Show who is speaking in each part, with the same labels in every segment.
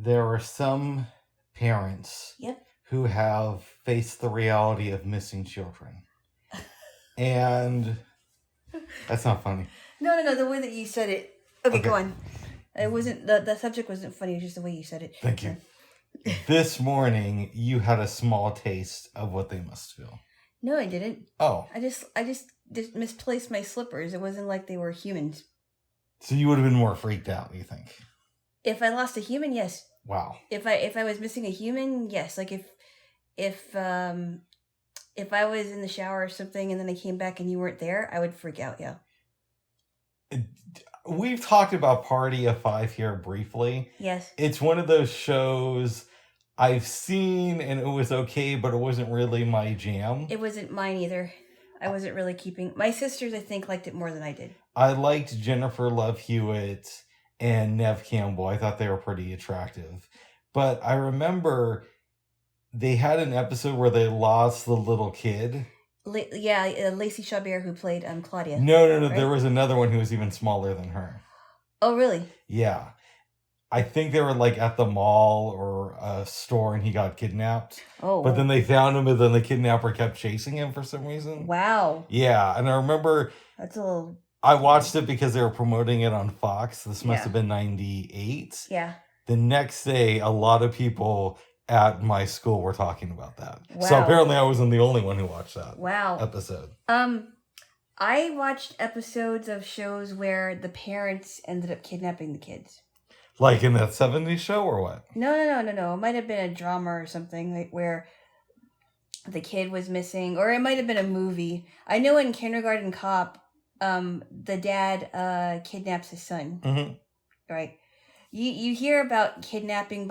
Speaker 1: there are some parents
Speaker 2: Yep.
Speaker 1: who have faced the reality of missing children. And that's not funny.
Speaker 2: No, the way that you said it. Okay, go on. It wasn't, the subject wasn't funny, it was just the way you said it.
Speaker 1: Thank you. This morning, you had a small taste of what they must feel.
Speaker 2: No, I didn't.
Speaker 1: Oh.
Speaker 2: I just misplaced my slippers. It wasn't like they were humans.
Speaker 1: So you would have been more freaked out, you think?
Speaker 2: If I lost a human, yes.
Speaker 1: Wow.
Speaker 2: If I was missing a human, yes. Like if I was in the shower or something and then I came back and you weren't there, I would freak out, yeah.
Speaker 1: We've talked about Party of Five here briefly.
Speaker 2: Yes.
Speaker 1: It's one of those shows I've seen and it was okay, but it wasn't really my jam.
Speaker 2: It wasn't mine either. I wasn't really keeping... My sisters, I think, liked it more than I did.
Speaker 1: I liked Jennifer Love Hewitt and Nev Campbell. I thought they were pretty attractive. But I remember they had an episode where they lost the little kid.
Speaker 2: Lacey Chabert, who played Claudia.
Speaker 1: No.
Speaker 2: Right?
Speaker 1: There was another one who was even smaller than her.
Speaker 2: Oh, really?
Speaker 1: Yeah. I think they were like at the mall or a store and he got kidnapped.
Speaker 2: Oh.
Speaker 1: But then they found him and then the kidnapper kept chasing him for some reason.
Speaker 2: Wow.
Speaker 1: Yeah. And I remember...
Speaker 2: That's a little...
Speaker 1: I watched it because they were promoting it on Fox. This must have been 98.
Speaker 2: Yeah.
Speaker 1: The next day, a lot of people at my school were talking about that.
Speaker 2: Wow.
Speaker 1: So apparently I wasn't the only one who watched that episode.
Speaker 2: I watched episodes of shows where the parents ended up kidnapping the kids.
Speaker 1: Like in that 70s show or what? No.
Speaker 2: It might have been a drama or something like where the kid was missing. Or it might have been a movie. I know in Kindergarten Cop, the dad kidnaps his son.
Speaker 1: Mm-hmm.
Speaker 2: Right. You hear about kidnappings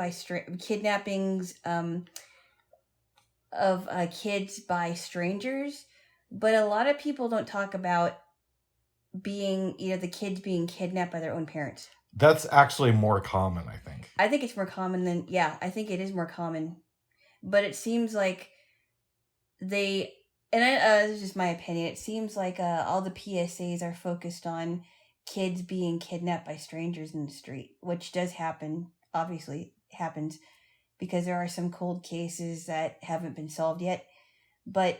Speaker 2: of kids by strangers, but a lot of people don't talk about the kids being kidnapped by their own parents.
Speaker 1: That's actually more common, I think.
Speaker 2: I think it's more common than... Yeah, I think it is more common. But it seems like they... And this is just my opinion. It seems like all the PSAs are focused on kids being kidnapped by strangers in the street, which does happen. Obviously happens because there are some cold cases that haven't been solved yet. But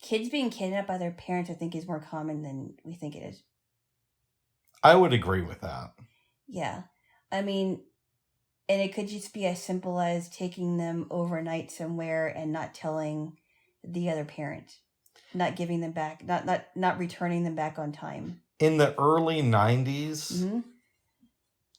Speaker 2: kids being kidnapped by their parents, I think, is more common than we think it is.
Speaker 1: I would agree with that.
Speaker 2: Yeah. I mean, and it could just be as simple as taking them overnight somewhere and not telling the other parent, not giving them back, not returning them back on time.
Speaker 1: In the early 90s,
Speaker 2: mm-hmm.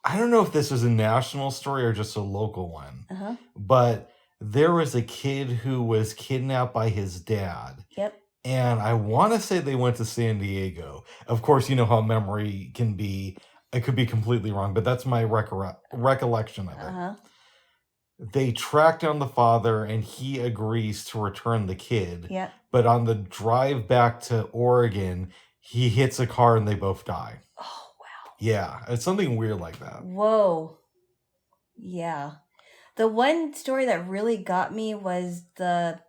Speaker 1: I don't know if this was a national story or just a local one,
Speaker 2: uh-huh.
Speaker 1: but there was a kid who was kidnapped by his dad.
Speaker 2: Yep.
Speaker 1: And I want to say they went to San Diego. Of course, you know how memory can be. It could be completely wrong, but that's my recollection of it.
Speaker 2: Uh-huh.
Speaker 1: They track down the father, and he agrees to return the kid.
Speaker 2: Yeah.
Speaker 1: But on the drive back to Oregon, he hits a car, and they both die.
Speaker 2: Oh, wow.
Speaker 1: Yeah, it's something weird like that.
Speaker 2: Whoa. Yeah. The one story that really got me was the...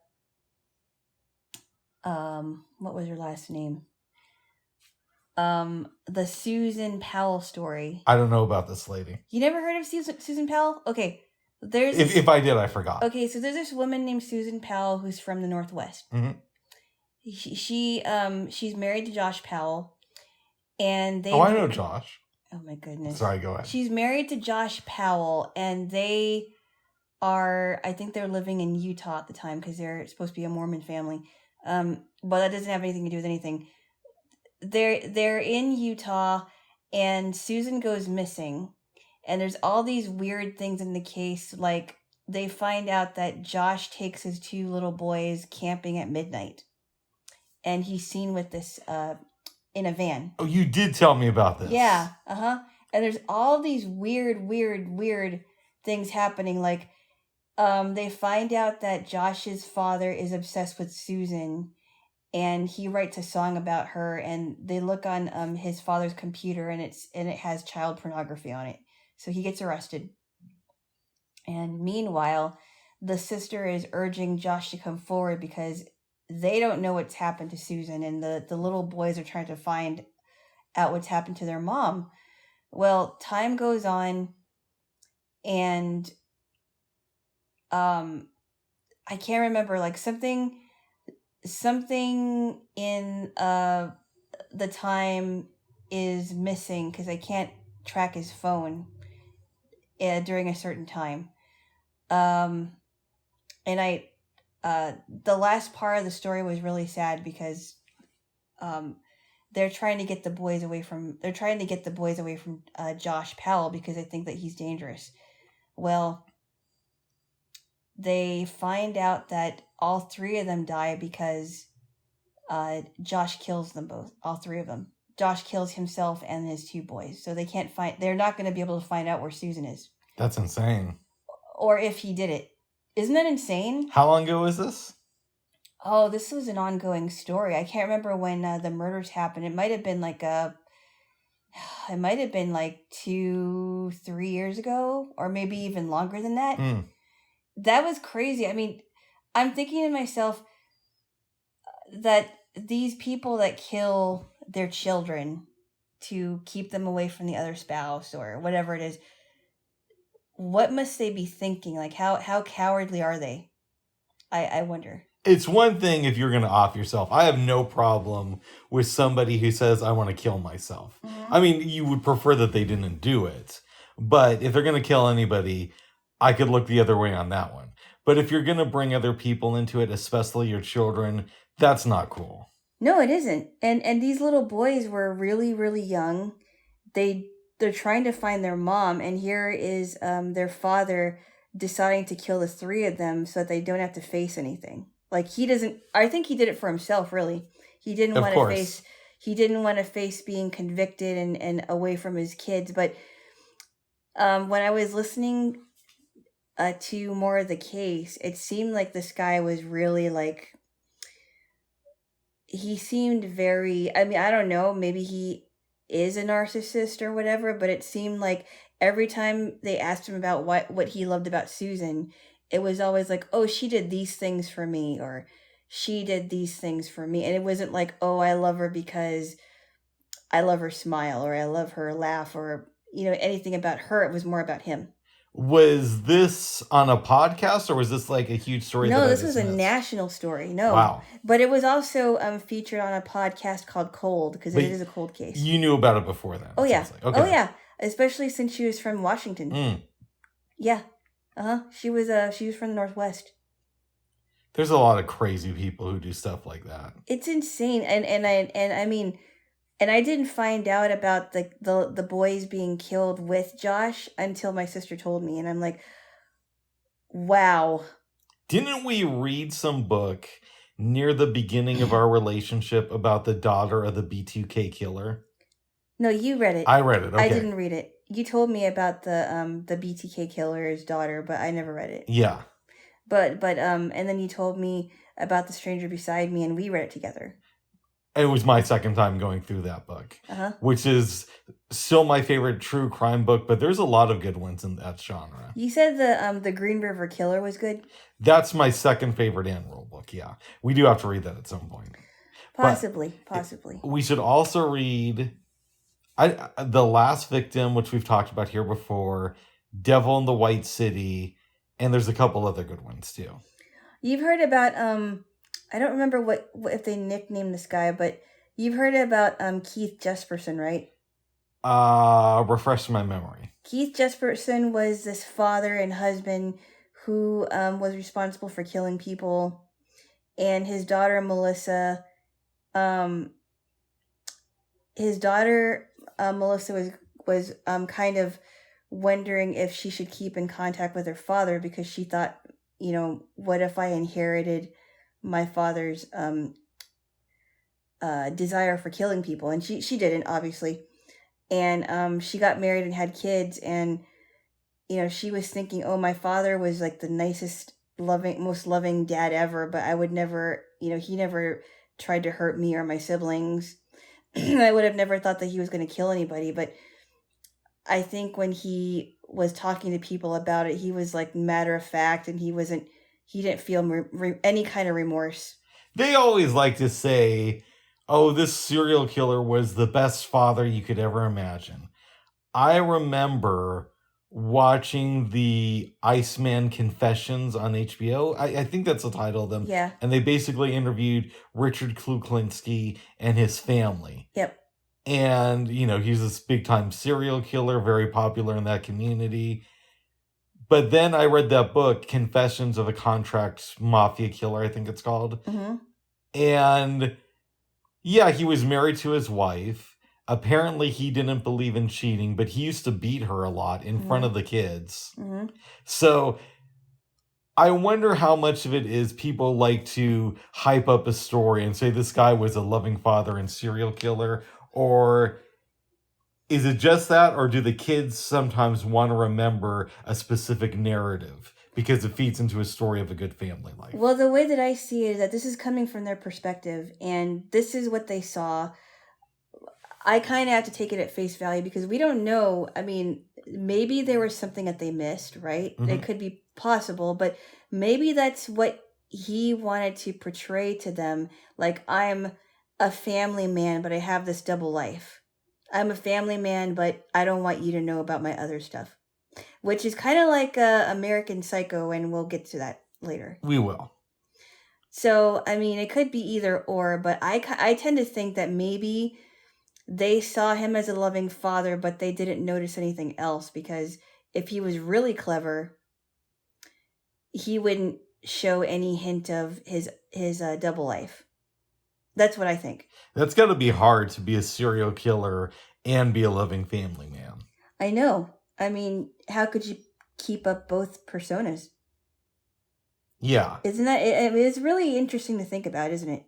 Speaker 2: what was her last name? The Susan Powell story.
Speaker 1: I don't know about this lady.
Speaker 2: You never heard of Susan Powell? Okay. There's
Speaker 1: if I did, I forgot.
Speaker 2: Okay, so there's this woman named Susan Powell who's from the Northwest.
Speaker 1: Mm-hmm.
Speaker 2: She's married to Josh Powell, and they...
Speaker 1: Oh, I know Josh.
Speaker 2: Oh my goodness.
Speaker 1: Sorry, go ahead.
Speaker 2: She's married to Josh Powell, and they are... I think they're living in Utah at the time because they're supposed to be a Mormon family. But that doesn't have anything to do with anything. They're in Utah, and Susan goes missing, and there's all these weird things in the case. Like they find out that Josh takes his two little boys camping at midnight, and he's seen with this in a van.
Speaker 1: Oh, you did tell me about this.
Speaker 2: Yeah. And there's all these weird things happening. Like they find out that Josh's father is obsessed with Susan. And he writes a song about her, and they look on his father's computer, and it has child pornography on it. So he gets arrested. And meanwhile, the sister is urging Josh to come forward because they don't know what's happened to Susan, and the little boys are trying to find out what's happened to their mom. Well, time goes on, and I can't remember, like, something in the time is missing because I can't track his phone during a certain time. Um, and the last part of the story was really sad because um, they're trying to get the boys away from Josh Powell because they think that he's dangerous. Well, they find out that all three of them die because Josh kills them both, all three of them. Josh kills himself and his two boys, so they're not going to be able to find out where Susan is.
Speaker 1: That's insane.
Speaker 2: Or if he did it. Isn't that insane?
Speaker 1: How long ago was this?
Speaker 2: Oh, this was an ongoing story. I can't remember when the murders happened. It might have been like 2-3 years ago, or maybe even longer than that. That was crazy. I mean, I'm thinking to myself that these people that kill their children to keep them away from the other spouse or whatever it is, what must they be thinking? Like, how cowardly are they? I wonder.
Speaker 1: It's one thing if you're going to off yourself. I have no problem with somebody who says, I want to kill myself. Mm-hmm. I mean, you would prefer that they didn't do it. But if they're going to kill anybody, I could look the other way on that one. But if you're going to bring other people into it, especially your children, that's not cool.
Speaker 2: No, it isn't. And these little boys were really, really young. They're trying to find their mom, and here is their father deciding to kill the three of them so that they don't have to face anything. Like, he doesn't. I think he did it for himself. Really, he didn't want to face. He didn't want to face being convicted and away from his kids. But when I was listening to more of the case, it seemed like this guy was really like. He seemed very. I mean, I don't know. Maybe he is a narcissist or whatever. But it seemed like every time they asked him about what he loved about Susan, it was always like, oh, she did these things for me, or she did these things for me. And it wasn't like, oh, I love her because I love her smile, or I love her laugh, or, anything about her. It was more about him.
Speaker 1: Was this on a podcast, or was this like a huge story?
Speaker 2: No, this was a national story. No.
Speaker 1: Wow.
Speaker 2: But it was also featured on a podcast called Cold, because it is a cold case.
Speaker 1: You knew about it before then?
Speaker 2: Oh, yeah. Like. Okay. Oh, yeah. Especially since she was from Washington. Yeah. She was from the Northwest.
Speaker 1: There's a lot of crazy people who do stuff like that.
Speaker 2: It's insane, and I didn't find out about the boys being killed with Josh until my sister told me, and I'm like, wow.
Speaker 1: Didn't we read some book near the beginning of our relationship about the daughter of the B2K killer? No, you read it. I read it. Okay.
Speaker 2: I didn't read it. You told me about the BTK killer's daughter, but I never read it.
Speaker 1: Yeah.
Speaker 2: But and then you told me about The Stranger Beside Me, and we read it together.
Speaker 1: It was my second time going through that book, which is still my favorite true crime book, but there's a lot of good ones in that genre.
Speaker 2: You said the Green River Killer was good?
Speaker 1: That's my second favorite Ann Rule book, yeah. We do have to read that at some point.
Speaker 2: Possibly.
Speaker 1: We should also read The Last Victim, which we've talked about here before, Devil in the White City, and there's a couple other good ones too.
Speaker 2: You've heard about I don't remember what if they nicknamed this guy, but you've heard about Keith Jesperson, right?
Speaker 1: Refresh my memory.
Speaker 2: Keith Jesperson was this father and husband who was responsible for killing people, and his daughter Melissa was kind of wondering if she should keep in contact with her father, because she thought, what if I inherited my father's desire for killing people? And she didn't, obviously. And she got married and had kids, and she was thinking, oh, my father was like the nicest, most loving dad ever, but I would never, he never tried to hurt me or my siblings. I would have never thought that he was going to kill anybody. But I think when he was talking to people about it, he was like matter of fact, and he didn't feel any kind of remorse.
Speaker 1: They always like to say, oh, this serial killer was the best father you could ever imagine. I remember watching the Iceman Confessions on HBO. I think that's the title of them.
Speaker 2: Yeah.
Speaker 1: And they basically interviewed Richard Kluklinski and his family.
Speaker 2: Yep.
Speaker 1: And, he's this big time serial killer, very popular in that community. But then I read that book, Confessions of a Contract Mafia Killer, I think it's called.
Speaker 2: Mm-hmm.
Speaker 1: And yeah, he was married to his wife. Apparently, he didn't believe in cheating, but he used to beat her a lot in front of the kids.
Speaker 2: Mm-hmm.
Speaker 1: So I wonder how much of it is people like to hype up a story and say this guy was a loving father and serial killer, or is it just that, or do the kids sometimes want to remember a specific narrative because it feeds into a story of a good family life?
Speaker 2: Well, the way that I see it is that this is coming from their perspective, and this is what they saw. I kind of have to take it at face value because we don't know. I mean, maybe there was something that they missed, right?
Speaker 1: Mhm.
Speaker 2: It could be possible, but maybe that's what he wanted to portray to them. Like, I'm a family man, but I have this double life. I'm a family man, but I don't want you to know about my other stuff. Which is kind of like American Psycho, and we'll get to that later.
Speaker 1: We will.
Speaker 2: So, I mean, it could be either or, but I tend to think that maybe they saw him as a loving father, but they didn't notice anything else, because if he was really clever, he wouldn't show any hint of his double life. That's what I think.
Speaker 1: That's got to be hard to be a serial killer and be a loving family man.
Speaker 2: I know. I mean, how could you keep up both personas?
Speaker 1: Yeah.
Speaker 2: Isn't that... It's really interesting to think about, isn't it?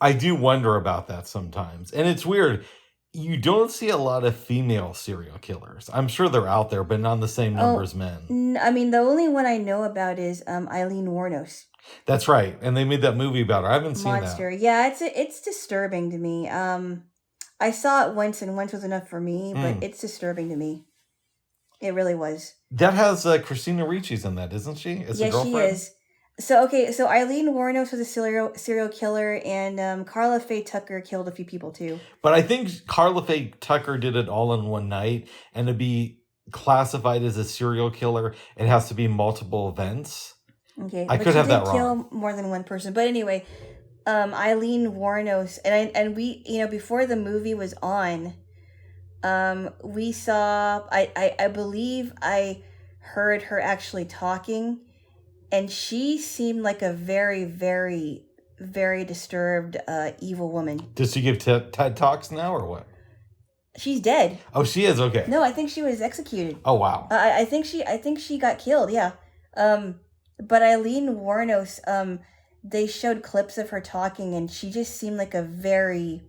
Speaker 1: I do wonder about that sometimes. And it's weird. You don't see a lot of female serial killers. I'm sure they're out there, but not in the same number as men.
Speaker 2: I mean, the only one I know about is Eileen Wuornos.
Speaker 1: That's right. And they made that movie about her. I haven't seen
Speaker 2: Monster.
Speaker 1: that.
Speaker 2: Yeah, it's disturbing to me. I saw it once, and once was enough for me, but it's disturbing to me. It really was.
Speaker 1: That has Christina Ricci's in that, isn't she? As
Speaker 2: yes, she is. So Eileen Wuornos was a serial killer, and Carla Faye Tucker killed a few people too.
Speaker 1: But I think Carla Faye Tucker did it all in one night, and to be classified as a serial killer, it has to be multiple events.
Speaker 2: Okay,
Speaker 1: I could have that wrong.
Speaker 2: Kill more than one person, but anyway, Eileen Wuornos, and we, before the movie was on, we saw. I believe I heard her actually talking. And she seemed like a very, very, very disturbed, evil woman.
Speaker 1: Does she give TED Talks now, or what?
Speaker 2: She's dead.
Speaker 1: Oh, she is? Okay.
Speaker 2: No, I think she was executed.
Speaker 1: Oh, wow.
Speaker 2: I think she got killed, yeah. But Eileen Wuornos, they showed clips of her talking, and she just seemed like a very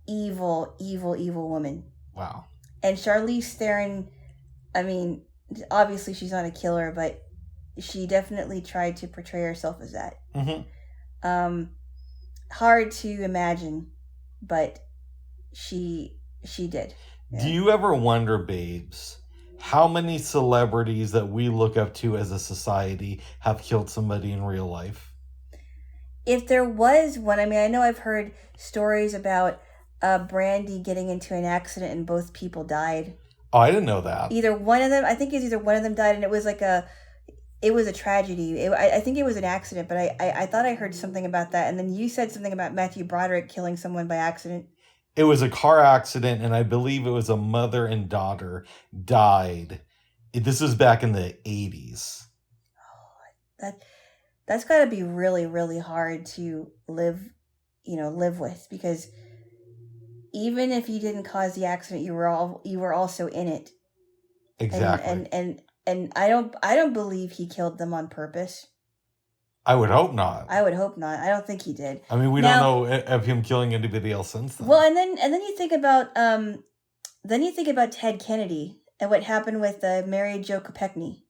Speaker 2: evil, evil, evil woman.
Speaker 1: Wow.
Speaker 2: And Charlize Theron, I mean, obviously she's not a killer, but she definitely tried to portray herself as that.
Speaker 1: Mm-hmm.
Speaker 2: Hard to imagine, but she did.
Speaker 1: Yeah. Do you ever wonder, babes, how many celebrities that we look up to as a society have killed somebody in real life?
Speaker 2: If there was one, I mean, I know I've heard stories about Brandy getting into an accident and both people died.
Speaker 1: Oh, I didn't know that.
Speaker 2: Either one of them, I think either one of them died, and it was like it was a tragedy. I think it was an accident, but I thought I heard something about that. And then you said something about Matthew Broderick killing someone by accident.
Speaker 1: It was a car accident, and I believe it was a mother and daughter died. This was back in the 80s.
Speaker 2: Oh, that's got to be really, really hard to live with, because even if you didn't cause the accident, you were also in it.
Speaker 1: Exactly.
Speaker 2: And I don't believe he killed them on purpose.
Speaker 1: I would hope not.
Speaker 2: I would hope not. I don't think he did.
Speaker 1: I mean, we don't know of him killing anybody else since then.
Speaker 2: Well, and then you think about Ted Kennedy and what happened with Mary Jo Kopechne.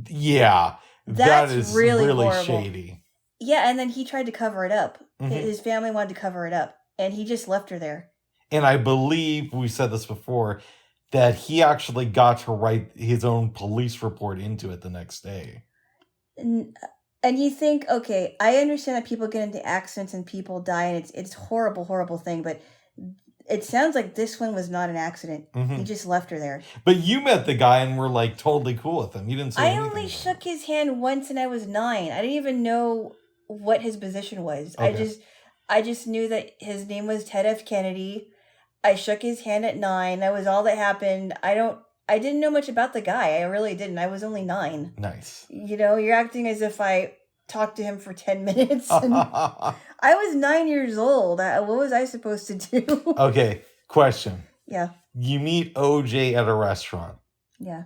Speaker 1: Yeah, that is really
Speaker 2: horrible.
Speaker 1: shady.
Speaker 2: Yeah, and then he tried to cover it up.
Speaker 1: Mm-hmm.
Speaker 2: His family wanted to cover it up, and he just left her there.
Speaker 1: And I believe we said this before, that he actually got to write his own police report into it the next day.
Speaker 2: And you think, okay, I understand that people get into accidents and people die, and it's a horrible, horrible thing, but it sounds like this one was not an accident. He just left her there.
Speaker 1: But you met the guy and were like totally cool with him. You didn't say anything.
Speaker 2: I only shook his hand once and I was 9. I didn't even know what his position was. Okay. I just knew that his name was Ted F. Kennedy. I shook his hand at 9. That was all that happened. I didn't know much about the guy. I really didn't. I was only 9.
Speaker 1: Nice.
Speaker 2: You're acting as if I talked to him for 10 minutes. And I was 9 years old. What was I supposed to do?
Speaker 1: Okay, question.
Speaker 2: Yeah.
Speaker 1: You meet OJ at a restaurant.
Speaker 2: Yeah.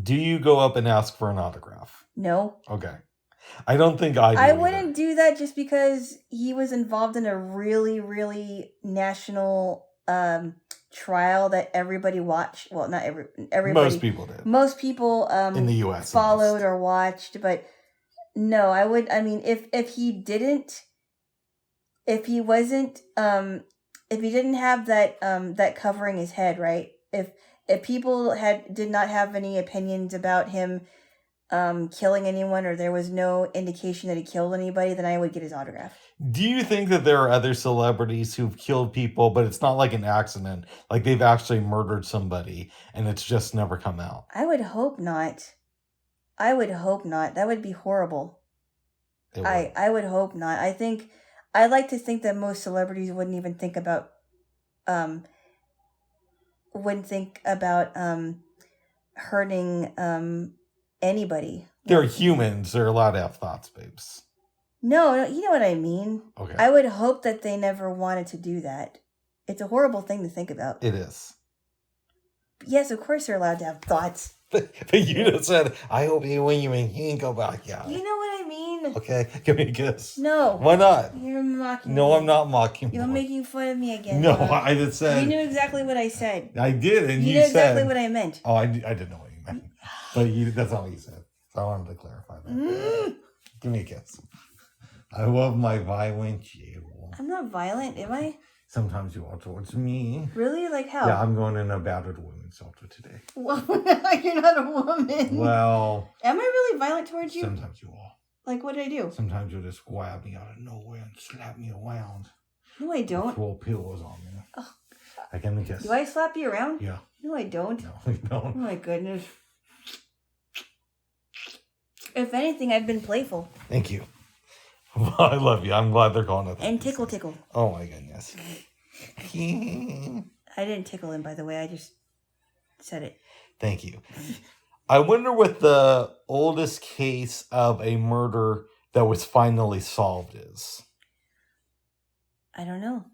Speaker 1: Do you go up and ask for an autograph?
Speaker 2: No.
Speaker 1: Okay. I don't think I do.
Speaker 2: I wouldn't do that just because he was involved in a really, really national trial that everybody watched. Well, not everybody.
Speaker 1: Most people did.
Speaker 2: Most people in
Speaker 1: the U.S.
Speaker 2: followed or watched, but no, I would. I mean, if he didn't, if he wasn't, if he didn't have that covering his head, right? If people did not have any opinions about him killing anyone, or there was no indication that he killed anybody, then I would get his autograph.
Speaker 1: Do you think that there are other celebrities who've killed people, but it's not like an accident, like they've actually murdered somebody and it's just never come out?
Speaker 2: I would hope not. I would hope not. That would be horrible. I would hope not. I'd like to think that most celebrities wouldn't even think about hurting anybody.
Speaker 1: They're humans. They're allowed to have thoughts, babes.
Speaker 2: No, you know what I mean.
Speaker 1: Okay.
Speaker 2: I would hope that they never wanted to do that. It's a horrible thing to think about.
Speaker 1: It is.
Speaker 2: Yes, of course they're allowed to have thoughts.
Speaker 1: But you just said, I hope when you ain't go back, yeah.
Speaker 2: You know what I mean?
Speaker 1: Okay, give me a kiss.
Speaker 2: No.
Speaker 1: Why not?
Speaker 2: You're mocking me.
Speaker 1: No, I'm not mocking you.
Speaker 2: You're making fun of me again.
Speaker 1: No, I just said.
Speaker 2: You knew exactly what I said.
Speaker 1: I did, and
Speaker 2: you
Speaker 1: you
Speaker 2: knew
Speaker 1: said.
Speaker 2: exactly what I meant.
Speaker 1: Oh, I didn't know what you meant. But that's not what you said. So I wanted to clarify that. Give me a kiss. I love my violent Jaylo.
Speaker 2: I'm not violent, am I?
Speaker 1: Sometimes you are towards me.
Speaker 2: Really? Like how?
Speaker 1: Yeah, I'm going in a battered women's shelter today.
Speaker 2: Well, you're not a woman.
Speaker 1: Well.
Speaker 2: Am I really violent towards you?
Speaker 1: Sometimes you are.
Speaker 2: Like, what did I do?
Speaker 1: Sometimes you'll just grab me out of nowhere and slap me around.
Speaker 2: No, I don't.
Speaker 1: Throw pillows on me.
Speaker 2: Oh.
Speaker 1: I give me a kiss.
Speaker 2: Do I slap you around?
Speaker 1: Yeah.
Speaker 2: No, I don't.
Speaker 1: No, you don't.
Speaker 2: Oh my goodness. If anything, I've been playful.
Speaker 1: Thank you. I love you. I'm glad they're calling it that.
Speaker 2: And tickle.
Speaker 1: Oh my goodness.
Speaker 2: I didn't tickle him, by the way. I just said it.
Speaker 1: Thank you. I wonder what the oldest case of a murder that was finally solved is.
Speaker 2: I don't know.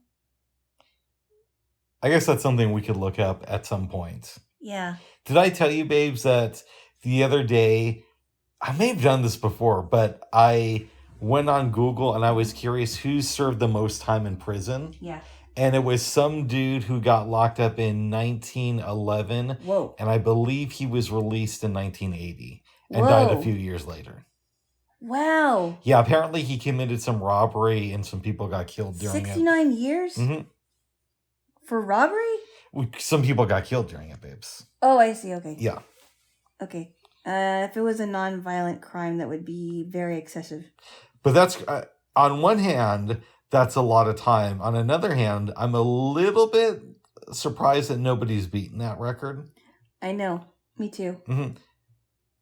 Speaker 1: I guess that's something we could look up at some point.
Speaker 2: Yeah.
Speaker 1: Did I tell you, babes, that the other day, I may have done this before, but I went on Google and I was curious who served the most time in prison.
Speaker 2: Yeah.
Speaker 1: And it was some dude who got locked up in 1911.
Speaker 2: Whoa.
Speaker 1: And I believe he was released in 1980 and
Speaker 2: Whoa.
Speaker 1: died a few years later.
Speaker 2: Wow.
Speaker 1: Yeah, apparently he committed some robbery and some people got killed during
Speaker 2: 69 years?
Speaker 1: Mm-hmm.
Speaker 2: For robbery?
Speaker 1: Some people got killed during it, babes.
Speaker 2: Oh, I see. Okay.
Speaker 1: Yeah.
Speaker 2: Okay. If it was a non-violent crime, that would be very excessive.
Speaker 1: But that's, on one hand, that's a lot of time. On another hand, I'm a little bit surprised that nobody's beaten that record.
Speaker 2: I know. Me too.
Speaker 1: Mm-hmm.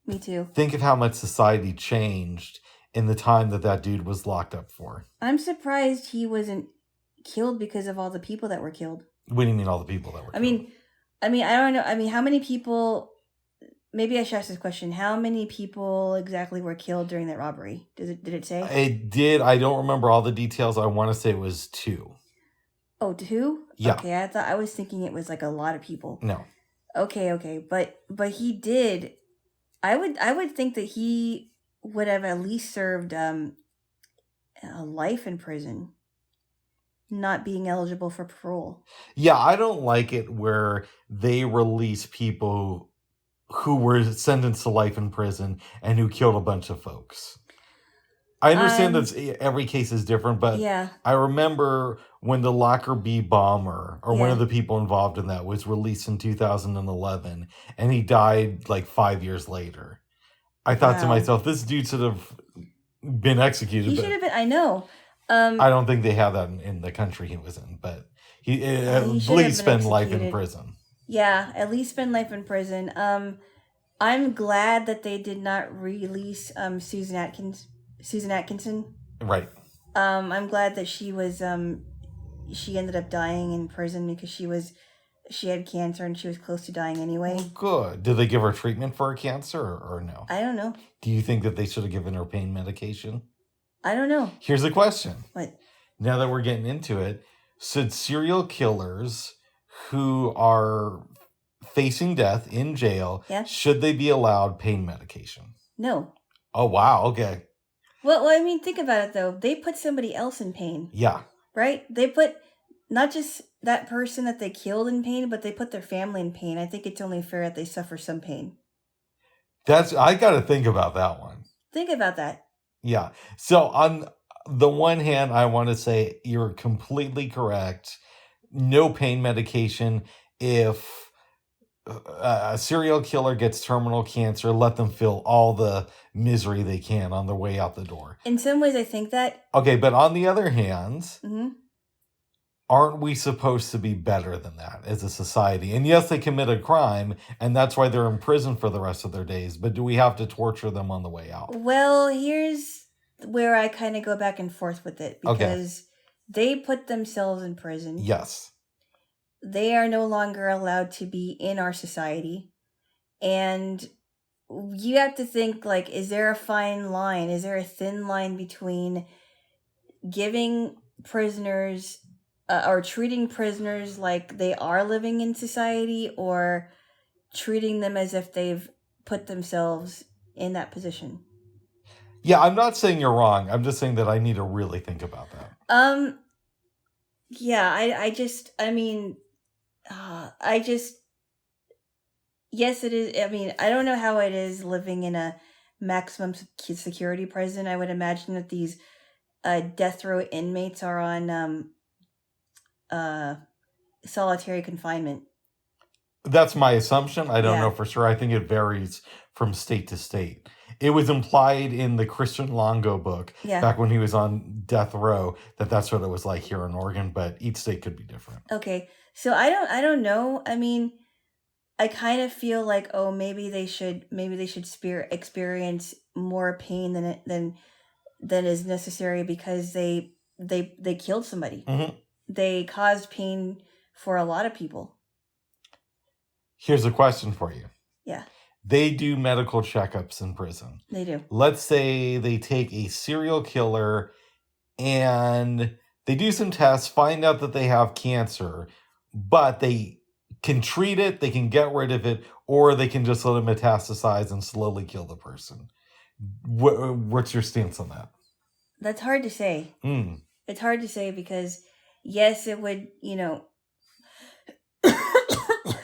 Speaker 2: Me too.
Speaker 1: Think of how much society changed in the time that dude was locked up for.
Speaker 2: I'm surprised he wasn't killed because of all the people that were killed.
Speaker 1: What do you mean all the people that were killed?
Speaker 2: I mean, I don't know. I mean, how many people... Maybe I should ask this question. How many people exactly were killed during that robbery? Did it say?
Speaker 1: It did. I don't remember all the details. I want to say it was 2.
Speaker 2: Oh, 2?
Speaker 1: Yeah.
Speaker 2: Okay, I was thinking it was like a lot of people.
Speaker 1: No.
Speaker 2: Okay. But he did... I would think that he would have at least served a life in prison, not being eligible for parole.
Speaker 1: Yeah, I don't like it where they release people who were sentenced to life in prison and who killed a bunch of folks. I understand that every case is different, but yeah. I remember when the Lockerbie bomber, or one of the people involved in that, was released in 2011, and he died like 5 years later. I thought to myself, this dude should have been executed.
Speaker 2: He should have been, I know.
Speaker 1: I don't think they have that in the country he was in, but He
Speaker 2: He
Speaker 1: at
Speaker 2: should have
Speaker 1: least
Speaker 2: been
Speaker 1: spend life in
Speaker 2: executed.
Speaker 1: prison.
Speaker 2: Yeah, at least spend life in prison. I'm glad that they did not release Susan Atkinson.
Speaker 1: Right.
Speaker 2: I'm glad that she ended up dying in prison because she had cancer and she was close to dying anyway.
Speaker 1: Well, good. Did they give her treatment for her cancer or no?
Speaker 2: I don't know.
Speaker 1: Do you think that they should have given her pain medication?
Speaker 2: I don't know.
Speaker 1: Here's a question.
Speaker 2: What?
Speaker 1: Now that we're getting into it, should serial killers who are facing death in jail, should they be allowed pain medication?
Speaker 2: No.
Speaker 1: Oh, wow. Okay.
Speaker 2: Well, I mean, think about it, though. They put somebody else in pain.
Speaker 1: Yeah.
Speaker 2: Right? They put not just that person that they killed in pain, but they put their family in pain. I think it's only fair that they suffer some pain.
Speaker 1: I got to think about that one.
Speaker 2: Think about that.
Speaker 1: Yeah. So on the one hand, I want to say you're completely correct. No pain medication. If a serial killer gets terminal cancer, let them feel all the misery they can on their way out the door.
Speaker 2: In some ways, I think that.
Speaker 1: Okay, but on the other hand, aren't we supposed to be better than that as a society? And yes, they commit a crime, and that's why they're in prison for the rest of their days. But do we have to torture them on the way out?
Speaker 2: Well, here's where I kind of go back and forth with it. Because they put themselves in prison.
Speaker 1: Yes.
Speaker 2: They are no longer allowed to be in our society. And you have to think, like, is there a fine line? Is there a thin line between giving prisoners or treating prisoners like they are living in society, or treating them as if they've put themselves in that position?
Speaker 1: Yeah, I'm not saying you're wrong. I'm just saying that I need to really think about that.
Speaker 2: Yeah, yes, it is. I mean, I don't know how it is living in a maximum security prison. I would imagine that these death row inmates are on solitary confinement.
Speaker 1: That's my assumption. I don't know for sure. I think it varies from state to state. It was implied in the Christian Longo book back when he was on death row that that's what it was like here in Oregon, but each state could be different.
Speaker 2: Okay. So I don't know. I mean, I kind of feel like, oh, maybe they should experience more pain than is necessary because they killed somebody.
Speaker 1: Mm-hmm.
Speaker 2: They caused pain for a lot of people.
Speaker 1: Here's a question for you.
Speaker 2: Yeah.
Speaker 1: They do medical checkups in prison.
Speaker 2: They do.
Speaker 1: Let's say they take a serial killer and they do some tests, find out that they have cancer, but they can treat it, they can get rid of it, or they can just let it metastasize and slowly kill the person. What's your stance on that?
Speaker 2: That's hard to say. It's hard to say because, yes, it would,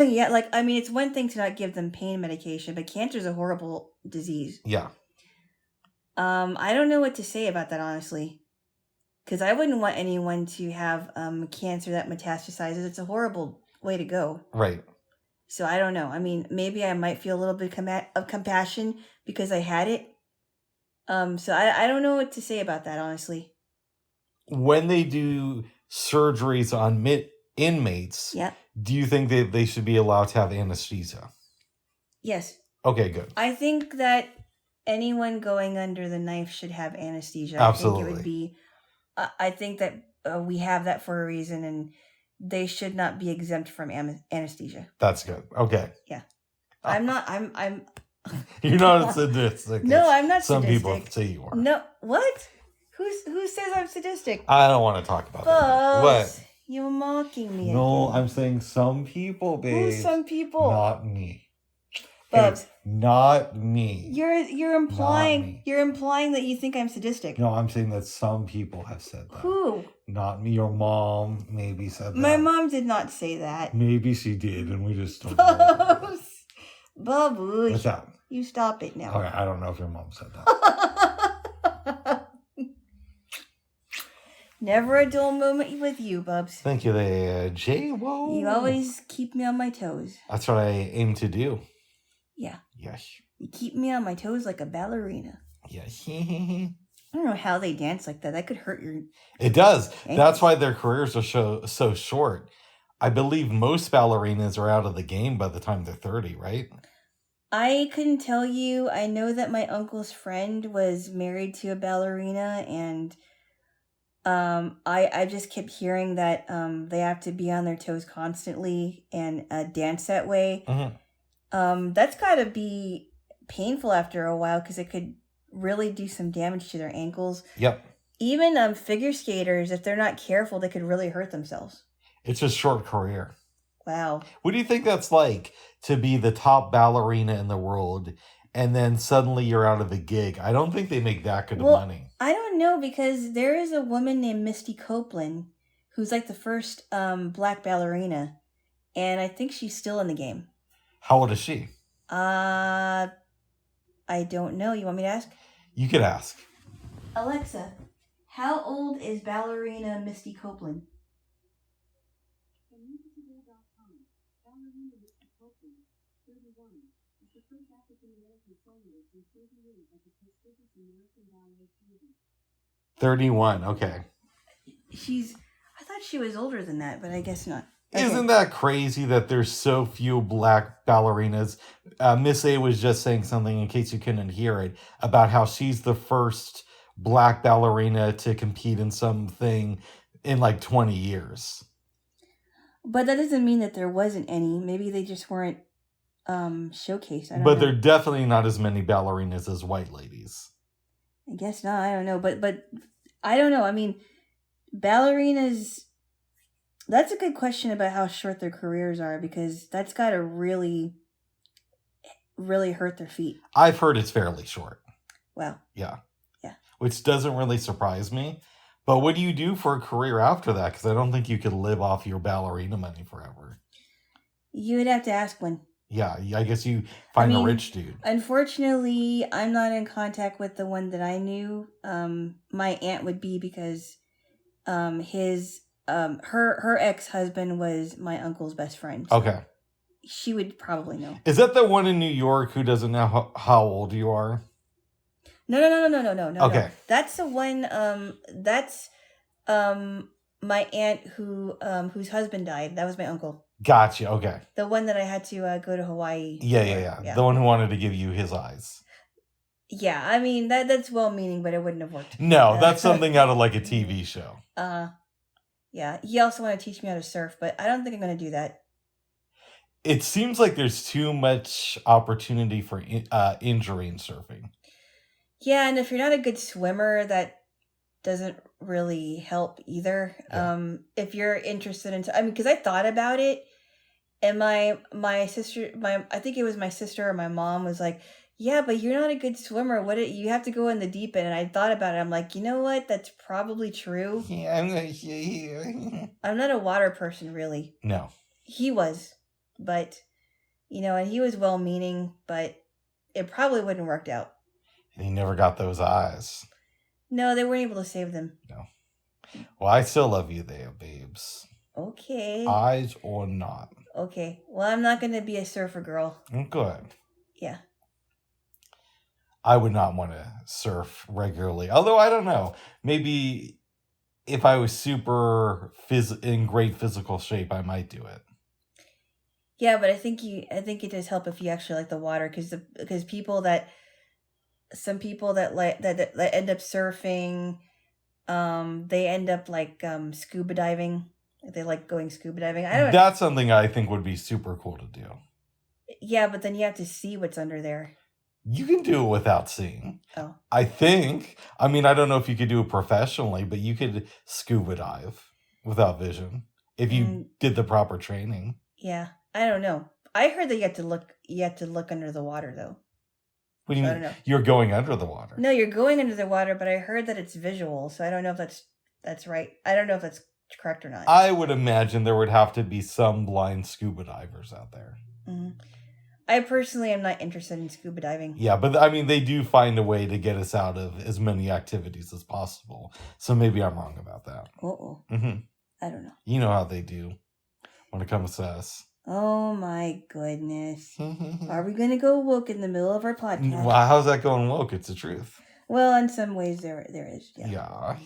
Speaker 2: yeah, like, I mean, it's one thing to not give them pain medication, but cancer is a horrible disease.
Speaker 1: Yeah.
Speaker 2: I don't know what to say about that, honestly. Because I wouldn't want anyone to have cancer that metastasizes. It's a horrible way to go.
Speaker 1: Right.
Speaker 2: So I don't know. I mean, maybe I might feel a little bit of compassion because I had it. So I don't know what to say about that, honestly.
Speaker 1: When they do surgeries on inmates, do you think that they should be allowed to have anesthesia?
Speaker 2: Yes.
Speaker 1: Okay, good.
Speaker 2: I think that anyone going under the knife should have anesthesia.
Speaker 1: Absolutely.
Speaker 2: I think it would be... I think that we have that for a reason, and they should not be exempt from anesthesia.
Speaker 1: That's good. Okay.
Speaker 2: Yeah. I'm not...
Speaker 1: You're not sadistic.
Speaker 2: No, I'm not
Speaker 1: Some
Speaker 2: sadistic.
Speaker 1: people say you are.
Speaker 2: No, what? Who says I'm sadistic?
Speaker 1: I don't want to talk about that. What?
Speaker 2: You're mocking me.
Speaker 1: No,
Speaker 2: again.
Speaker 1: I'm saying some people, babe.
Speaker 2: Who's some people?
Speaker 1: Not me.
Speaker 2: Bubs.
Speaker 1: Hey, not me.
Speaker 2: You're implying that you think I'm sadistic.
Speaker 1: No, I'm saying that some people have said that.
Speaker 2: Who?
Speaker 1: Not me. Your mom maybe said that.
Speaker 2: My mom did not say that.
Speaker 1: Maybe she did, and we just don't know.
Speaker 2: Bubbles.
Speaker 1: What's that?
Speaker 2: You stop it now.
Speaker 1: Okay, I don't know if your mom said that.
Speaker 2: Never a dull moment with you, Bubs.
Speaker 1: Thank you there, Jaylo.
Speaker 2: You always keep me on my toes.
Speaker 1: That's what I aim to do.
Speaker 2: Yeah.
Speaker 1: Yes.
Speaker 2: You keep me on my toes like a ballerina.
Speaker 1: Yes.
Speaker 2: I don't know how they dance like that. That could hurt your
Speaker 1: It does.
Speaker 2: ankles.
Speaker 1: That's why their careers are so short. I believe most ballerinas are out of the game by the time they're 30, right?
Speaker 2: I couldn't tell you. I know that my uncle's friend was married to a ballerina, and I just kept hearing that they have to be on their toes constantly and dance that way. That's got to be painful after a while because it could really do some damage to their ankles.
Speaker 1: Yep.
Speaker 2: Even figure skaters, if they're not careful, they could really hurt themselves.
Speaker 1: It's a short career.
Speaker 2: Wow.
Speaker 1: What do you think that's like to be the top ballerina in the world and then suddenly you're out of the gig? I don't think they make that good of money.
Speaker 2: I don't know because there is a woman named Misty Copeland who's like the first black ballerina, and I think she's still in the game.
Speaker 1: How old is she?
Speaker 2: I don't know. You want me to ask?
Speaker 1: You could ask.
Speaker 2: Alexa, how old is ballerina Misty Copeland? Ballerina Misty Copeland, 31, is the first African-American soloist in 30 years at the prestigious American Ballet Theater.
Speaker 1: 31, okay.
Speaker 2: I thought she was older than that, but I guess not.
Speaker 1: Okay. Isn't that crazy that there's so few black ballerinas? Miss A was just saying something, in case you couldn't hear it, about how she's the first black ballerina to compete in something in like 20 years.
Speaker 2: But that doesn't mean that there wasn't any. Maybe they just weren't showcased. I don't
Speaker 1: know.
Speaker 2: But
Speaker 1: there are definitely not as many ballerinas as white ladies.
Speaker 2: I guess not. I don't know. But I don't know. I mean, ballerinas... That's a good question about how short their careers are, because that's got to really, really hurt their feet.
Speaker 1: I've heard it's fairly short.
Speaker 2: Wow.
Speaker 1: Yeah.
Speaker 2: Yeah.
Speaker 1: Which doesn't really surprise me. But what do you do for a career after that? Because I don't think you could live off your ballerina money forever.
Speaker 2: You would have to ask when.
Speaker 1: Yeah, I guess you find a rich dude.
Speaker 2: Unfortunately, I'm not in contact with the one that I knew. My aunt would be, because her ex-husband was my uncle's best friend. So
Speaker 1: okay.
Speaker 2: She would probably know.
Speaker 1: Is that the one in New York who doesn't know how old you are?
Speaker 2: No. Okay. No. That's the one. That's my aunt whose husband died. That was my uncle.
Speaker 1: Gotcha. Okay.
Speaker 2: The one that I had to go to Hawaii.
Speaker 1: Yeah. The one who wanted to give you his eyes.
Speaker 2: Yeah, I mean that's well-meaning, but it wouldn't have worked.
Speaker 1: No, that's something out of like a TV show.
Speaker 2: Yeah. He also wanted to teach me how to surf, but I don't think I'm going to do that.
Speaker 1: It seems like there's too much opportunity for injury in surfing.
Speaker 2: Yeah, and if you're not a good swimmer, that doesn't really help either. Yeah. If you're interested in, because I thought about it, and my sister, I think it was my sister or my mom was like, yeah, but you're not a good swimmer. You have to go in the deep end. And I thought about it. I'm like, you know what? That's probably true.
Speaker 1: Yeah,
Speaker 2: I'm not a water person, really.
Speaker 1: No.
Speaker 2: He was, but, and he was well-meaning, but it probably wouldn't have worked out.
Speaker 1: And he never got those eyes.
Speaker 2: No, they weren't able to save them.
Speaker 1: No. Well, I still love you there, babes.
Speaker 2: Okay.
Speaker 1: Eyes or not.
Speaker 2: Okay. Well, I'm not going to be a surfer girl.
Speaker 1: Good.
Speaker 2: Yeah.
Speaker 1: I would not want to surf regularly. Although, I don't know. Maybe if I was super in great physical shape, I might do it.
Speaker 2: Yeah, but I think it does help if you actually like the water, because some people that end up surfing, they end up like scuba diving. They like going scuba diving.
Speaker 1: That's something I think would be super cool to do.
Speaker 2: Yeah, but then you have to see what's under there.
Speaker 1: You can do it without seeing.
Speaker 2: Oh.
Speaker 1: I think. I mean, I don't know if you could do it professionally, but you could scuba dive without vision if you did the proper training.
Speaker 2: Yeah, I don't know. I heard that you have to look under the water, though.
Speaker 1: What do you mean? I don't know. You're going under the water.
Speaker 2: No, you're going under the water, but I heard that it's visual, so I don't know if that's right. I don't know if that's correct or not.
Speaker 1: I would imagine there would have to be some blind scuba divers out there.
Speaker 2: Mm-hmm. I personally am not interested in scuba diving.
Speaker 1: Yeah, but I mean, they do find a way to get us out of as many activities as possible. So maybe I'm wrong about that.
Speaker 2: Uh-oh.
Speaker 1: Mm-hmm.
Speaker 2: I don't know.
Speaker 1: You know how they do when it comes to us.
Speaker 2: Oh my goodness. Are we going to go woke in the middle of our podcast?
Speaker 1: Well, how's that going woke? It's the truth.
Speaker 2: Well, in some ways there is. Yeah.
Speaker 1: Yeah.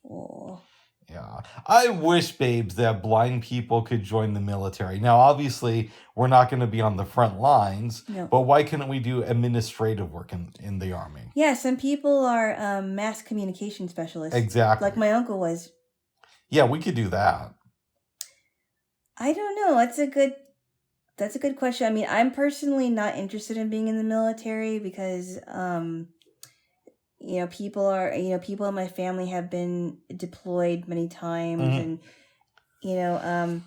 Speaker 2: Oh.
Speaker 1: Yeah. I wish, babes, that blind people could join the military. Now, obviously, we're not going to be on the front lines,
Speaker 2: No.
Speaker 1: but why couldn't we do administrative work in the Army?
Speaker 2: Yeah, some people are mass communication specialists.
Speaker 1: Exactly.
Speaker 2: Like my uncle was.
Speaker 1: Yeah, we could do that.
Speaker 2: I don't know. That's a good question. I mean, I'm personally not interested in being in the military because people in my family have been deployed many times, and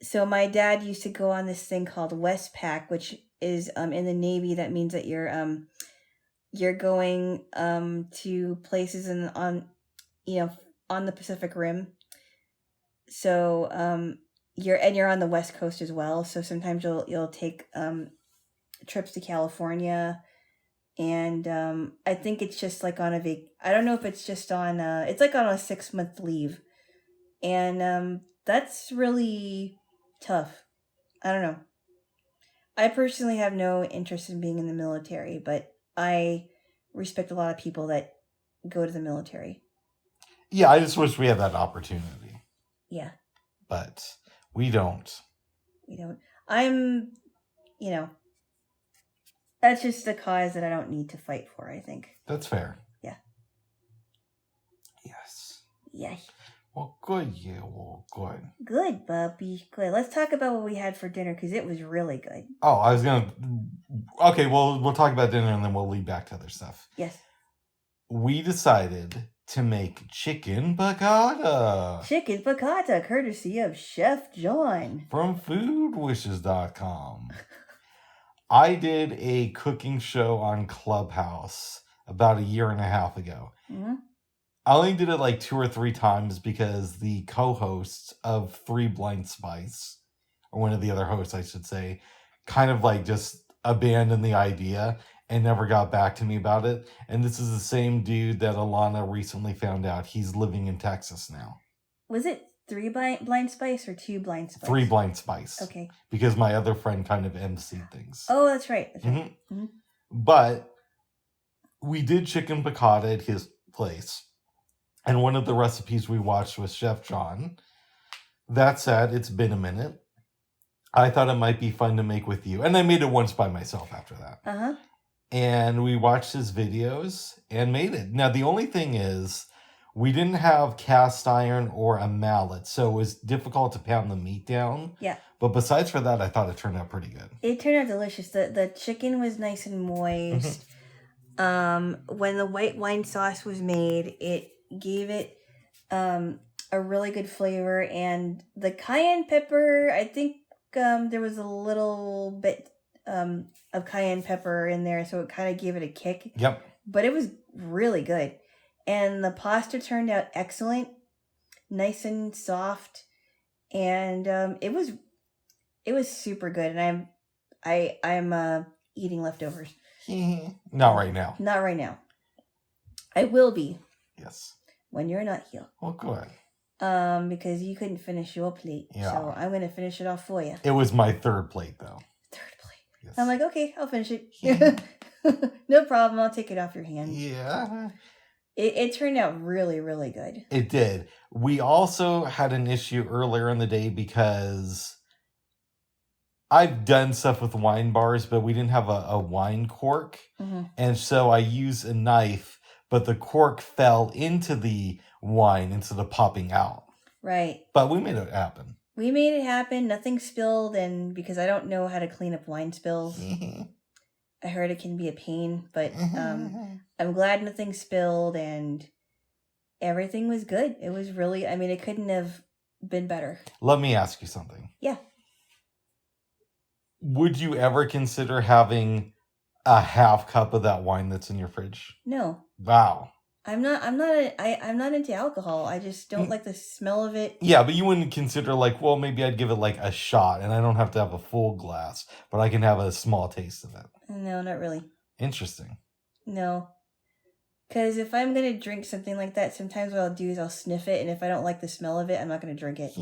Speaker 2: so my dad used to go on this thing called Westpac, which is in the Navy. That means that you're going to places on the Pacific Rim. So you're on the West Coast as well. So sometimes you'll take trips to California. And I think it's just like on I don't know if it's just on it's like on a 6-month leave, and that's really tough. I don't know. I personally have no interest in being in the military, but I respect a lot of people that go to the military.
Speaker 1: Yeah, I just wish we had that opportunity.
Speaker 2: Yeah.
Speaker 1: But we don't.
Speaker 2: I'm that's just a cause that I don't need to fight for, I think.
Speaker 1: That's fair.
Speaker 2: Yeah.
Speaker 1: Yes.
Speaker 2: Yes.
Speaker 1: Well, good, yeah, well, good.
Speaker 2: Good, Bubby. Good. Let's talk about what we had for dinner, because it was really good.
Speaker 1: Oh, I was going to... Okay, well, we'll talk about dinner, and then we'll lead back to other stuff.
Speaker 2: Yes.
Speaker 1: We decided to make chicken piccata.
Speaker 2: Chicken piccata, courtesy of Chef John.
Speaker 1: From foodwishes.com. I did a cooking show on Clubhouse about 1.5 years ago.
Speaker 2: Mm-hmm.
Speaker 1: I only did it like 2 or 3 times because the co-hosts of 3 Blind Spice, or one of the other hosts, I should say, kind of like just abandoned the idea and never got back to me about it. And this is the same dude that Alana recently found out. He's living in Texas now.
Speaker 2: Was it 3 blind spice or 2 blind spice?
Speaker 1: 3 Blind Spice.
Speaker 2: Okay.
Speaker 1: Because my other friend kind of emceed things.
Speaker 2: Oh, that's right. That's right.
Speaker 1: Mm-hmm.
Speaker 2: Mm-hmm.
Speaker 1: But we did chicken piccata at his place. And one of the recipes we watched was Chef John. That said, it's been a minute. I thought it might be fun to make with you. And I made it once by myself after that.
Speaker 2: Uh-huh.
Speaker 1: And we watched his videos and made it. Now, the only thing is, we didn't have cast iron or a mallet, so it was difficult to pound the meat down.
Speaker 2: Yeah.
Speaker 1: But besides for that, I thought it turned out pretty good.
Speaker 2: It turned out delicious. The chicken was nice and moist. When the white wine sauce was made, it gave it a really good flavor. And the cayenne pepper, I think there was a little bit of cayenne pepper in there, so it kind of gave it a kick.
Speaker 1: Yep.
Speaker 2: But it was really good. And the pasta turned out excellent, nice and soft, and it was super good. And I'm eating leftovers.
Speaker 1: Not right now.
Speaker 2: Not right now. I will be.
Speaker 1: Yes.
Speaker 2: When you're not here.
Speaker 1: Well, good.
Speaker 2: Because you couldn't finish your plate,
Speaker 1: yeah.
Speaker 2: So I'm gonna finish it off for you.
Speaker 1: It was my 3rd plate, though.
Speaker 2: 3rd plate.
Speaker 1: Yes.
Speaker 2: I'm like, okay, I'll finish it. No problem. I'll take it off your hand.
Speaker 1: Yeah.
Speaker 2: It turned out really, really good.
Speaker 1: It did. We also had an issue earlier in the day because I've done stuff with wine bars, but we didn't have a wine cork.
Speaker 2: Mm-hmm.
Speaker 1: And so I used a knife, but the cork fell into the wine instead of popping out.
Speaker 2: Right.
Speaker 1: But we made it happen.
Speaker 2: We made it happen. Nothing spilled, and because I don't know how to clean up wine spills, I heard it can be a pain, but I'm glad nothing spilled, and everything was good. It was really, it couldn't have been better.
Speaker 1: Let me ask you something.
Speaker 2: Yeah.
Speaker 1: Would you ever consider having a half cup of that wine that's in your fridge?
Speaker 2: No.
Speaker 1: Wow.
Speaker 2: I'm not into alcohol. I just don't like the smell of it.
Speaker 1: Yeah, but you wouldn't consider well, maybe I'd give it a shot, and I don't have to have a full glass, but I can have a small taste of it.
Speaker 2: No, not really.
Speaker 1: Interesting.
Speaker 2: No. Because if I'm going to drink something like that, sometimes what I'll do is I'll sniff it, and if I don't like the smell of it, I'm not going to drink it.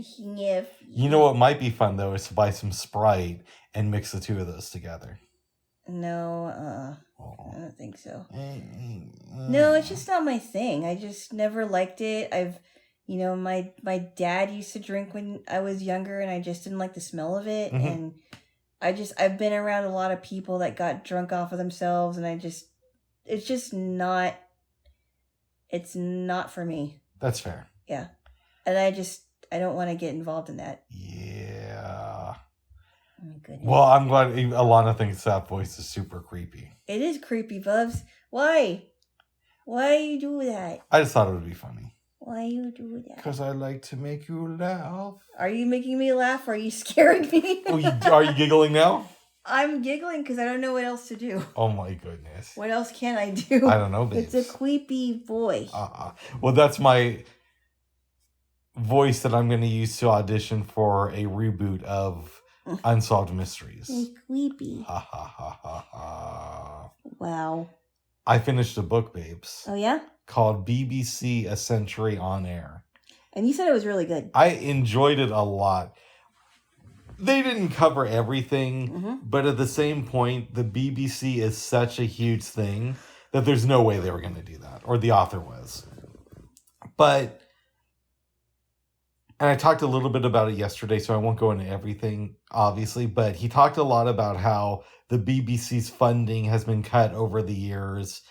Speaker 2: Sniff.
Speaker 1: You know what might be fun, though, is to buy some Sprite and mix the 2 of those together.
Speaker 2: No,
Speaker 1: Oh.
Speaker 2: I don't think so. No, it's just not my thing. I just never liked it. My dad used to drink when I was younger, and I just didn't like the smell of it.
Speaker 1: Mhm.
Speaker 2: And I've been around a lot of people that got drunk off of themselves, and it's just not. It's not for me.
Speaker 1: That's fair.
Speaker 2: Yeah, and I don't want to get involved in that.
Speaker 1: Yeah.
Speaker 2: Oh my goodness.
Speaker 1: Well, I'm glad Alana thinks that voice is super creepy.
Speaker 2: It is creepy, Bubs. Why? Why you do that?
Speaker 1: I just thought it would be funny.
Speaker 2: Why you do that?
Speaker 1: Because I like to make you laugh.
Speaker 2: Are you making me laugh or are you scaring me?
Speaker 1: Are you giggling now?
Speaker 2: I'm giggling because I don't know what else to do.
Speaker 1: Oh my goodness.
Speaker 2: What else can I do?
Speaker 1: I don't know, babes.
Speaker 2: It's a creepy voice.
Speaker 1: Well, that's my voice that I'm going to use to audition for a reboot of Unsolved Mysteries.
Speaker 2: It's creepy.
Speaker 1: Ha ha ha ha ha.
Speaker 2: Wow.
Speaker 1: I finished a book, babes.
Speaker 2: Oh, yeah?
Speaker 1: Called BBC A Century on Air.
Speaker 2: And you said it was really good.
Speaker 1: I enjoyed it a lot. They didn't cover everything, but at the same point, the BBC is such a huge thing that there's no way they were going to do that, or the author was. But, and I talked a little bit about it yesterday, so I won't go into everything, obviously, but he talked a lot about how the BBC's funding has been cut over the years.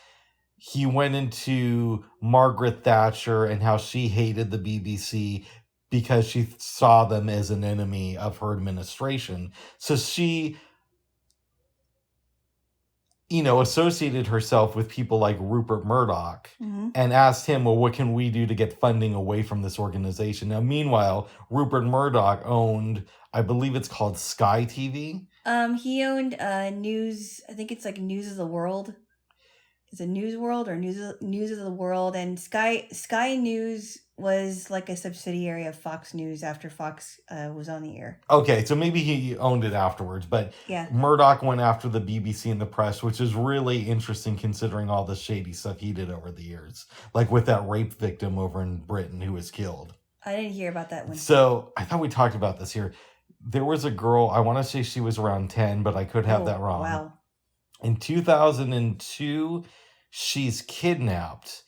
Speaker 1: He went into Margaret Thatcher and how she hated the BBC because she saw them as an enemy of her administration. So she, associated herself with people like Rupert Murdoch and asked him, well, what can we do to get funding away from this organization? Now, meanwhile, Rupert Murdoch owned, I believe it's called Sky TV.
Speaker 2: He owned News, I think it's like News of the World. Is it News World or News of the World? And Sky News was like a subsidiary of Fox News after Fox was on the air.
Speaker 1: Okay, so maybe he owned it afterwards, but
Speaker 2: yeah.
Speaker 1: Murdoch went after the BBC and the press, which is really interesting considering all the shady stuff he did over the years. Like with that rape victim over in Britain who was killed.
Speaker 2: I didn't hear about that one.
Speaker 1: So I thought we talked about this here. There was a girl, I want to say she was around 10, but I could have that wrong.
Speaker 2: Wow.
Speaker 1: In 2002, she's kidnapped,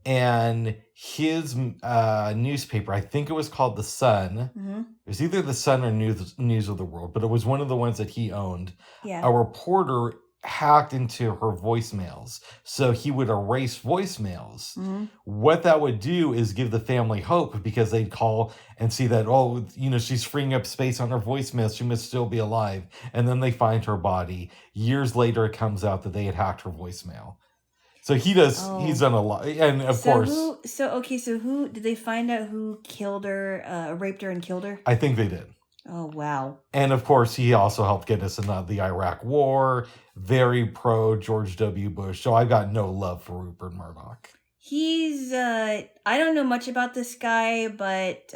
Speaker 1: and his newspaper, I think it was called The Sun. It was either The Sun or News of the World, but it was one of the ones that he owned.
Speaker 2: Yeah.
Speaker 1: A reporter hacked into her voicemails, so he would erase voicemails. What that would do is give the family hope, because they'd call and see that, she's freeing up space on her voicemails, she must still be alive, and then they find her body. Years later, it comes out that they had hacked her voicemail. So he's done a lot, and of course.
Speaker 2: So who did they find out who killed her, raped her and killed her?
Speaker 1: I think they did.
Speaker 2: Oh, wow.
Speaker 1: And of course, he also helped get us into the Iraq War, very pro George W. Bush. So I got no love for Rupert Murdoch.
Speaker 2: He's, I don't know much about this guy, but,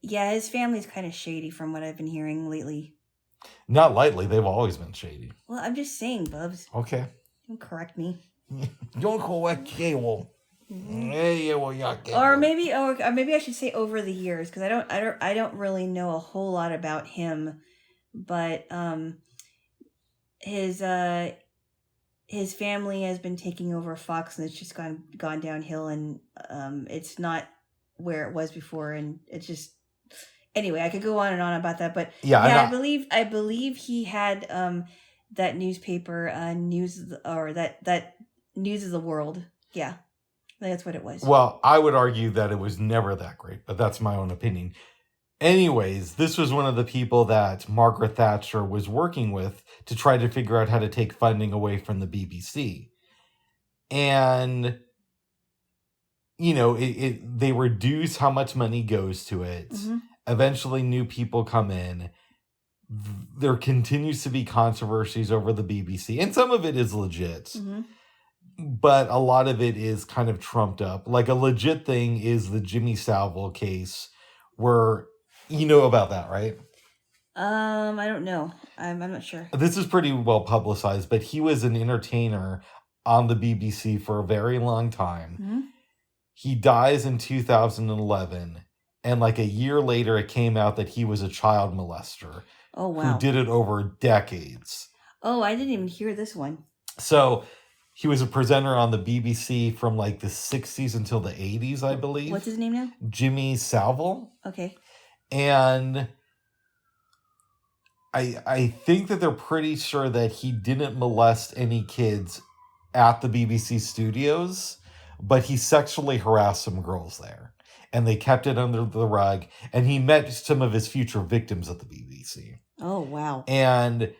Speaker 2: his family's kind of shady from what I've been hearing lately.
Speaker 1: Not lightly, they've always been shady.
Speaker 2: Well, I'm just saying, Bubs.
Speaker 1: Okay.
Speaker 2: Don't correct me.
Speaker 1: Don't correct Jaylo.
Speaker 2: Or maybe I should say over the years, because I don't really know a whole lot about him, but his family has been taking over Fox, and it's just gone downhill, and it's not where it was before, and it's just, anyway, I could go on and on about that, but I believe he had that newspaper, that News of the World. Yeah. That's what it was.
Speaker 1: Well, I would argue that it was never that great, but that's my own opinion. Anyways, this was one of the people that Margaret Thatcher was working with to try to figure out how to take funding away from the BBC. And, they reduce how much money goes to it. Eventually, new people come in. There continues to be controversies over the BBC, and some of it is legit. But a lot of it is kind of trumped up. Like a legit thing is the Jimmy Savile case, where you know about that, right?
Speaker 2: I don't know. I'm not sure.
Speaker 1: This is pretty well publicized, but he was an entertainer on the BBC for a very long time. He dies in 2011, and like a year later, it came out that he was a child molester.
Speaker 2: Oh, wow.
Speaker 1: Who did it over decades.
Speaker 2: Oh, I didn't even hear this one.
Speaker 1: So he was a presenter on the BBC from like the 60s until the 80s, I believe.
Speaker 2: What's his name now?
Speaker 1: Jimmy Savile.
Speaker 2: Okay.
Speaker 1: And I think that they're pretty sure that he didn't molest any kids at the BBC studios, but he sexually harassed some girls there. And they kept it under the rug. And he met some of his future victims at the BBC.
Speaker 2: Oh, wow.
Speaker 1: And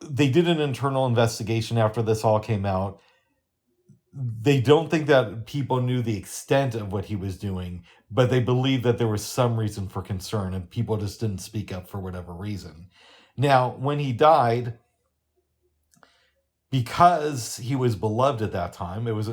Speaker 1: they did an internal investigation after this all came out. They don't think that people knew the extent of what he was doing, but they believe that there was some reason for concern and people just didn't speak up for whatever reason. Now, when he died, because he was beloved at that time, it was,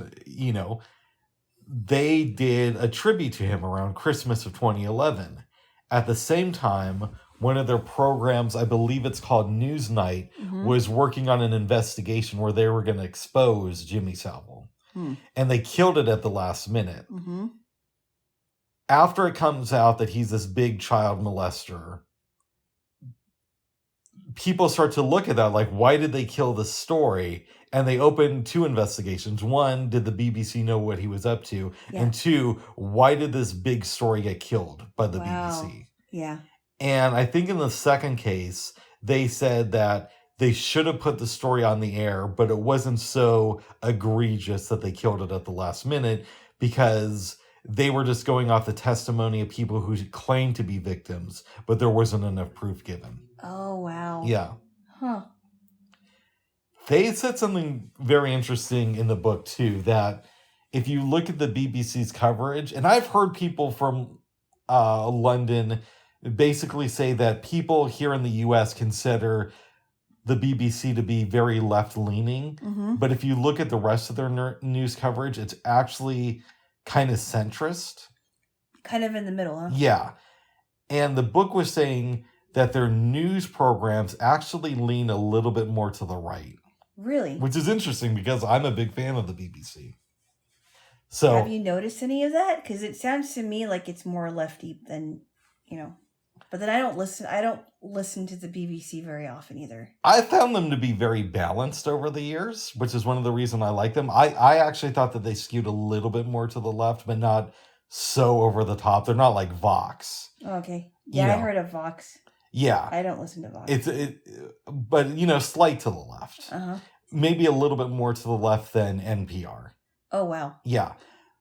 Speaker 1: they did a tribute to him around Christmas of 2011. At the same time, one of their programs, I believe it's called Newsnight, was working on an investigation where they were going to expose Jimmy Savile. And they killed it at the last minute. After it comes out that he's this big child molester, people start to look at that like, why did they kill this story? And they opened 2 investigations. 1, did the BBC know what he was up to? Yeah. And 2, why did this big story get killed by the BBC?
Speaker 2: Yeah.
Speaker 1: And I think in the second case, they said that they should have put the story on the air, but it wasn't so egregious that they killed it at the last minute because they were just going off the testimony of people who claimed to be victims, but there wasn't enough proof given.
Speaker 2: Oh, wow.
Speaker 1: Yeah.
Speaker 2: Huh.
Speaker 1: They said something very interesting in the book, too, that if you look at the BBC's coverage, and I've heard people from London basically say that people here in the U.S. consider the BBC to be very left-leaning. But if you look at the rest of their news coverage, it's actually kind of centrist.
Speaker 2: Kind of in the middle, huh?
Speaker 1: Yeah. And the book was saying that their news programs actually lean a little bit more to the right.
Speaker 2: Really?
Speaker 1: Which is interesting because I'm a big fan of the BBC. So,
Speaker 2: have you noticed any of that? Because it sounds to me like it's more lefty than, But then I don't listen to the BBC very often either.
Speaker 1: I found them to be very balanced over the years, which is one of the reasons I like them. I actually thought that they skewed a little bit more to the left, but not so over the top. They're not like Vox.
Speaker 2: Okay. Yeah, I heard of Vox.
Speaker 1: Yeah.
Speaker 2: I don't listen to Vox.
Speaker 1: But slight to the left. Maybe a little bit more to the left than NPR.
Speaker 2: Oh, wow.
Speaker 1: Yeah.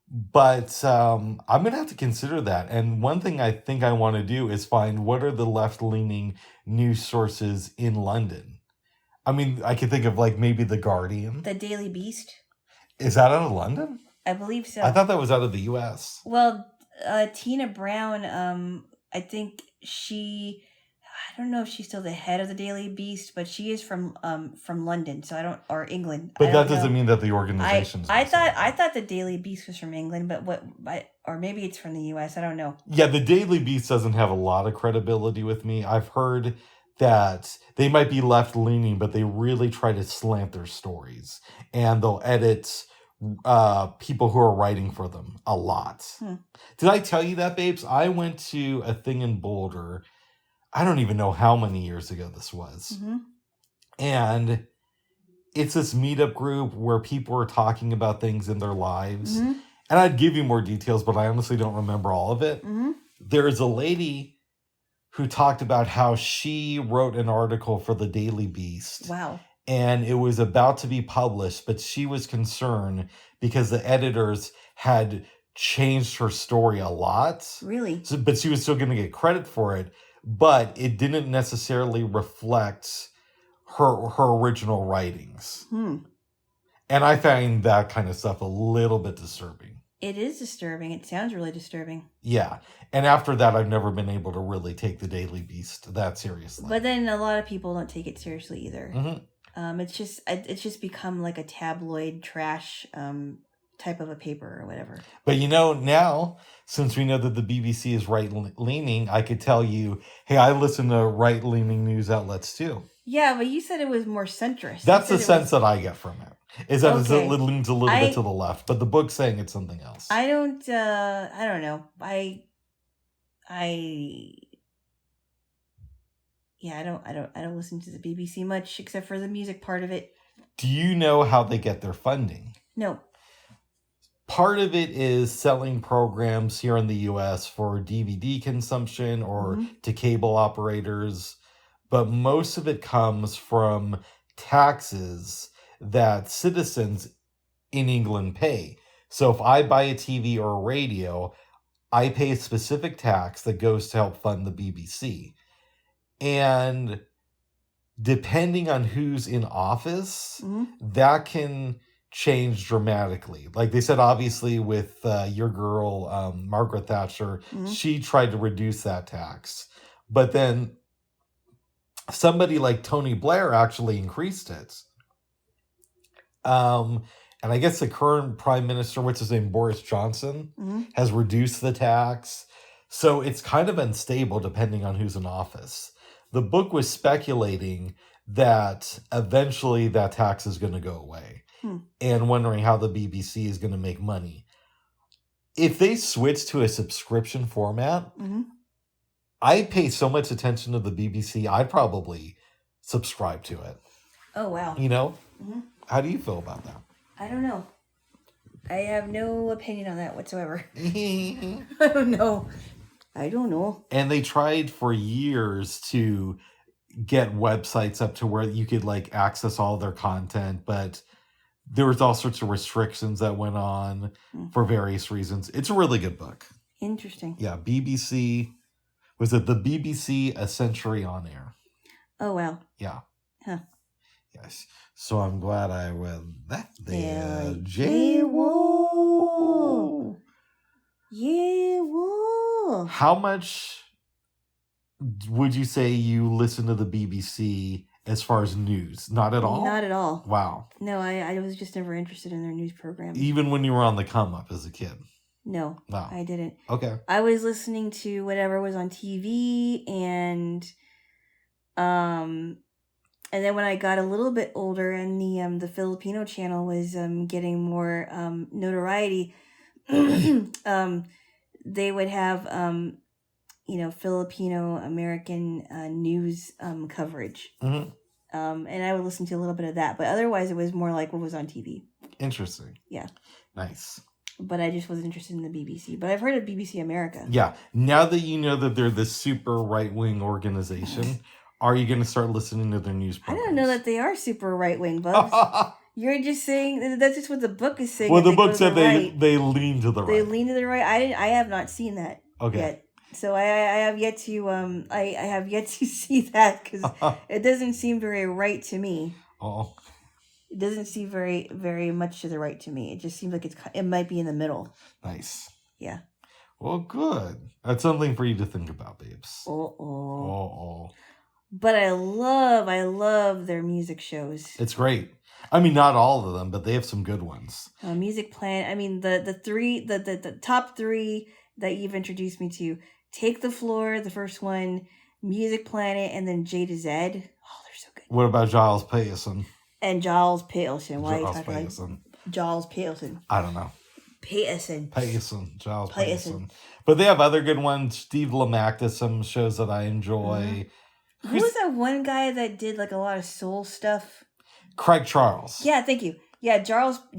Speaker 1: But I'm going to have to consider that. And one thing I think I want to do is find what are the left-leaning news sources in London. I mean, I could think of like maybe The Guardian.
Speaker 2: The Daily Beast.
Speaker 1: Is that out of London?
Speaker 2: I believe so.
Speaker 1: I thought that was out of the U.S.
Speaker 2: Well, Tina Brown, I think I don't know if she's still the head of the Daily Beast, but she is from London, or England.
Speaker 1: But that doesn't mean that the organization's.
Speaker 2: I thought the Daily Beast was from England, or maybe it's from the U.S. I don't know.
Speaker 1: Yeah, the Daily Beast doesn't have a lot of credibility with me. I've heard that they might be left leaning, but they really try to slant their stories, and they'll edit people who are writing for them a lot. Did I tell you that, babes? I went to a thing in Boulder. I don't even know how many years ago this was. And it's this meetup group where people are talking about things in their lives. And I'd give you more details, but I honestly don't remember all of it. There is a lady who talked about how she wrote an article for the Daily Beast.
Speaker 2: Wow.
Speaker 1: And it was about to be published, but she was concerned because the editors had changed her story a lot.
Speaker 2: Really?
Speaker 1: But she was still going to get credit for it. But it didn't necessarily reflect her original writings. And I find that kind of stuff a little bit disturbing.
Speaker 2: It is disturbing. It sounds really disturbing.
Speaker 1: Yeah. And after that, I've never been able to really take the Daily Beast that seriously.
Speaker 2: But then a lot of people don't take it seriously either. It's just become like a tabloid trash type of a paper or whatever.
Speaker 1: But now, since we know that the BBC is right-leaning, I could tell you, hey, I listen to right-leaning news outlets too.
Speaker 2: Yeah, but you said it was more centrist.
Speaker 1: That's the sense that I get from it. Is that it leans a little bit to the left, but the book's saying it's something else.
Speaker 2: I don't know. Yeah, I don't listen to the BBC much except for the music part of it.
Speaker 1: Do you know how they get their funding?
Speaker 2: No.
Speaker 1: Part of it is selling programs here in the US for DVD consumption or to cable operators, but most of it comes from taxes that citizens in England pay. So if I buy a TV or a radio, I pay a specific tax that goes to help fund the BBC. And depending on who's in office, that can change dramatically. Like they said, obviously, with your girl, Margaret Thatcher, she tried to reduce that tax. But then somebody like Tony Blair actually increased it. And I guess the current prime minister, what's his name, Boris Johnson, has reduced the tax. So it's kind of unstable depending on who's in office. The book was speculating that eventually that tax is going to go away and wondering how the BBC is going to make money. If they switch to a subscription format, I pay so much attention to the BBC, I'd probably subscribe to it.
Speaker 2: Oh, wow.
Speaker 1: You know? How do you feel about that?
Speaker 2: I don't know. I have no opinion on that whatsoever. I don't know. I don't know.
Speaker 1: And they tried for years to get websites up to where you could like access all their content, but there was all sorts of restrictions that went on for various reasons. It's a really good book.
Speaker 2: Interesting.
Speaker 1: Yeah, BBC. Was it the BBC A Century on Air?
Speaker 2: Oh, wow.
Speaker 1: Yeah.
Speaker 2: Huh.
Speaker 1: Yes. So I'm glad I read that there.
Speaker 2: Jaylo. Jaylo.
Speaker 1: How much would you say you listen to the BBC as far as news? Not at all?
Speaker 2: Not at all.
Speaker 1: Wow.
Speaker 2: No, I was just never interested in their news program.
Speaker 1: Even when you were on the come up as a kid?
Speaker 2: No, I didn't.
Speaker 1: Okay.
Speaker 2: I was listening to whatever was on TV, and then when I got a little bit older and the Filipino channel was getting more notoriety, they would have Filipino American news coverage. And I would listen to a little bit of that, but otherwise it was more like what was on TV.
Speaker 1: Interesting.
Speaker 2: Yeah.
Speaker 1: Nice.
Speaker 2: But I just wasn't interested in the BBC. But I've heard of BBC America.
Speaker 1: Yeah. Now that you know that they're this super right-wing organization, are you going to start listening to their news programs?
Speaker 2: I don't know that they are super right-wing, Bugs. You're just saying, that's just what the book is saying.
Speaker 1: Well, the book said they lean to the right.
Speaker 2: They lean to the right. I have not seen that yet. So I have yet to I have yet to see that because it doesn't seem very right to me.
Speaker 1: Oh.
Speaker 2: It doesn't seem very, very much to the right to me. It just seems like it might be in the middle.
Speaker 1: Nice.
Speaker 2: Yeah.
Speaker 1: Well, good. That's something for you to think about, babes.
Speaker 2: Oh. But I love their music shows.
Speaker 1: It's great. I mean, not all of them, but they have some good ones.
Speaker 2: Music Planet. I mean, the top three that you've introduced me to: Take the Floor, the first one, Music Planet, and then J to Z. Oh, they're so good.
Speaker 1: What about Giles Payson?
Speaker 2: And Giles Payson. Why
Speaker 1: Giles
Speaker 2: are you talking
Speaker 1: Payson.
Speaker 2: like Giles Payson?
Speaker 1: I don't know.
Speaker 2: Payson.
Speaker 1: Giles Payson. But they have other good ones. Steve Lamacq does some shows that I enjoy.
Speaker 2: Who was that one guy that did like a lot of soul stuff?
Speaker 1: Craig Charles.
Speaker 2: Yeah, thank you. Yeah,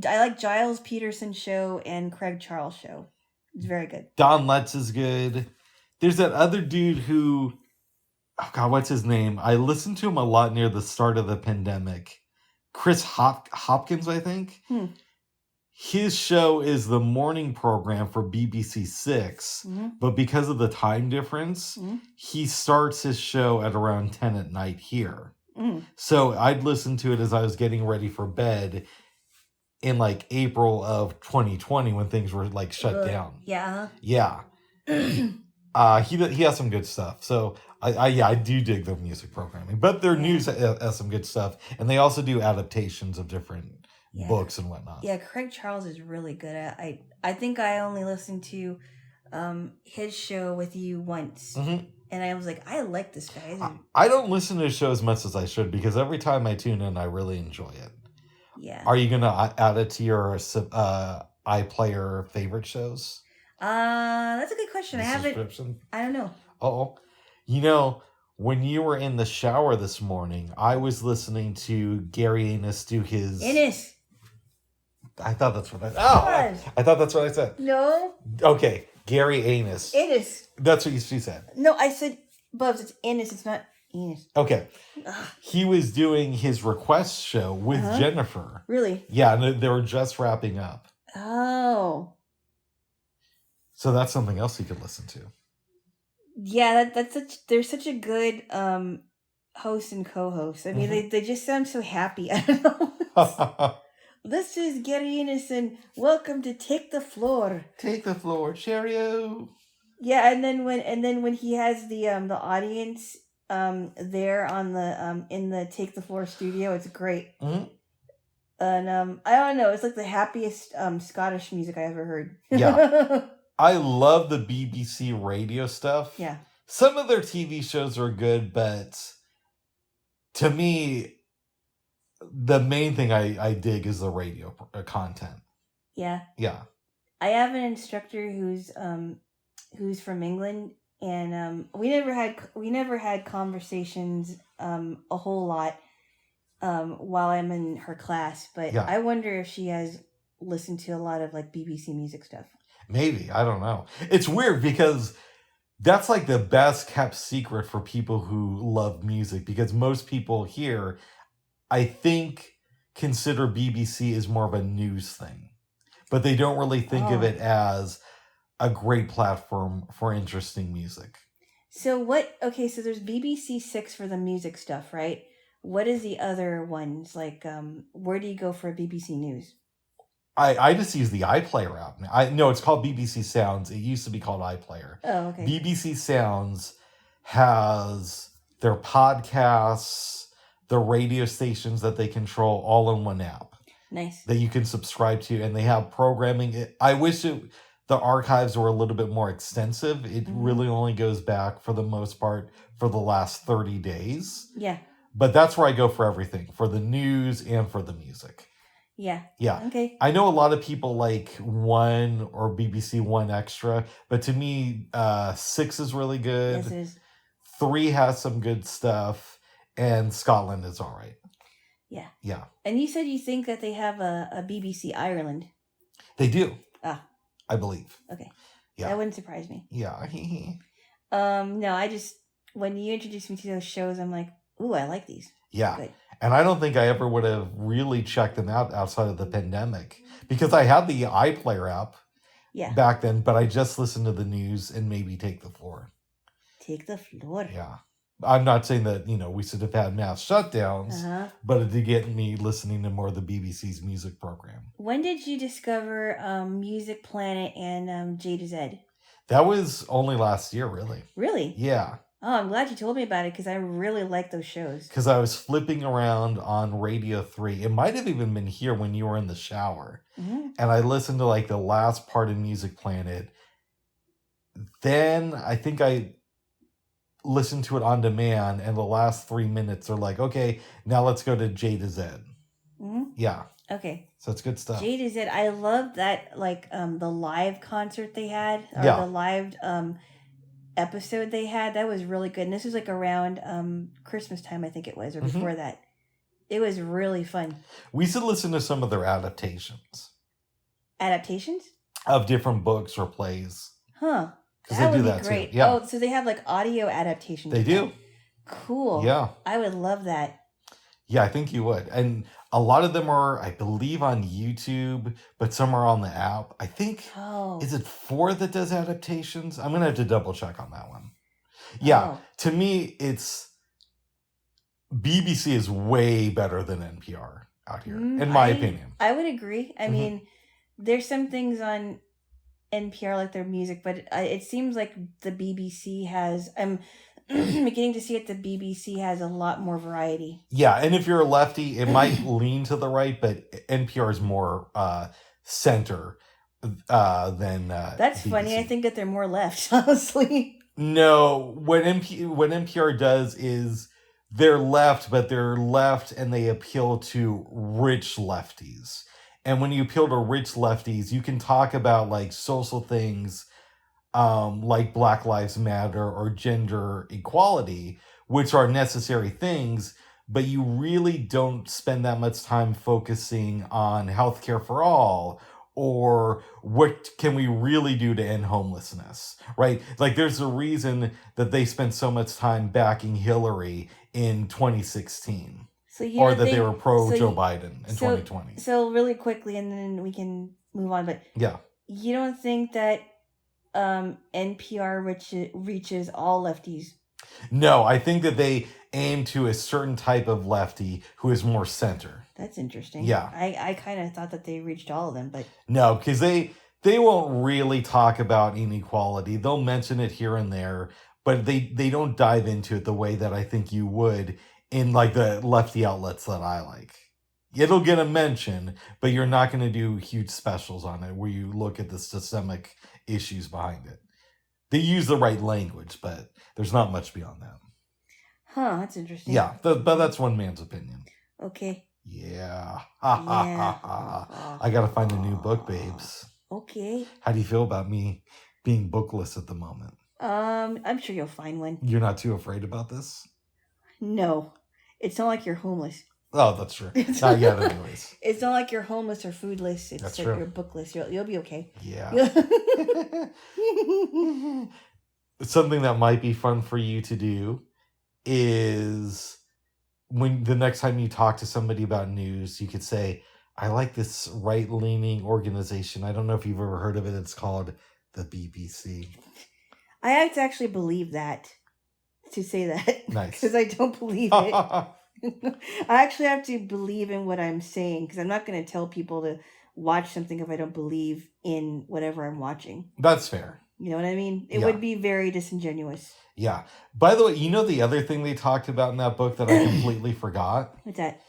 Speaker 2: I like Giles Peterson's show and Craig Charles' show. It's very good.
Speaker 1: Don Letts is good. There's that other dude who, oh God, what's his name? I listened to him a lot near the start of the pandemic. Chris Hopkins, I think. His show is the morning program for BBC 6, but because of the time difference, he starts his show at around 10 at night here. So I'd listen to it as I was getting ready for bed in like April of 2020 when things were like shut down.
Speaker 2: Yeah.
Speaker 1: Yeah. He has some good stuff. So I do dig their music programming, but their news has some good stuff, and they also do adaptations of different books and whatnot.
Speaker 2: Yeah, Craig Charles is really good at. I think I only listened to his show with you once, and I was like, I like this guy.
Speaker 1: I don't listen to his show as much as I should because every time I tune in, I really enjoy it.
Speaker 2: Yeah.
Speaker 1: Are you gonna add it to your iPlayer favorite shows?
Speaker 2: That's a good question. I haven't. I don't know.
Speaker 1: Oh, you know, when you were in the shower this morning, I was listening to Gary Anus do his...
Speaker 2: Innis.
Speaker 1: I thought that's what I thought that's what I said.
Speaker 2: No.
Speaker 1: Okay, Gary Anus.
Speaker 2: Innis.
Speaker 1: That's what she said.
Speaker 2: No, I said, Bubs, it's Innis. It's not Enos.
Speaker 1: Okay.
Speaker 2: Ugh.
Speaker 1: He was doing his request show with Jennifer.
Speaker 2: Really?
Speaker 1: Yeah, and they were just wrapping up.
Speaker 2: Oh.
Speaker 1: So that's something else you could listen to.
Speaker 2: Yeah, they're such a good host and co-host. I mean, they just sound so happy. I don't know. This is Gary Ennis, and welcome to Take the Floor.
Speaker 1: Take the floor, Cheerio.
Speaker 2: Yeah, and then when he has the audience there on the in the Take the Floor studio, it's great. Mm-hmm. And I don't know, it's like the happiest Scottish music I ever heard.
Speaker 1: Yeah. I love the BBC radio stuff.
Speaker 2: Yeah. Some
Speaker 1: of their TV shows are good, but to me, the main thing I dig is the radio content.
Speaker 2: Yeah.
Speaker 1: Yeah.
Speaker 2: I have an instructor who's from England, and we never had conversations a whole lot while I'm in her class, but yeah. I wonder if she has listened to a lot of like BBC music stuff.
Speaker 1: Maybe, I don't know. It's weird because that's like the best kept secret for people who love music, because most people here, I think, consider BBC as more of a news thing, but they don't really think of it as a great platform for interesting music.
Speaker 2: So so there's BBC 6 for the music stuff, right? What is the other ones? Like, where do you go for BBC News?
Speaker 1: I just use the iPlayer app. It's called BBC Sounds. It used to be called iPlayer.
Speaker 2: Oh, okay.
Speaker 1: BBC Sounds has their podcasts, the radio stations that they control, all in one app.
Speaker 2: Nice.
Speaker 1: That you can subscribe to, and they have programming. I wish the archives were a little bit more extensive. It really only goes back, for the most part, for the last 30 days.
Speaker 2: Yeah.
Speaker 1: But that's where I go for everything, for the news and for the music.
Speaker 2: Yeah.
Speaker 1: Yeah.
Speaker 2: Okay.
Speaker 1: I know a lot of people like One or BBC One Extra, but to me, 6 is really good.
Speaker 2: Yes, it is.
Speaker 1: 3 has some good stuff, and Scotland is all right.
Speaker 2: Yeah.
Speaker 1: Yeah.
Speaker 2: And you said you think that they have a BBC Ireland.
Speaker 1: They do.
Speaker 2: Ah.
Speaker 1: I believe.
Speaker 2: Okay.
Speaker 1: Yeah.
Speaker 2: That wouldn't surprise me.
Speaker 1: Yeah.
Speaker 2: No, I just, when you introduced me to those shows, I'm like, ooh, I like these.
Speaker 1: Yeah.
Speaker 2: Good.
Speaker 1: And I don't think I ever would have really checked them out outside of the pandemic, because I had the iPlayer app back then, but I just listened to the news and maybe Take the Floor.
Speaker 2: Take the Floor.
Speaker 1: Yeah. I'm not saying that, we should have had mass shutdowns, but it did get me listening to more of the BBC's music program.
Speaker 2: When did you discover Music Planet and J to Z?
Speaker 1: That was only last year, really.
Speaker 2: Really?
Speaker 1: Yeah.
Speaker 2: Oh, I'm glad you told me about it, because I really like those shows.
Speaker 1: Because I was flipping around on Radio 3. It might have even been here when you were in the shower. Mm-hmm. And I listened to like the last part of Music Planet. Then I think I listened to it on demand, and the last 3 minutes are like, okay, now let's go to J to Z. Mm-hmm. Yeah.
Speaker 2: Okay.
Speaker 1: So it's good stuff.
Speaker 2: J to Z. I love that, like the live concert they had, or the live episode they had. That was really good. And this was like around Christmas time, I think it was, or before that. It was really fun.
Speaker 1: We should listen to some of their adaptations.
Speaker 2: Adaptations?
Speaker 1: Of different books or plays.
Speaker 2: Huh.
Speaker 1: That would be
Speaker 2: great.
Speaker 1: Too. Yeah.
Speaker 2: Oh, so they have like audio adaptations.
Speaker 1: They do.
Speaker 2: Cool.
Speaker 1: Yeah.
Speaker 2: I would love that.
Speaker 1: Yeah, I think you would. And a lot of them are, I believe, on YouTube, but some are on the app. I think, is it 4 that does adaptations? I'm going to have to double check on that one. Yeah, to me, BBC is way better than NPR out here, in my opinion.
Speaker 2: I would agree. I mean, there's some things on NPR, like their music, but it seems like the BBC has... I'm beginning to see it. The BBC has a lot more variety. Yeah,
Speaker 1: and if you're a lefty, it might lean to the right, but NPR is more center than
Speaker 2: That's
Speaker 1: BBC.
Speaker 2: Funny. I think that they're more left, honestly.
Speaker 1: No, what NPR does is they're left, but they're left and they appeal to rich lefties. And when you appeal to rich lefties, you can talk about like social things like Black Lives Matter or gender equality which are necessary things, but you really don't spend that much time focusing on healthcare for all or what can we really do to end homelessness, right? Like there's a reason that they spent so much time backing Hillary in 2016
Speaker 2: So you
Speaker 1: or
Speaker 2: don't
Speaker 1: that they
Speaker 2: think
Speaker 1: were pro
Speaker 2: so?
Speaker 1: Joe
Speaker 2: You,
Speaker 1: Biden in
Speaker 2: so
Speaker 1: 2020.
Speaker 2: so really quickly, and then we can move on. But
Speaker 1: Yeah.
Speaker 2: you don't think that NPR reaches all lefties?
Speaker 1: No, I think that they aim to a certain type of lefty who is more center.
Speaker 2: That's interesting.
Speaker 1: Yeah.
Speaker 2: I kind of thought that they reached all of them, but
Speaker 1: No, because they won't really talk about inequality. They'll mention it here and there, but they don't dive into it the way that I think you would in like the lefty outlets that I like. It'll get a mention, but you're not going to do huge specials on it where you look at the systemic issues behind it. They use the right language, but there's not much beyond that.
Speaker 2: Huh, that's interesting.
Speaker 1: Yeah, but that's one man's opinion.
Speaker 2: Okay.
Speaker 1: Yeah.
Speaker 2: Yeah.
Speaker 1: I gotta find a new book, babes.
Speaker 2: Okay.
Speaker 1: How do you feel about me being bookless at the moment?
Speaker 2: I'm sure you'll find one.
Speaker 1: You're not too afraid about this?
Speaker 2: No. It's not like you're homeless.
Speaker 1: Oh, that's true. Not yet, anyways.
Speaker 2: It's not like you're homeless or foodless. It's
Speaker 1: That's
Speaker 2: like
Speaker 1: true.
Speaker 2: you're bookless. You'll be okay.
Speaker 1: Yeah. Something that might be fun for you to do is when the next time you talk to somebody about news, you could say, I like this right-leaning organization. I don't know if you've ever heard of it. It's called the BBC.
Speaker 2: I have to actually believe that to say that.
Speaker 1: Nice.
Speaker 2: Because I don't believe it. I actually have to believe in what I'm saying because I'm not going to tell people to watch something if I don't believe in whatever I'm watching.
Speaker 1: That's fair.
Speaker 2: You know what I mean? It
Speaker 1: Yeah.
Speaker 2: would be very disingenuous.
Speaker 1: Yeah. By the way, you know the other thing they talked about in that book that I completely forgot?
Speaker 2: What's that?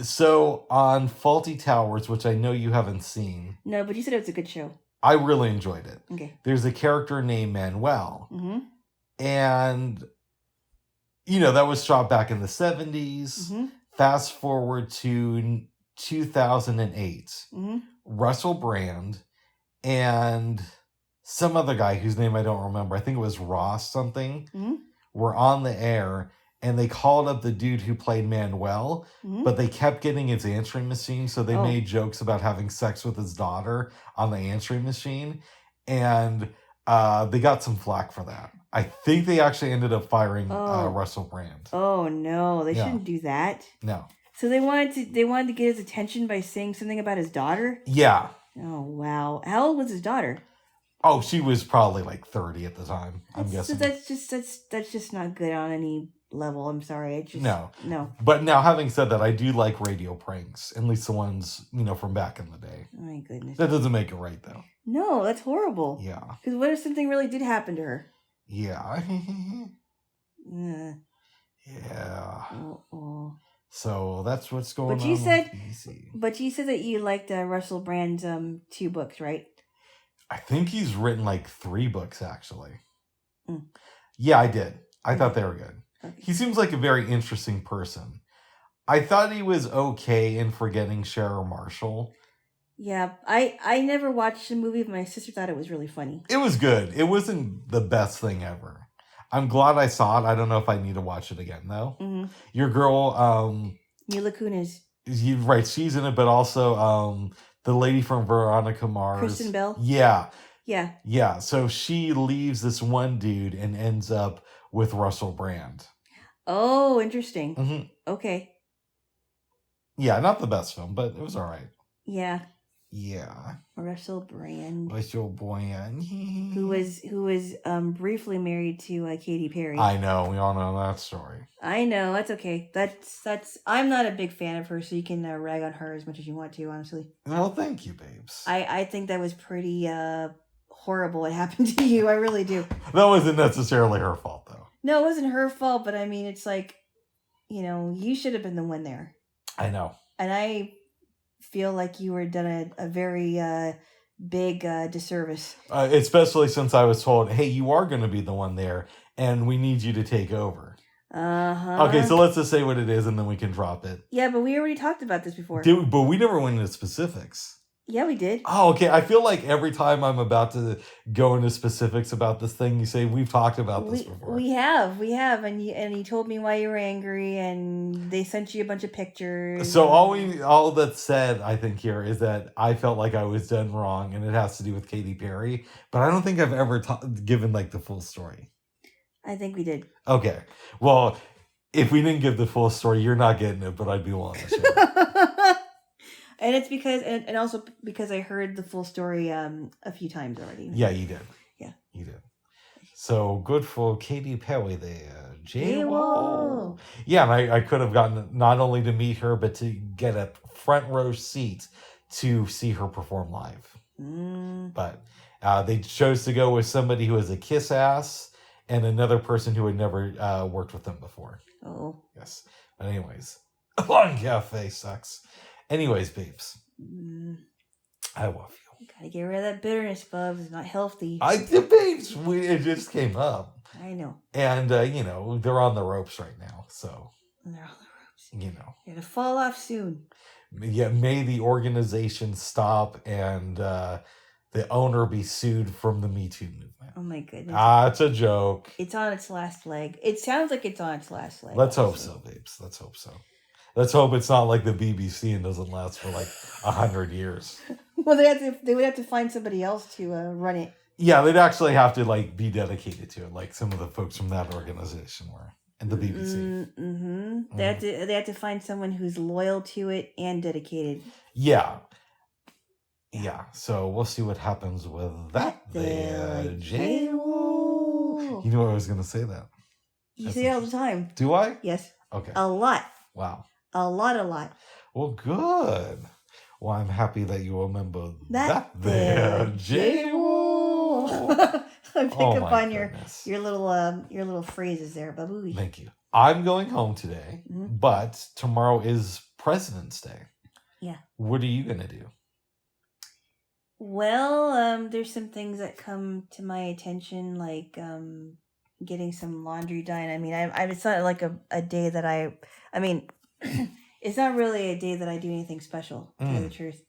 Speaker 1: So on Faulty Towers, which I know you haven't seen.
Speaker 2: No, but you said it was a good show.
Speaker 1: I really enjoyed it.
Speaker 2: Okay.
Speaker 1: There's a character named Manuel.
Speaker 2: Mm-hmm.
Speaker 1: And, you know, that was shot back in the 70s.
Speaker 2: Mm-hmm.
Speaker 1: Fast forward to 2008.
Speaker 2: Mm-hmm.
Speaker 1: Russell Brand and some other guy whose name I don't remember. I think it was Ross something.
Speaker 2: Mm-hmm.
Speaker 1: Were on the air. And they called up the dude who played Manuel,
Speaker 2: Mm-hmm.
Speaker 1: but they kept getting his answering machine. So they made jokes about having sex with his daughter on the answering machine. And they got some flack for that. I think they actually ended up firing Russell Brand.
Speaker 2: Oh, no. They shouldn't do that.
Speaker 1: No.
Speaker 2: So they wanted to get his attention by saying something about his daughter?
Speaker 1: Yeah.
Speaker 2: Oh, wow. How old was his daughter?
Speaker 1: Oh, she was probably like 30 at the time, I'm guessing.
Speaker 2: That's just not good on any level. I'm sorry. No.
Speaker 1: But now, having said that, I do like radio pranks, at least the ones, you know, from back in the day.
Speaker 2: Oh, my goodness.
Speaker 1: That doesn't make it right, though.
Speaker 2: No, that's horrible.
Speaker 1: Yeah.
Speaker 2: Because what if something really did happen to her?
Speaker 1: Yeah.
Speaker 2: Yeah.
Speaker 1: Yeah. So that's what's going on.
Speaker 2: But you said,
Speaker 1: with DC.
Speaker 2: But you said that you liked Russell Brand's 2 books, right?
Speaker 1: I think he's written like 3 books, actually.
Speaker 2: Mm.
Speaker 1: Yeah, I did. I thought they were good.
Speaker 2: Okay.
Speaker 1: He seems like a very interesting person. I thought he was okay in Forgetting Sarah Marshall.
Speaker 2: Yeah, I never watched the movie, but my sister thought it was really funny.
Speaker 1: It was good. It wasn't the best thing ever. I'm glad I saw it. I don't know if I need to watch it again, though.
Speaker 2: Mm-hmm.
Speaker 1: Your girl...
Speaker 2: Mila Kunis.
Speaker 1: Right, she's in it, but also the lady from Veronica Mars.
Speaker 2: Kristen Bell?
Speaker 1: Yeah.
Speaker 2: Yeah.
Speaker 1: Yeah, so she leaves this one dude and ends up with Russell Brand.
Speaker 2: Oh, interesting.
Speaker 1: Mm-hmm.
Speaker 2: Okay.
Speaker 1: Yeah, not the best film, but it was all right.
Speaker 2: Yeah.
Speaker 1: Yeah.
Speaker 2: Russell Brand.
Speaker 1: Russell Brand.
Speaker 2: who was briefly married to Katy Perry.
Speaker 1: I know, we all know that story.
Speaker 2: I know, that's okay. That's I'm not a big fan of her, so you can rag on her as much as you want to, honestly.
Speaker 1: Well, thank you, babes.
Speaker 2: I think that was pretty horrible what happened to you. I really do.
Speaker 1: That wasn't necessarily her fault, though.
Speaker 2: No, it wasn't her fault, but I mean, it's like, you know, you should have been the one there.
Speaker 1: I know.
Speaker 2: And I feel like you were done a very big disservice.
Speaker 1: Especially since I was told, hey, you are going to be the one there, and we need you to take over.
Speaker 2: Uh-huh.
Speaker 1: Okay, so let's just say what it is, and then we can drop it.
Speaker 2: Yeah, but we already talked about this before.
Speaker 1: But we never went into specifics.
Speaker 2: Yeah, we did.
Speaker 1: Oh, okay. I feel like every time I'm about to go into specifics about this thing, you say we've talked about this before.
Speaker 2: We have, and you told me why you were angry, and they sent you a bunch of pictures.
Speaker 1: So all that's said, I think here is that I felt like I was done wrong, and it has to do with Katy Perry. But I don't think I've ever given like the full story.
Speaker 2: I think we did.
Speaker 1: Okay. Well, if we didn't give the full story, you're not getting it, but I'd be willing to share.
Speaker 2: And it's because, and also because I heard the full story a few times already.
Speaker 1: Yeah, you did.
Speaker 2: Yeah.
Speaker 1: You did. So good for Katy Perry there.
Speaker 2: Jaylo.
Speaker 1: Yeah, and I could have gotten not only to meet her, but to get a front row seat to see her perform live. But they chose to go with somebody who was a kiss ass and another person who had never worked with them before.
Speaker 2: Oh.
Speaker 1: Yes. But anyways, Long Cafe sucks. Anyways, babes, I love you.
Speaker 2: Gotta get rid of that bitterness, Bubs. It's not healthy.
Speaker 1: Babes, it just came up.
Speaker 2: I know.
Speaker 1: And, they're on the ropes right now. So,
Speaker 2: they're on the
Speaker 1: ropes.
Speaker 2: They're gonna fall off soon.
Speaker 1: Yeah, may the organization stop and the owner be sued from the Me Too movement.
Speaker 2: Oh my goodness.
Speaker 1: It's a joke.
Speaker 2: It's on its last leg. It sounds like it's on its last leg.
Speaker 1: Let's hope so, babes. Let's hope so. Let's hope it's not like the BBC and doesn't last for like 100 years.
Speaker 2: Well, they would have to find somebody else to run it.
Speaker 1: Yeah, they'd actually have to like be dedicated to it, like some of the folks from that organization were, and the BBC.
Speaker 2: They have to find someone who's loyal to it and dedicated.
Speaker 1: Yeah. So we'll see what happens with that. Jaylo. You know I was going to say that.
Speaker 2: You say it all the time.
Speaker 1: Do I?
Speaker 2: Yes.
Speaker 1: Okay.
Speaker 2: A lot.
Speaker 1: Wow.
Speaker 2: A lot.
Speaker 1: Well, good. Well, I'm happy that you remember that
Speaker 2: Jaylo. I pick up on
Speaker 1: goodness.
Speaker 2: your little phrases there, Babu.
Speaker 1: Thank you. I'm going home today, but tomorrow is President's Day.
Speaker 2: Yeah.
Speaker 1: What are you gonna do?
Speaker 2: Well, there's some things that come to my attention, like getting some laundry done. I mean, it's not like a day that I mean, it's not really a day that I do anything special, to tell you the truth.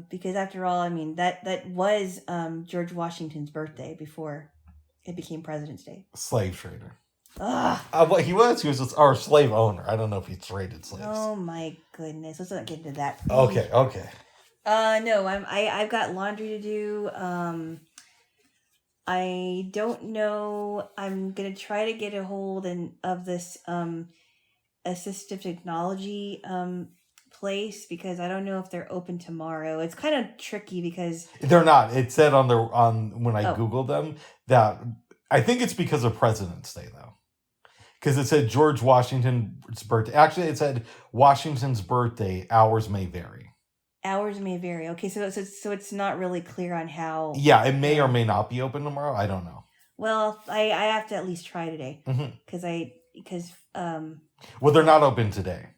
Speaker 2: Because after all, I mean, that was George Washington's birthday before it became President's Day.
Speaker 1: Slave trader.
Speaker 2: Ugh.
Speaker 1: He was our slave owner. I don't know if he traded slaves.
Speaker 2: Oh my goodness. Let's not get into that.
Speaker 1: Okay.
Speaker 2: No, I've got laundry to do. I don't know. I'm gonna try to get a hold of this assistive technology place, because I don't know if they're open tomorrow. It's kind of tricky because
Speaker 1: they're not. It said on when I Googled them that I think it's because of President's Day though. Because it said George Washington's birthday. Actually, it said Washington's birthday. Hours may vary.
Speaker 2: Hours may vary. Okay, so it's not really clear on how.
Speaker 1: Yeah, it may or may not be open tomorrow. I don't know.
Speaker 2: Well, I have to at least try today because
Speaker 1: Well, they're not open today.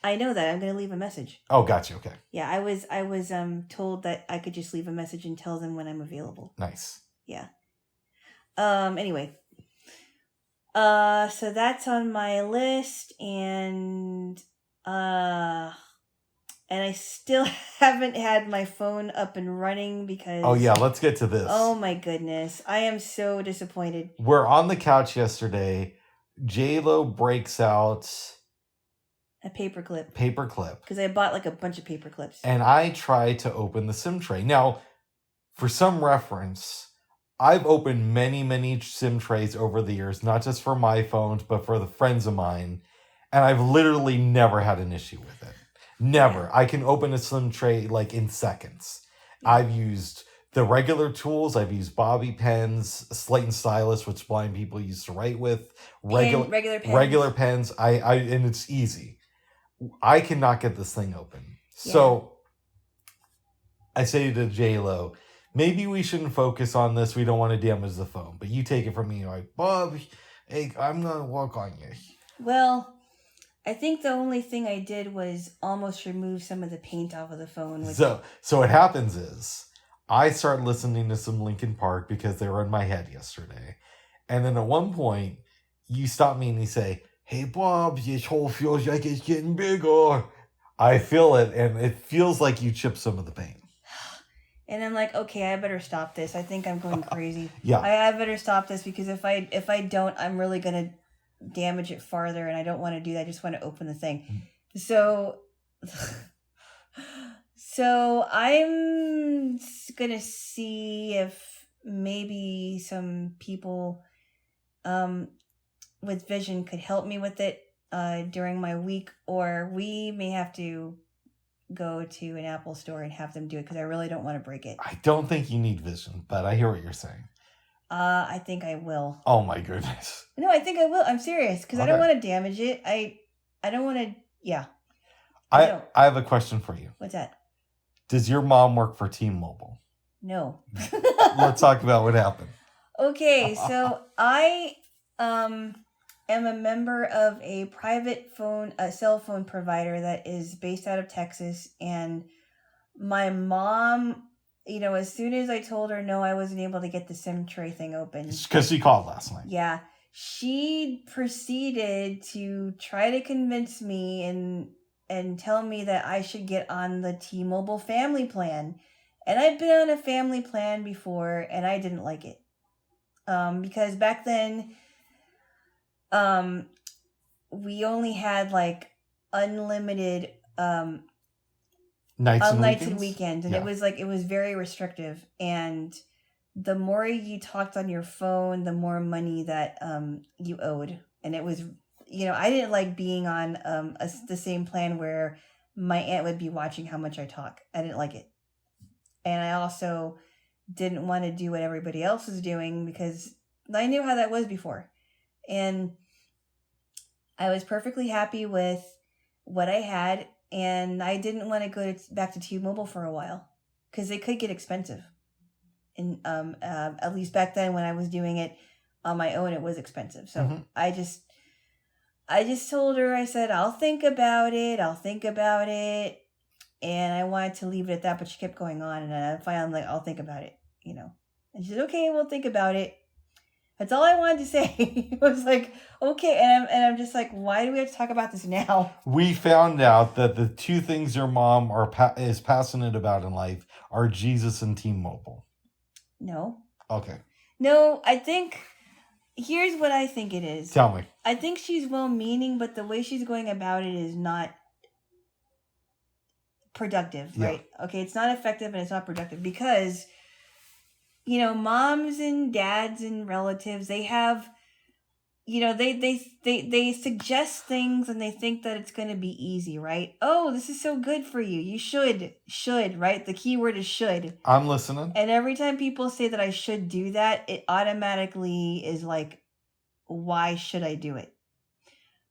Speaker 2: I know that. I'm going to leave a message.
Speaker 1: Oh, gotcha. Okay.
Speaker 2: Yeah, I was told that I could just leave a message and tell them when I'm available.
Speaker 1: Nice.
Speaker 2: Yeah. Anyway. So that's on my list, and I still haven't had my phone up and running because...
Speaker 1: Oh, yeah, let's get to this.
Speaker 2: Oh, my goodness. I am so disappointed.
Speaker 1: We're on the couch yesterday. Jaylo breaks out...
Speaker 2: a paperclip.
Speaker 1: Because
Speaker 2: I bought like a bunch of paper clips.
Speaker 1: And I tried to open the SIM tray. Now, for some reference... I've opened many, many SIM trays over the years, not just for my phones, but for the friends of mine. And I've literally never had an issue with it. Never. Yeah. I can open a SIM tray like in seconds. Yeah. I've used the regular tools. I've used bobby pens, slate and stylus, which blind people used to write with. Regular pens. And it's easy. I cannot get this thing open. Yeah. So I say to Jaylo, maybe we shouldn't focus on this. We don't want to damage the phone. But you take it from me. You're like, Bob, hey, I'm going to work on you.
Speaker 2: Well, I think the only thing I did was almost remove some of the paint off of the phone.
Speaker 1: So what happens is I start listening to some Linkin Park because they were in my head yesterday. And then at one point, you stop me and you say, hey, Bob, this hole feels like it's getting bigger. I feel it, and it feels like you chip some of the paint.
Speaker 2: And I'm like, okay, I better stop this. I think I'm going crazy.
Speaker 1: Yeah.
Speaker 2: I better stop this because if I don't, I'm really gonna damage it farther, and I don't want to do that. I just want to open the thing. So, so I'm gonna see if maybe some people with vision could help me with it during my week, or we may have to go to an Apple store and have them do it because I really don't want to break it.
Speaker 1: I don't think you need vision, but I hear what you're saying.
Speaker 2: I think I will.
Speaker 1: Oh my goodness.
Speaker 2: No, I think I will. I'm serious because I don't
Speaker 1: Okay.
Speaker 2: want to damage it. I don't want to. Yeah.
Speaker 1: I have a question for you.
Speaker 2: What's that?
Speaker 1: Does your mom work for T-Mobile?
Speaker 2: No.
Speaker 1: Let's talk about what happened.
Speaker 2: Okay, so I am a member of a private cell phone provider that is based out of Texas, and my mom, as soon as I told her no, I wasn't able to get the SIM tray thing open.
Speaker 1: Because she called last night.
Speaker 2: Yeah. She proceeded to try to convince me and tell me that I should get on the T-Mobile family plan. And I've been on a family plan before, and I didn't like it. Because back then, we only had like unlimited
Speaker 1: nights
Speaker 2: and weekends, and yeah. It was very restrictive. And the more you talked on your phone, the more money that you owed. And it was, I didn't like being on the same plan where my aunt would be watching how much I talk. I didn't like it. And I also didn't want to do what everybody else was doing because I knew how that was before. And I was perfectly happy with what I had, and I didn't want to go back to T-Mobile for a while because they could get expensive. And at least back then when I was doing it on my own, it was expensive. So mm-hmm. I just told her, I said, I'll think about it. And I wanted to leave it at that, but she kept going on, and I finally like, I'll think about it, And she said, okay, we'll think about it. That's all I wanted to say. It was like, okay, and I'm just like, why do we have to talk about this now?
Speaker 1: We found out that the two things your mom is passionate about in life are Jesus and T-Mobile.
Speaker 2: No.
Speaker 1: Okay.
Speaker 2: No, here's what I think it is.
Speaker 1: Tell me.
Speaker 2: I think she's well-meaning, but the way she's going about it is not productive, right? Yeah. Okay, it's not effective and it's not productive because, moms and dads and relatives, they have, they suggest things and they think that it's going to be easy, right? Oh, this is so good for you. You should, right? The key word is should.
Speaker 1: I'm listening.
Speaker 2: And every time people say that I should do that, it automatically is like, why should I do it?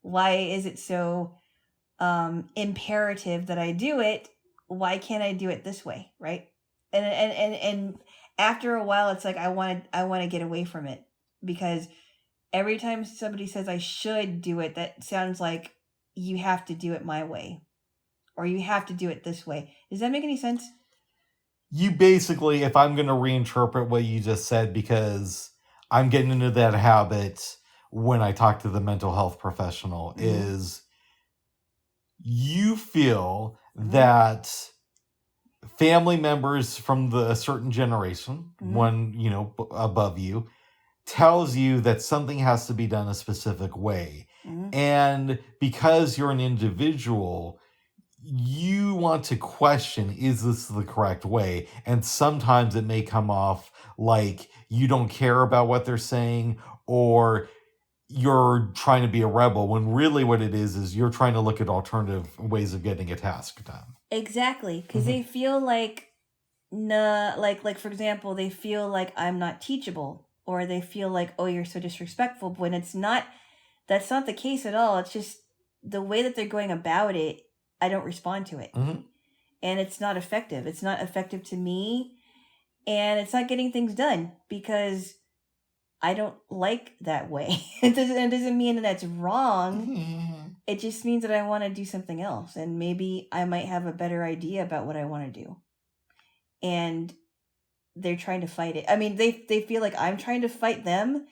Speaker 2: Why is it so imperative that I do it? Why can't I do it this way, right? And after a while, it's like I want to get away from it because every time somebody says I should do it, that sounds like you have to do it my way, or you have to do it this way. Does that make any sense?
Speaker 1: You basically, if I'm going to reinterpret what you just said, because I'm getting into that habit when I talk to the mental health professional, mm-hmm. is you feel mm-hmm. that family members from a certain generation, mm-hmm. one, above you, tells you that something has to be done a specific way. Mm-hmm. And because you're an individual, you want to question, is this the correct way? And sometimes it may come off like you don't care about what they're saying, or you're trying to be a rebel, when really what it is you're trying to look at alternative ways of getting a task done.
Speaker 2: Exactly, because mm-hmm. they feel like, like for example, they feel like I'm not teachable, or they feel like, oh, you're so disrespectful, when it's not, that's not the case at all. It's just the way that they're going about it, I don't respond to it. Mm-hmm. And it's not effective. It's not effective to me, and it's not getting things done because I don't like that way. It doesn't mean that that's wrong. Mm-hmm. It just means that I want to do something else. And maybe I might have a better idea about what I want to do. And they're trying to fight it. I mean, they feel like I'm trying to fight them,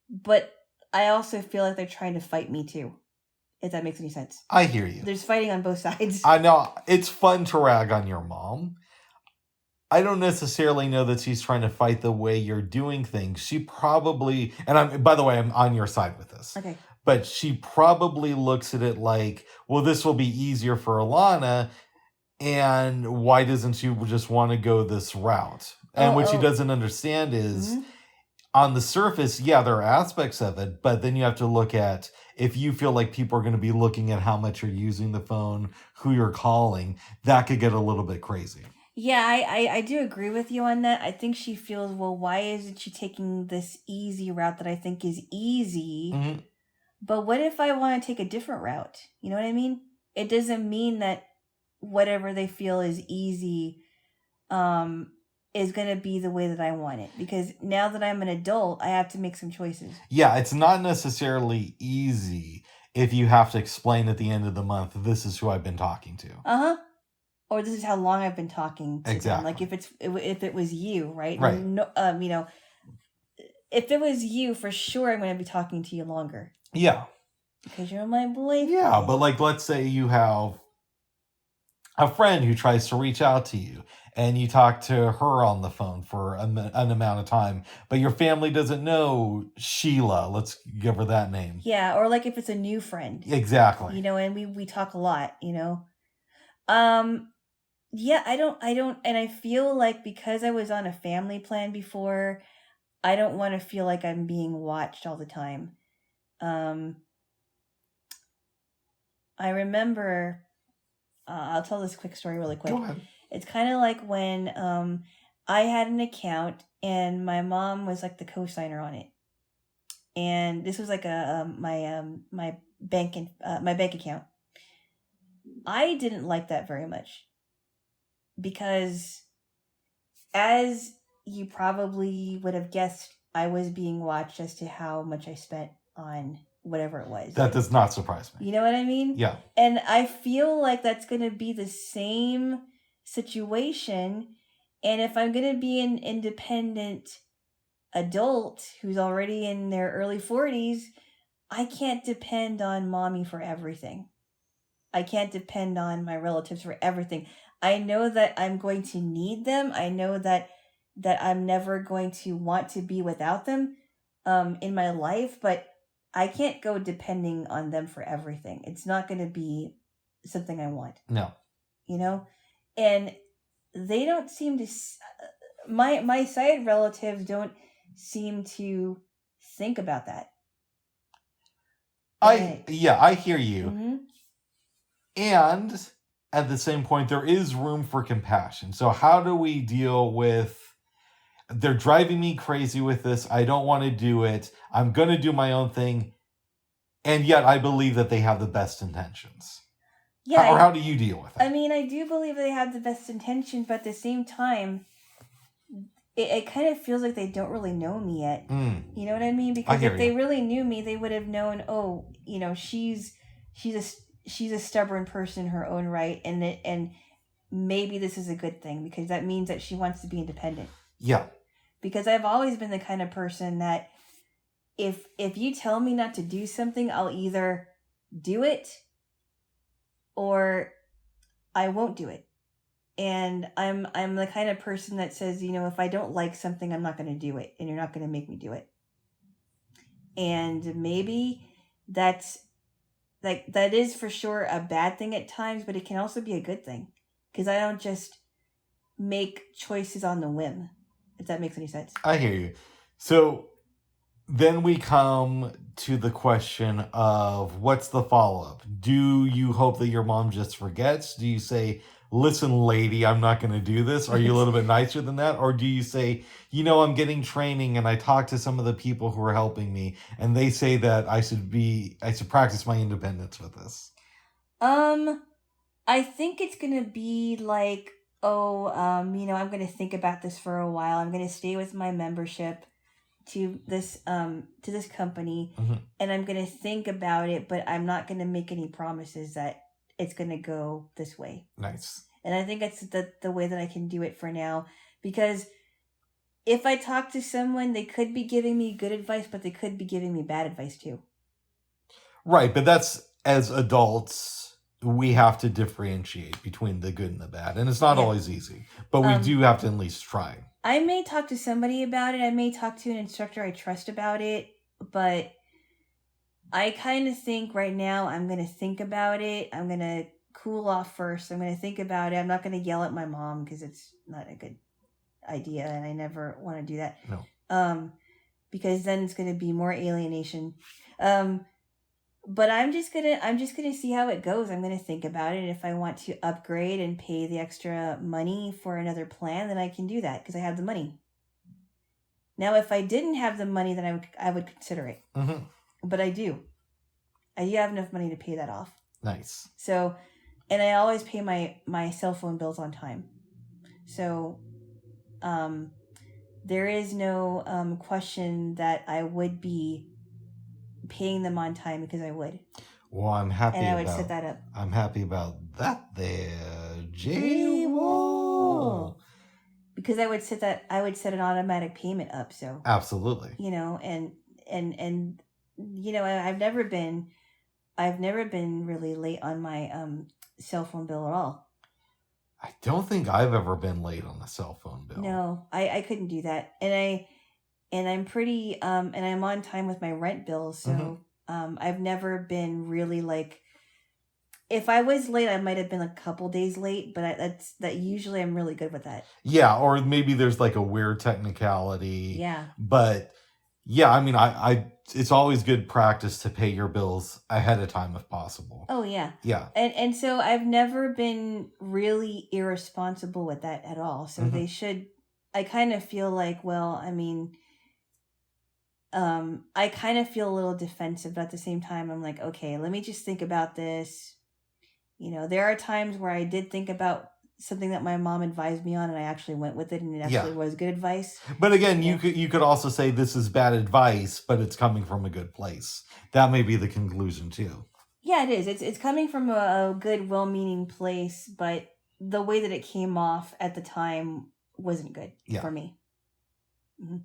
Speaker 2: but I also feel like they're trying to fight me too. if that makes any sense.
Speaker 1: I hear you.
Speaker 2: There's fighting on both sides.
Speaker 1: I know. It's fun to rag on your mom. I don't necessarily know that she's trying to fight the way you're doing things. She probably, by the way, I'm on your side with this.
Speaker 2: Okay.
Speaker 1: But she probably looks at it like, well, this will be easier for Alana, and why doesn't she just want to go this route? And what she doesn't understand is, on the surface, yeah, there are aspects of it, but then you have to look at, if you feel like people are going to be looking at how much you're using the phone, who you're calling, that could get a little bit crazy.
Speaker 2: Yeah, I do agree with you on that. I think she feels, well, why isn't she taking this easy route that I think is easy?
Speaker 1: Mm-hmm.
Speaker 2: But what if I want to take a different route? You know what I mean? It doesn't mean that whatever they feel is easy is going to be the way that I want it. Because now that I'm an adult, I have to make some choices.
Speaker 1: Yeah, it's not necessarily easy if you have to explain at the end of the month, this is who I've been talking to.
Speaker 2: Uh-huh. Or this is how long I've been talking to
Speaker 1: exactly.
Speaker 2: them. Like if it was you, right?
Speaker 1: Right.
Speaker 2: No, you know, if it was you, for sure I'm going to be talking to you longer.
Speaker 1: Yeah.
Speaker 2: Because you're my boyfriend.
Speaker 1: Yeah, but like, let's say you have a friend who tries to reach out to you, and you talk to her on the phone for an amount of time, but your family doesn't know Sheila. Let's give her that name.
Speaker 2: Yeah, or like if it's a new friend.
Speaker 1: Exactly.
Speaker 2: You know, and we talk a lot, you know. Yeah, I don't, and I feel like because I was on a family plan before, I don't want to feel like I'm being watched all the time. I remember, I'll tell this quick story really quick.
Speaker 1: Go ahead.
Speaker 2: It's kind of like when I had an account and my mom was like the co-signer on it, and this was like my bank account. I didn't like that very much because, as you probably would have guessed, I was being watched as to how much I spent on whatever it was.
Speaker 1: That does not surprise me.
Speaker 2: You know what I mean?
Speaker 1: Yeah.
Speaker 2: And I feel like that's going to be the same situation. And if I'm going to be an independent adult who's already in their early 40s, I can't depend on mommy for everything. I can't depend on my relatives for everything. I know that I'm going to need them. I know that I'm never going to want to be without them in my life, but I can't go depending on them for everything. It's not going to be something I want.
Speaker 1: No.
Speaker 2: You know? And they don't seem to... My side relatives don't seem to think about that.
Speaker 1: I hear you.
Speaker 2: Mm-hmm.
Speaker 1: And at the same point, there is room for compassion. So how do we deal with, they're driving me crazy with this, I don't want to do it, I'm going to do my own thing, and yet I believe that they have the best intentions?
Speaker 2: Yeah.
Speaker 1: How do you deal with it?
Speaker 2: I mean, I do believe they have the best intentions, but at the same time, it kind of feels like they don't really know me yet. You know what I mean? Because if they really knew me, they would have known, oh, you know, she's a stubborn person in her own right, and maybe this is a good thing because that means that she wants to be independent.
Speaker 1: Yeah.
Speaker 2: Because I've always been the kind of person that if you tell me not to do something, I'll either do it or I won't do it. And I'm the kind of person that says, you know, if I don't like something, I'm not going to do it, and you're not going to make me do it. And maybe that's like, that is for sure a bad thing at times, but it can also be a good thing because I don't just make choices on the whim, if that makes any sense.
Speaker 1: I hear you. So then we come to the question of, what's the follow-up? Do you hope that your mom just forgets? Do you say, listen, lady, I'm not going to do this? Are you a little bit nicer than that? Or do you say, you know, I'm getting training and I talked to some of the people who are helping me and they say that I should practice my independence with this?
Speaker 2: I think it's going to be like, you know, I'm going to think about this for a while. I'm going to stay with my membership to this company, and I'm going to think about it, but I'm not going to make any promises that it's going to go this way.
Speaker 1: Nice.
Speaker 2: And I think that's the way that I can do it for now, because if I talk to someone, they could be giving me good advice, but they could be giving me bad advice too.
Speaker 1: Right, but that's as adults, we have to differentiate between the good and the bad. And it's not always easy, but we do have to at least try.
Speaker 2: I may talk to somebody about it. I may talk to an instructor I trust about it, but I kind of think right now I'm going to think about it. I'm going to cool off first. I'm going to think about it. I'm not going to yell at my mom because it's not a good idea, and I never want to do that.
Speaker 1: No.
Speaker 2: Because then it's going to be more alienation. But I'm just gonna see how it goes. I'm gonna think about it. If I want to upgrade and pay the extra money for another plan, then I can do that because I have the money. Now, if I didn't have the money, then I would consider it.
Speaker 1: Mm-hmm.
Speaker 2: But I do. I do have enough money to pay that off.
Speaker 1: Nice.
Speaker 2: So, and I always pay my cell phone bills on time. So, there is no question that I would be paying them on time because I would.
Speaker 1: Well, I'm happy
Speaker 2: and I would set that up.
Speaker 1: I'm happy about that there, Jaylo.
Speaker 2: Because I would set an automatic payment up, so.
Speaker 1: Absolutely.
Speaker 2: You know, and you know, I've never been really late on my cell phone bill at all.
Speaker 1: I don't think I've ever been late on the cell phone bill.
Speaker 2: No, I couldn't do that. And I'm pretty and I'm on time with my rent bills, so I've never been really like, if I was late, I might have been a couple days late, but that usually I'm really good with that.
Speaker 1: Yeah, or maybe there's like a weird technicality.
Speaker 2: Yeah.
Speaker 1: But yeah, I mean, I it's always good practice to pay your bills ahead of time if possible.
Speaker 2: Oh yeah.
Speaker 1: Yeah.
Speaker 2: And so I've never been really irresponsible with that at all. So they should. I kind of feel like, well, I mean, I kind of feel a little defensive, but at the same time, I'm like, okay, let me just think about this. You know, there are times where I did think about something that my mom advised me on, and I actually went with it, and it actually was good advice.
Speaker 1: But again, you could also say this is bad advice, but it's coming from a good place. That may be the conclusion too.
Speaker 2: Yeah, it is. It's coming from a good, well-meaning place, but the way that it came off at the time wasn't good for me. Mm-hmm.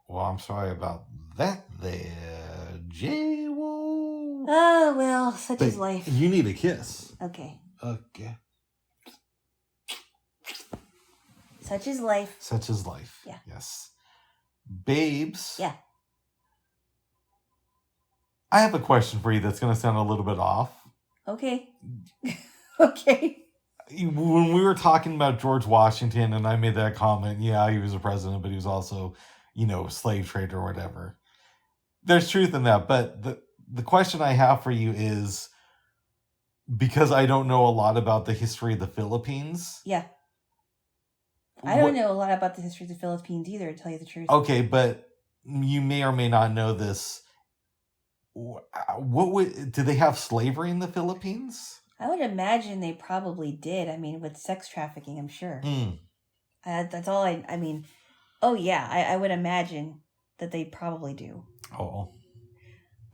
Speaker 1: Well, I'm sorry about that there, Jaylo.
Speaker 2: Oh, well, such is life.
Speaker 1: You need a kiss.
Speaker 2: Okay.
Speaker 1: Okay.
Speaker 2: Such is life.
Speaker 1: Such is life.
Speaker 2: Yeah.
Speaker 1: Yes. Babes.
Speaker 2: Yeah.
Speaker 1: I have a question for you that's going to sound a little bit off.
Speaker 2: Okay. Okay.
Speaker 1: When we were talking about George Washington and I made that comment, yeah, he was a president, but he was also, a slave trader or whatever. There's truth in that. But the question I have for you is, because I don't know a lot about the history of the Philippines.
Speaker 2: Yeah. I don't know a lot about the history of the Philippines either, to tell you the truth.
Speaker 1: Okay, but you may or may not know this. Did they have slavery in the Philippines?
Speaker 2: I would imagine they probably did. I mean, with sex trafficking, I'm sure. That's all I mean. Oh yeah, I would imagine that they probably do.
Speaker 1: Oh.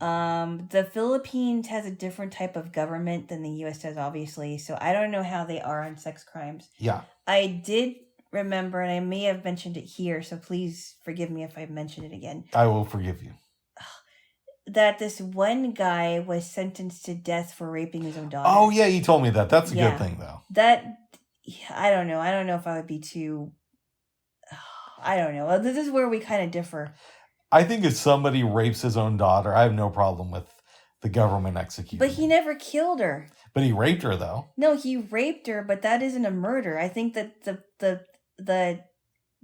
Speaker 2: The Philippines has a different type of government than the U.S. does, obviously. So I don't know how they are on sex crimes.
Speaker 1: Yeah.
Speaker 2: I did remember, and I may have mentioned it here, so please forgive me if I mention it again.
Speaker 1: I will forgive you.
Speaker 2: That this one guy was sentenced to death for raping his own daughter.
Speaker 1: Oh, yeah, you told me that. That's a good thing, though.
Speaker 2: I don't know. I don't know if I would be too... I don't know. This is where we kind of differ.
Speaker 1: I think if somebody rapes his own daughter, I have no problem with the government executing.
Speaker 2: But he never killed her.
Speaker 1: But he raped her, though.
Speaker 2: No, he raped her, but that isn't a murder. I think that the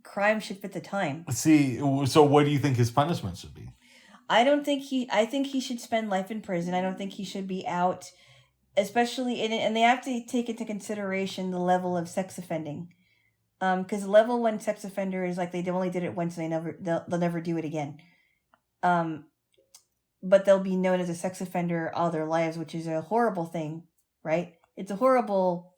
Speaker 2: crime should fit the time.
Speaker 1: See, so what do you think his punishment should be?
Speaker 2: I think he should spend life in prison. I don't think he should be out, especially and they have to take into consideration the level of sex offending. Because level 1 sex offender is like they only did it once and they'll never do it again. But they'll be known as a sex offender all their lives, which is a horrible thing, right? It's a horrible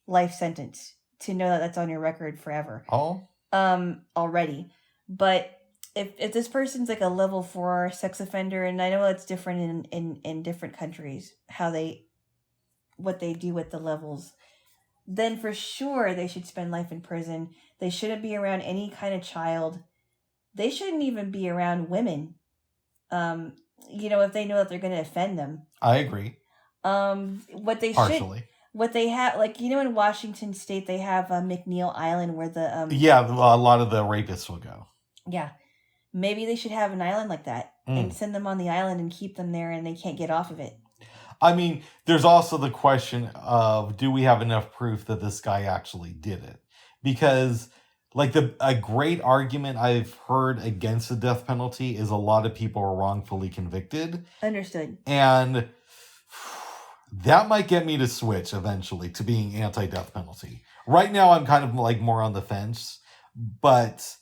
Speaker 2: life sentence to know that that's on your record forever.
Speaker 1: Oh.
Speaker 2: Already. But if this person's like a level 4 sex offender, and I know that's different in different countries, what they do with the levels, then for sure they should spend life in prison. They shouldn't be around any kind of child. They shouldn't even be around women. If they know that they're going to offend them.
Speaker 1: I agree.
Speaker 2: What they
Speaker 1: Partially.
Speaker 2: should, what they have, like, in Washington State, they have McNeil Island where the
Speaker 1: Yeah, a lot of the rapists will go.
Speaker 2: Yeah, maybe they should have an island like that and send them on the island and keep them there, and they can't get off of it.
Speaker 1: I mean, there's also the question of, do we have enough proof that this guy actually did it? Because, like, a great argument I've heard against the death penalty is a lot of people are wrongfully convicted.
Speaker 2: Understood.
Speaker 1: And that might get me to switch eventually to being anti-death penalty. Right now, I'm kind of like more on the fence, but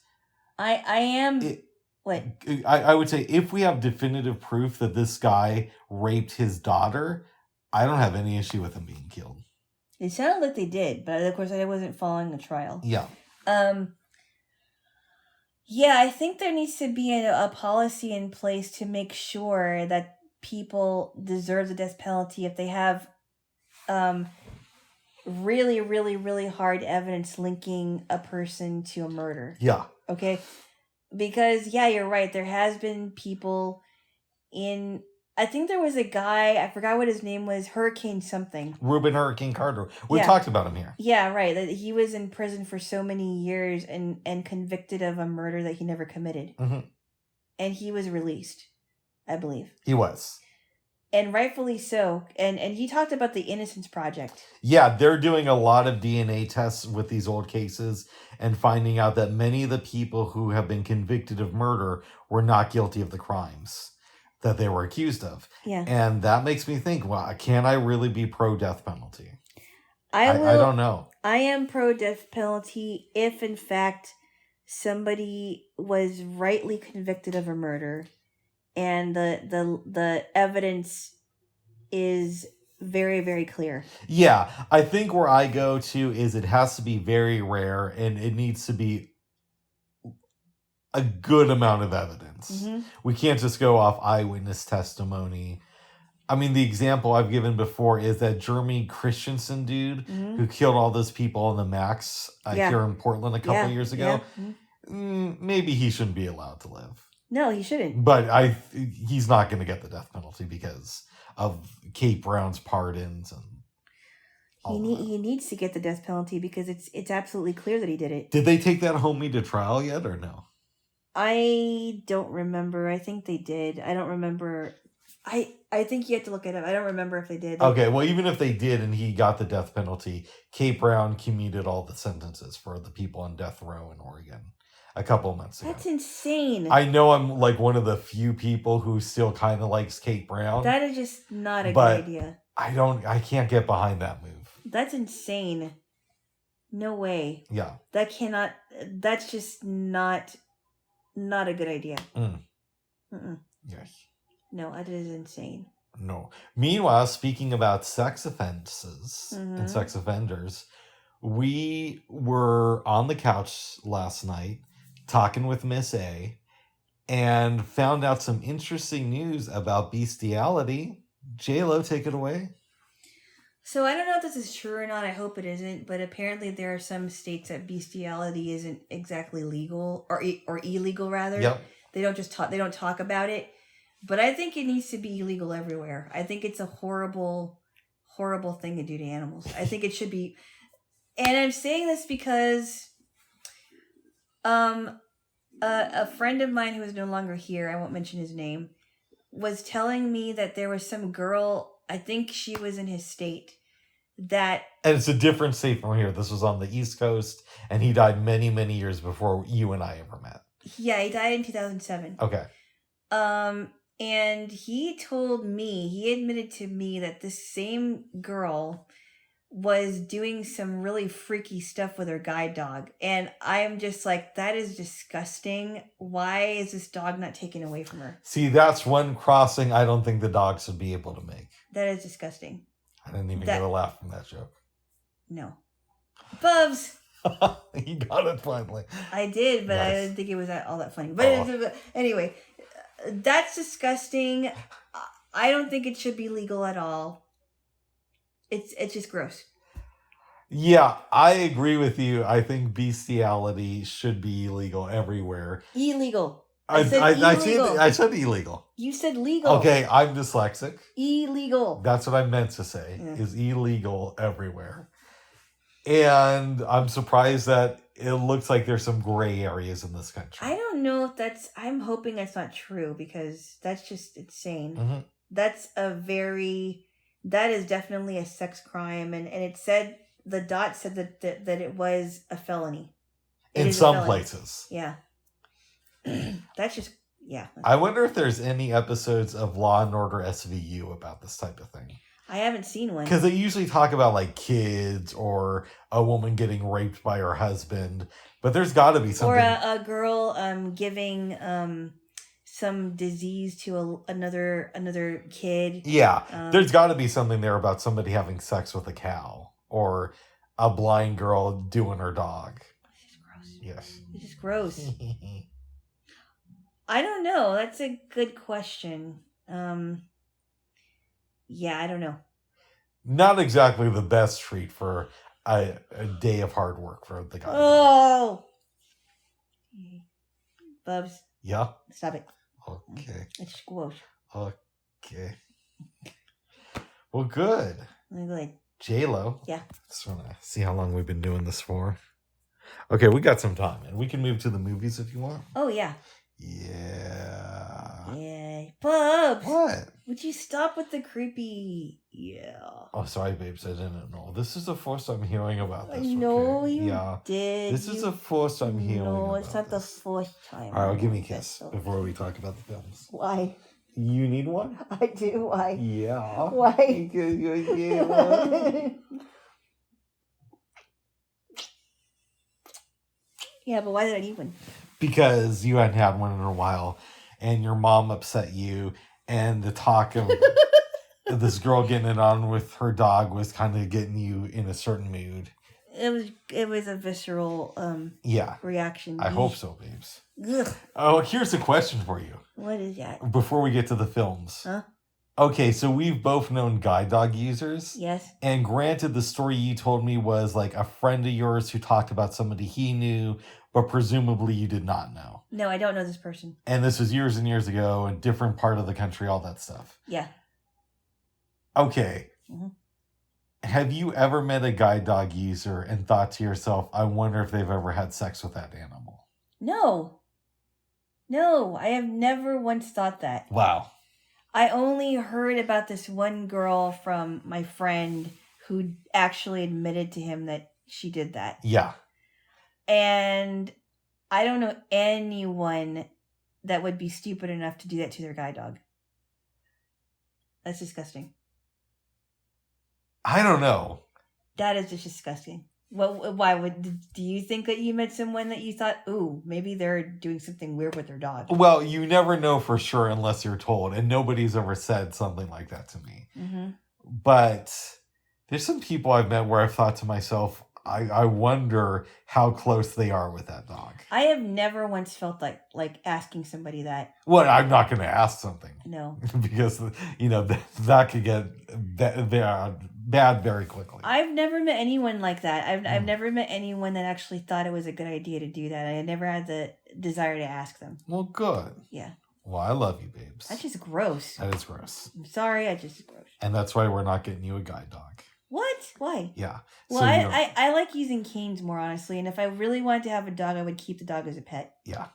Speaker 2: I am. What?
Speaker 1: I would say if we have definitive proof that this guy raped his daughter, I don't have any issue with him being killed.
Speaker 2: It sounded like they did, but of course I wasn't following the trial.
Speaker 1: Yeah.
Speaker 2: Yeah, I think there needs to be a policy in place to make sure that people deserve the death penalty if they have really, really, really hard evidence linking a person to a murder.
Speaker 1: Yeah.
Speaker 2: Okay? Because, yeah, you're right. There has been people I think there was a guy, I forgot what his name was, Hurricane something.
Speaker 1: Ruben Hurricane Carter. We've talked about him here.
Speaker 2: Yeah, right. That he was in prison for so many years and convicted of a murder that he never committed.
Speaker 1: Mm-hmm.
Speaker 2: And he was released, I believe.
Speaker 1: He was.
Speaker 2: And rightfully so. And he talked about the Innocence Project.
Speaker 1: Yeah, they're doing a lot of DNA tests with these old cases and finding out that many of the people who have been convicted of murder were not guilty of the crimes that they were accused of.
Speaker 2: Yeah.
Speaker 1: And that makes me think, well, can I really be pro-death penalty?
Speaker 2: I
Speaker 1: don't know.
Speaker 2: I am pro-death penalty if, in fact, somebody was rightly convicted of a murder and the evidence is very, very clear.
Speaker 1: Yeah, I think where I go to is it has to be very rare and it needs to be a good amount of evidence.
Speaker 2: Mm-hmm.
Speaker 1: We can't just go off eyewitness testimony. I mean, the example I've given before is that Jeremy Christensen dude who killed all those people on the Max here in Portland a couple years ago.
Speaker 2: Yeah.
Speaker 1: Maybe he shouldn't be allowed to live.
Speaker 2: No, he shouldn't.
Speaker 1: But he's not going to get the death penalty because of Kate Brown's pardons and
Speaker 2: he needs to get the death penalty because it's absolutely clear that he did it.
Speaker 1: Did they take that homie to trial yet or no?
Speaker 2: I don't remember. I think they did. I don't remember. I think you have to look it up. I don't remember if they did.
Speaker 1: Okay, well, even if they did and he got the death penalty, Kate Brown commuted all the sentences for the people on death row in Oregon a couple of months ago.
Speaker 2: That's insane.
Speaker 1: I know I'm like one of the few people who still kind of likes Kate Brown.
Speaker 2: That is just not a good idea.
Speaker 1: I can't get behind that move.
Speaker 2: That's insane. No way.
Speaker 1: Yeah.
Speaker 2: That's just not a good idea.
Speaker 1: Yes.
Speaker 2: No, that is insane.
Speaker 1: No. Meanwhile, speaking about sex offenses and sex offenders, we were on the couch last night talking with Miss A and found out some interesting news about bestiality. Jaylo, take it away.
Speaker 2: So I don't know if this is true or not. I hope it isn't. But apparently there are some states that bestiality isn't exactly legal or illegal rather.
Speaker 1: Yep.
Speaker 2: They don't just talk. They don't talk about it. But I think it needs to be illegal everywhere. I think it's a horrible, horrible thing to do to animals. I think it should be. And I'm saying this because a friend of mine who is no longer here, I won't mention his name, was telling me that there was some girl, I think she was in his state, that...
Speaker 1: And it's a different state from here. This was on the East Coast, and he died many, many years before you and I ever met.
Speaker 2: Yeah, he died in 2007.
Speaker 1: Okay.
Speaker 2: And he admitted to me that this same girl was doing some really freaky stuff with her guide dog. And I am just like, that is disgusting. Why is this dog not taken away from her?
Speaker 1: See, that's one crossing I don't think the dog should be able to make.
Speaker 2: That is disgusting.
Speaker 1: I didn't even get a laugh from that joke.
Speaker 2: No. Bubs!
Speaker 1: You got it finally.
Speaker 2: I did, but nice. I didn't think it was all that funny. But anyway, that's disgusting. I don't think it should be legal at all. It's just gross.
Speaker 1: Yeah, I agree with you. I think bestiality should be illegal everywhere.
Speaker 2: Illegal. I said illegal.
Speaker 1: I said illegal.
Speaker 2: You said legal.
Speaker 1: Okay, I'm dyslexic.
Speaker 2: Illegal.
Speaker 1: That's what I meant to say, is illegal everywhere. And I'm surprised that it looks like there's some gray areas in this country.
Speaker 2: I don't know if that's... I'm hoping that's not true, because that's just insane.
Speaker 1: Mm-hmm.
Speaker 2: That is definitely a sex crime, and it said... The dot said that it was a felony.
Speaker 1: In some places.
Speaker 2: Yeah. That's just... Yeah.
Speaker 1: I wonder if there's any episodes of Law and Order SVU about this type of thing.
Speaker 2: I haven't seen one.
Speaker 1: Because they usually talk about like kids or a woman getting raped by her husband. But there's got to be something.
Speaker 2: Or a girl giving some disease to another kid.
Speaker 1: Yeah. There's got to be something there about somebody having sex with a cow. Or a blind girl doing her dog.
Speaker 2: This is gross.
Speaker 1: Yes.
Speaker 2: This is gross. I don't know. That's a good question. Yeah, I don't know.
Speaker 1: Not exactly the best treat for a day of hard work for the guy.
Speaker 2: Oh! Bubs.
Speaker 1: Yeah?
Speaker 2: Stop it.
Speaker 1: Okay.
Speaker 2: It's squash.
Speaker 1: Okay. Well, good.
Speaker 2: Like,
Speaker 1: Jaylo.
Speaker 2: yeah.
Speaker 1: Just want to see how long we've been doing this for. Okay, we got some time, and we can move to the movies if you want.
Speaker 2: Oh, yeah.
Speaker 1: Yeah.
Speaker 2: Yeah. Bubs!
Speaker 1: What?
Speaker 2: Would you stop with the creepy... Yeah.
Speaker 1: Oh, sorry, babes. I didn't know. This is the first I'm hearing about this.
Speaker 2: I know
Speaker 1: okay?
Speaker 2: you did.
Speaker 1: This is the first I'm hearing about
Speaker 2: No, it's not
Speaker 1: this.
Speaker 2: the first time.
Speaker 1: All right, well, give me a kiss before we talk about the films.
Speaker 2: Why?
Speaker 1: You need one?
Speaker 2: I do. Why?
Speaker 1: Yeah.
Speaker 2: Why?
Speaker 1: Because you get one.
Speaker 2: Yeah, but why did I need one?
Speaker 1: Because you hadn't had one in a while, and your mom upset you, and the talk of this girl getting it on with her dog was kind of getting you in a certain mood.
Speaker 2: It was a visceral reaction.
Speaker 1: I hope so, babes.
Speaker 2: Ugh.
Speaker 1: Oh, here's a question for you.
Speaker 2: What is that?
Speaker 1: Before we get to the films.
Speaker 2: Huh?
Speaker 1: Okay, so we've both known guide dog users.
Speaker 2: Yes.
Speaker 1: And granted, the story you told me was like a friend of yours who talked about somebody he knew, but presumably you did not know.
Speaker 2: No, I don't know this person.
Speaker 1: And this was years and years ago, a different part of the country, all that stuff.
Speaker 2: Yeah.
Speaker 1: Okay.
Speaker 2: Mm-hmm.
Speaker 1: Have you ever met a guide dog user and thought to yourself, I wonder if they've ever had sex with that animal?
Speaker 2: No. No, I have never once thought that.
Speaker 1: Wow.
Speaker 2: I only heard about this one girl from my friend who actually admitted to him that she did that.
Speaker 1: Yeah.
Speaker 2: And I don't know anyone that would be stupid enough to do that to their guide dog. That's disgusting.
Speaker 1: I don't know.
Speaker 2: That is just disgusting. Well, why do you think that you met someone that you thought, ooh, maybe they're doing something weird with their dog?
Speaker 1: Well, you never know for sure unless you're told, and nobody's ever said something like that to me.
Speaker 2: Mm-hmm.
Speaker 1: But there's some people I've met where I've thought to myself, I wonder how close they are with that dog.
Speaker 2: I have never once felt like asking somebody that.
Speaker 1: Well, I'm not going to ask something.
Speaker 2: No.
Speaker 1: Because, that could get bad very quickly.
Speaker 2: I've never met anyone like that. I've never met anyone that actually thought it was a good idea to do that. I never had the desire to ask them.
Speaker 1: Well, good.
Speaker 2: Yeah.
Speaker 1: Well, I love you, babes.
Speaker 2: That's just gross.
Speaker 1: That is gross.
Speaker 2: I'm sorry, I just gross.
Speaker 1: And that's why we're not getting you a guide dog.
Speaker 2: What? Why?
Speaker 1: Yeah.
Speaker 2: Well, I like using canes more, honestly. And if I really wanted to have a dog, I would keep the dog as a pet.
Speaker 1: Yeah.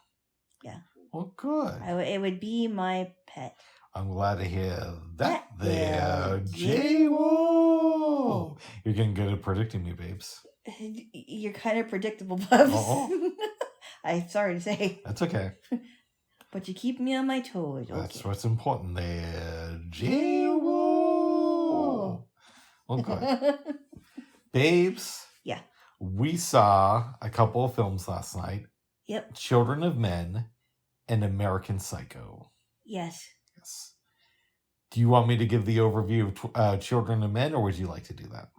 Speaker 2: Yeah.
Speaker 1: Well, good.
Speaker 2: It would be my pet.
Speaker 1: I'm glad to hear that there, Jaylo. You're getting good at predicting me, babes.
Speaker 2: You're kind of predictable, Bubs. I'm sorry to say.
Speaker 1: That's okay.
Speaker 2: But you keep me on my toes. Okay.
Speaker 1: That's what's important there, Jaylo. Well, good. Babes.
Speaker 2: Yeah.
Speaker 1: We saw a couple of films last night.
Speaker 2: Yep.
Speaker 1: Children of Men and American Psycho.
Speaker 2: Yes.
Speaker 1: Yes. Do you want me to give the overview of Children of Men, or would you like to do that?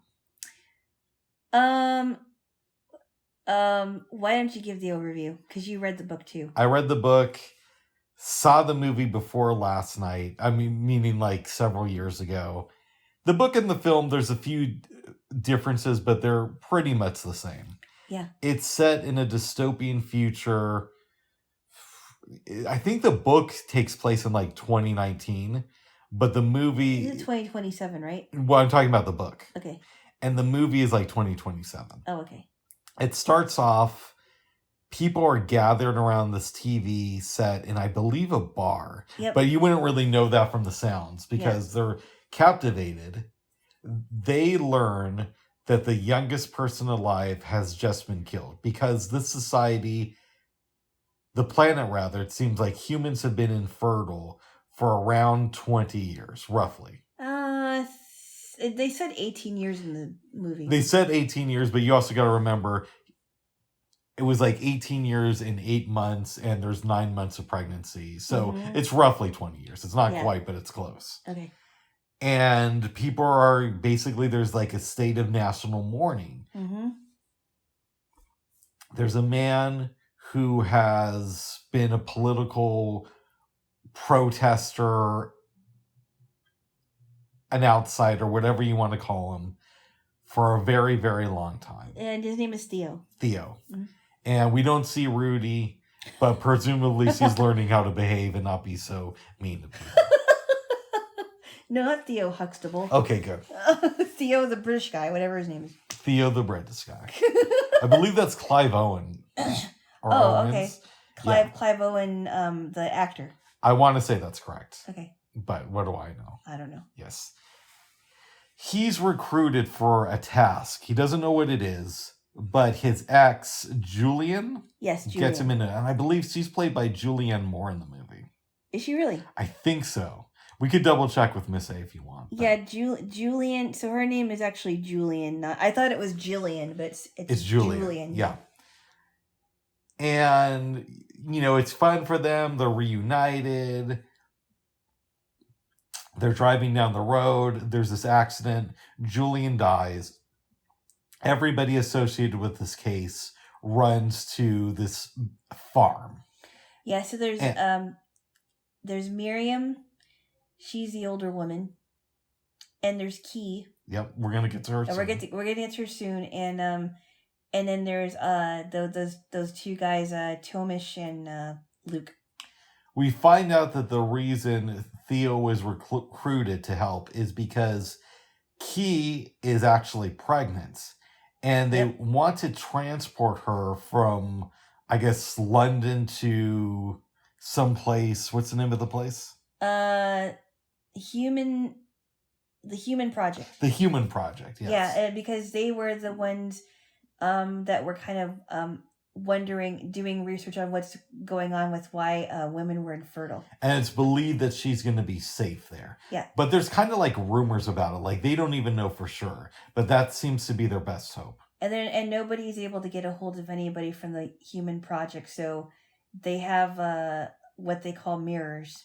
Speaker 2: Why don't you give the overview? Because you read the book too.
Speaker 1: I read the book, saw the movie before last night. I mean, meaning like several years ago. The book and the film, there's a few differences, but they're pretty much the same.
Speaker 2: Yeah.
Speaker 1: It's set in a dystopian future I think the book takes place in like 2019, but the movie.
Speaker 2: It's 2027, right?
Speaker 1: Well, I'm talking about the book.
Speaker 2: Okay.
Speaker 1: And the movie is like 2027.
Speaker 2: Oh, okay.
Speaker 1: It starts off, people are gathered around this TV set in, I believe, a bar.
Speaker 2: Yep.
Speaker 1: But you wouldn't really know that from the sounds because they're captivated. They learn that the youngest person alive has just been killed because this society, the planet rather, it seems like humans have been infertile for around 20 years, roughly.
Speaker 2: They said 18 years in the movie.
Speaker 1: They said 18 years, but you also got to remember it was like 18 years in 8 months, and there's 9 months of pregnancy. So it's roughly 20 years. It's not quite, but it's close.
Speaker 2: Okay.
Speaker 1: And people are basically, there's like a state of national mourning.
Speaker 2: Mm-hmm.
Speaker 1: There's a man who has been a political protester, an outsider, whatever you want to call him, for a very, very long time.
Speaker 2: And his name is Theo.
Speaker 1: Theo.
Speaker 2: Mm-hmm.
Speaker 1: And we don't see Rudy, but presumably she's learning how to behave and not be so mean to people.
Speaker 2: No, not Theo Huxtable.
Speaker 1: Okay, good.
Speaker 2: Theo, the British guy, whatever his name is.
Speaker 1: Theo the British guy. I believe that's Clive Owen.
Speaker 2: Okay. Clive Owen, the actor.
Speaker 1: I want to say that's correct.
Speaker 2: Okay.
Speaker 1: But what do I know?
Speaker 2: I don't know.
Speaker 1: Yes. He's recruited for a task. He doesn't know what it is, but his ex, Julian, gets him in it. And I believe she's played by Julianne Moore in the movie.
Speaker 2: Is she really?
Speaker 1: I think so. We could double check with Miss A if you want. But.
Speaker 2: Yeah, Julian. So her name is actually Julian. I thought it was Jillian, but it's Julian.
Speaker 1: Yeah. And, it's fun for them. They're reunited. They're driving down the road. There's this accident. Julian dies. Everybody associated with this case runs to this farm.
Speaker 2: Yeah, so there's Miriam. She's the older woman. And there's Key.
Speaker 1: Yep, we're gonna get to her soon.
Speaker 2: We're gonna get to her soon. And then there's those two guys, Tomish and Luke.
Speaker 1: We find out that the reason Theo was recruited to help is because Key is actually pregnant. And they want to transport her from, I guess, London to someplace. What's the name of the place?
Speaker 2: The Human Project.
Speaker 1: The Human Project, yes.
Speaker 2: Yeah, because they were the ones that were kind of doing research on what's going on with why women were infertile. And
Speaker 1: it's believed that she's going to be safe there.
Speaker 2: Yeah.
Speaker 1: But there's kind of like rumors about it. Like they don't even know for sure. But that seems to be their best hope.
Speaker 2: And nobody's able to get a hold of anybody from the Human Project. So they have what they call mirrors.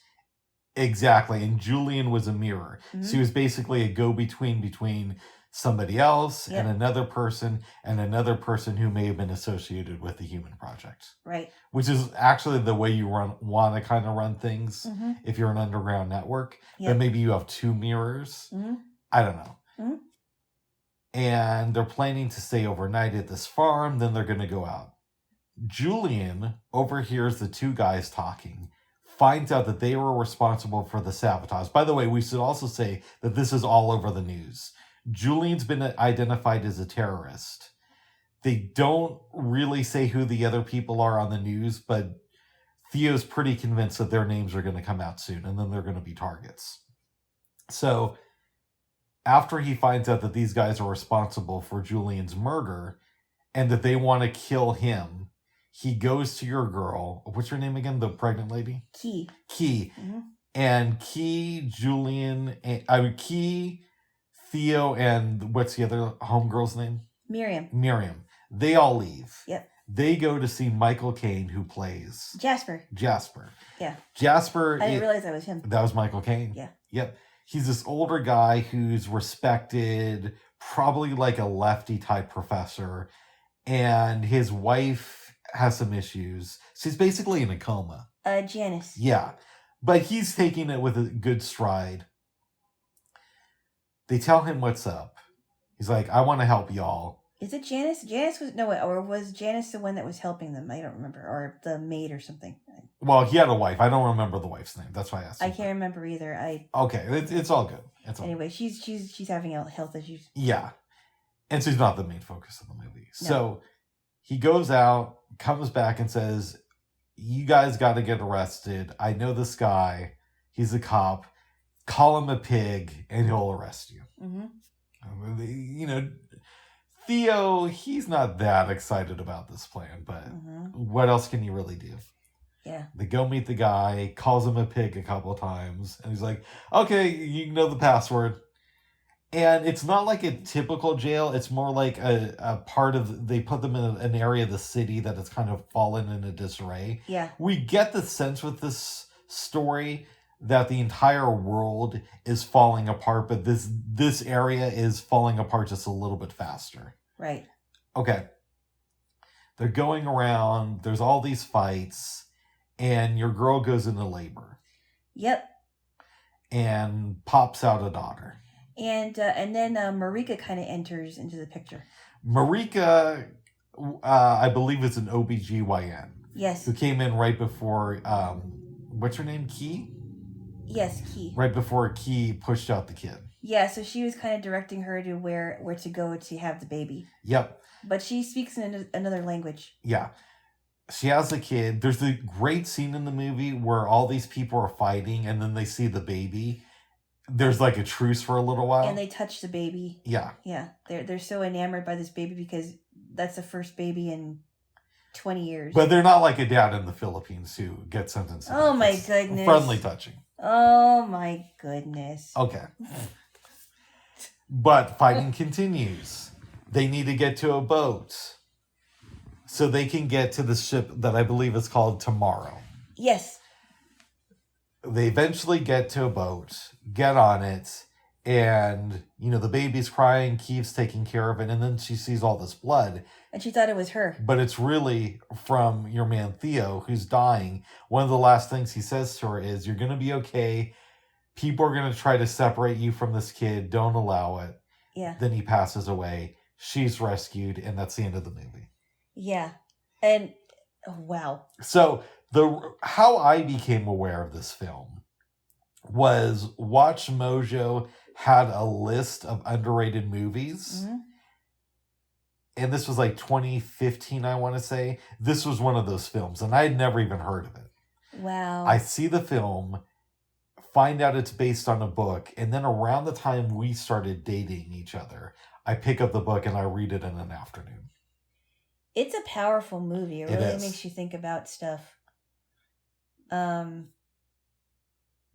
Speaker 1: Exactly. And Julian was a mirror.
Speaker 2: Mm-hmm.
Speaker 1: So he was basically a go-between somebody else and another person who may have been associated with the Human Project.
Speaker 2: Right.
Speaker 1: Which is actually the way you want to kind of run things if you're an underground network. But maybe you have two mirrors.
Speaker 2: Mm-hmm.
Speaker 1: I don't know.
Speaker 2: Mm-hmm.
Speaker 1: And they're planning to stay overnight at this farm. Then they're going to go out. Julian overhears the two guys talking, finds out that they were responsible for the sabotage. By the way, we should also say that this is all over the news. Julian's been identified as a terrorist. They don't really say who the other people are on the news, but Theo's pretty convinced that their names are going to come out soon, and then they're going to be targets. So after he finds out that these guys are responsible for Julian's murder and that they want to kill him, he goes to your girl. What's her name again? The pregnant lady?
Speaker 2: Key.
Speaker 1: Mm-hmm. And Key, Theo, and what's the other homegirl's name? Miriam. They all leave.
Speaker 2: Yep.
Speaker 1: They go to see Michael Caine, who plays...
Speaker 2: Jasper.
Speaker 1: Yeah.
Speaker 2: I didn't realize that was him.
Speaker 1: That was Michael Caine.
Speaker 2: Yeah.
Speaker 1: Yep. He's this older guy who's respected, probably like a lefty type professor, and his wife has some issues. She's basically in a coma.
Speaker 2: Janice.
Speaker 1: Yeah. But he's taking it with a good stride. They tell him what's up. He's like, I want to help y'all.
Speaker 2: Is it Janice? Was Janice the one that was helping them? I don't remember. Or the maid or something.
Speaker 1: Well, he had a wife. I don't remember the wife's name. That's why I asked.
Speaker 2: I can't remember either.
Speaker 1: Okay, it's all good.
Speaker 2: Anyway, she's having health issues.
Speaker 1: Yeah, and she's not the main focus of the movie. No. So he goes out, comes back, and says, "You guys got to get arrested. I know this guy. He's a cop. Call him a pig, and he'll arrest you." Mm-hmm. You know, Theo, he's not that excited about this plan, but what else can you really do?
Speaker 2: Yeah.
Speaker 1: They go meet the guy, calls him a pig a couple of times, and he's like, "Okay, you know the password." And it's not like a typical jail. It's more like a part of, they put them in an area of the city that has kind of fallen into disarray.
Speaker 2: Yeah.
Speaker 1: We get the sense with this story that the entire world is falling apart, but this area is falling apart just a little bit faster.
Speaker 2: Right.
Speaker 1: Okay. They're going around, there's all these fights, and your girl goes into labor.
Speaker 2: Yep.
Speaker 1: And pops out a daughter.
Speaker 2: And then Marika kind of enters into the picture.
Speaker 1: Marika, I believe, is an OBGYN.
Speaker 2: Yes.
Speaker 1: Who came in right before, what's her name, Key?
Speaker 2: Yes, Key.
Speaker 1: Right before Key pushed out the kid.
Speaker 2: Yeah, so she was kind of directing her to where to go to have the baby.
Speaker 1: Yep.
Speaker 2: But she speaks in another language.
Speaker 1: Yeah. She has a kid. There's a great scene in the movie where all these people are fighting and then they see the baby. There's like a truce for a little while.
Speaker 2: And they touch the baby.
Speaker 1: Yeah.
Speaker 2: Yeah. They're so enamored by this baby because that's the first baby in 20 years.
Speaker 1: But they're not like a dad in the Philippines who gets sentenced.
Speaker 2: Oh my goodness.
Speaker 1: Friendly touching.
Speaker 2: Oh my goodness.
Speaker 1: Okay. But fighting continues. They need to get to a boat so they can get to the ship that I believe is called Tomorrow.
Speaker 2: Yes.
Speaker 1: They eventually get to a boat, get on it, and, you know, the baby's crying, Keith's taking care of it, and then she sees all this blood.
Speaker 2: And she thought it was her.
Speaker 1: But it's really from your man Theo, who's dying. One of the last things he says to her is, "You're going to be okay. People are going to try to separate you from this kid. Don't allow it."
Speaker 2: Yeah.
Speaker 1: Then he passes away. She's rescued, and that's the end of the movie.
Speaker 2: Yeah. And, oh, wow.
Speaker 1: So, how I became aware of this film was Watch Mojo had a list of underrated movies. Mm-hmm. And this was like 2015, I want to say. This was one of those films, and I had never even heard of it.
Speaker 2: Wow.
Speaker 1: I see the film, find out it's based on a book, and then around the time we started dating each other, I pick up the book and I read it in an afternoon.
Speaker 2: It's a powerful movie. It really makes you think about stuff.
Speaker 1: Well,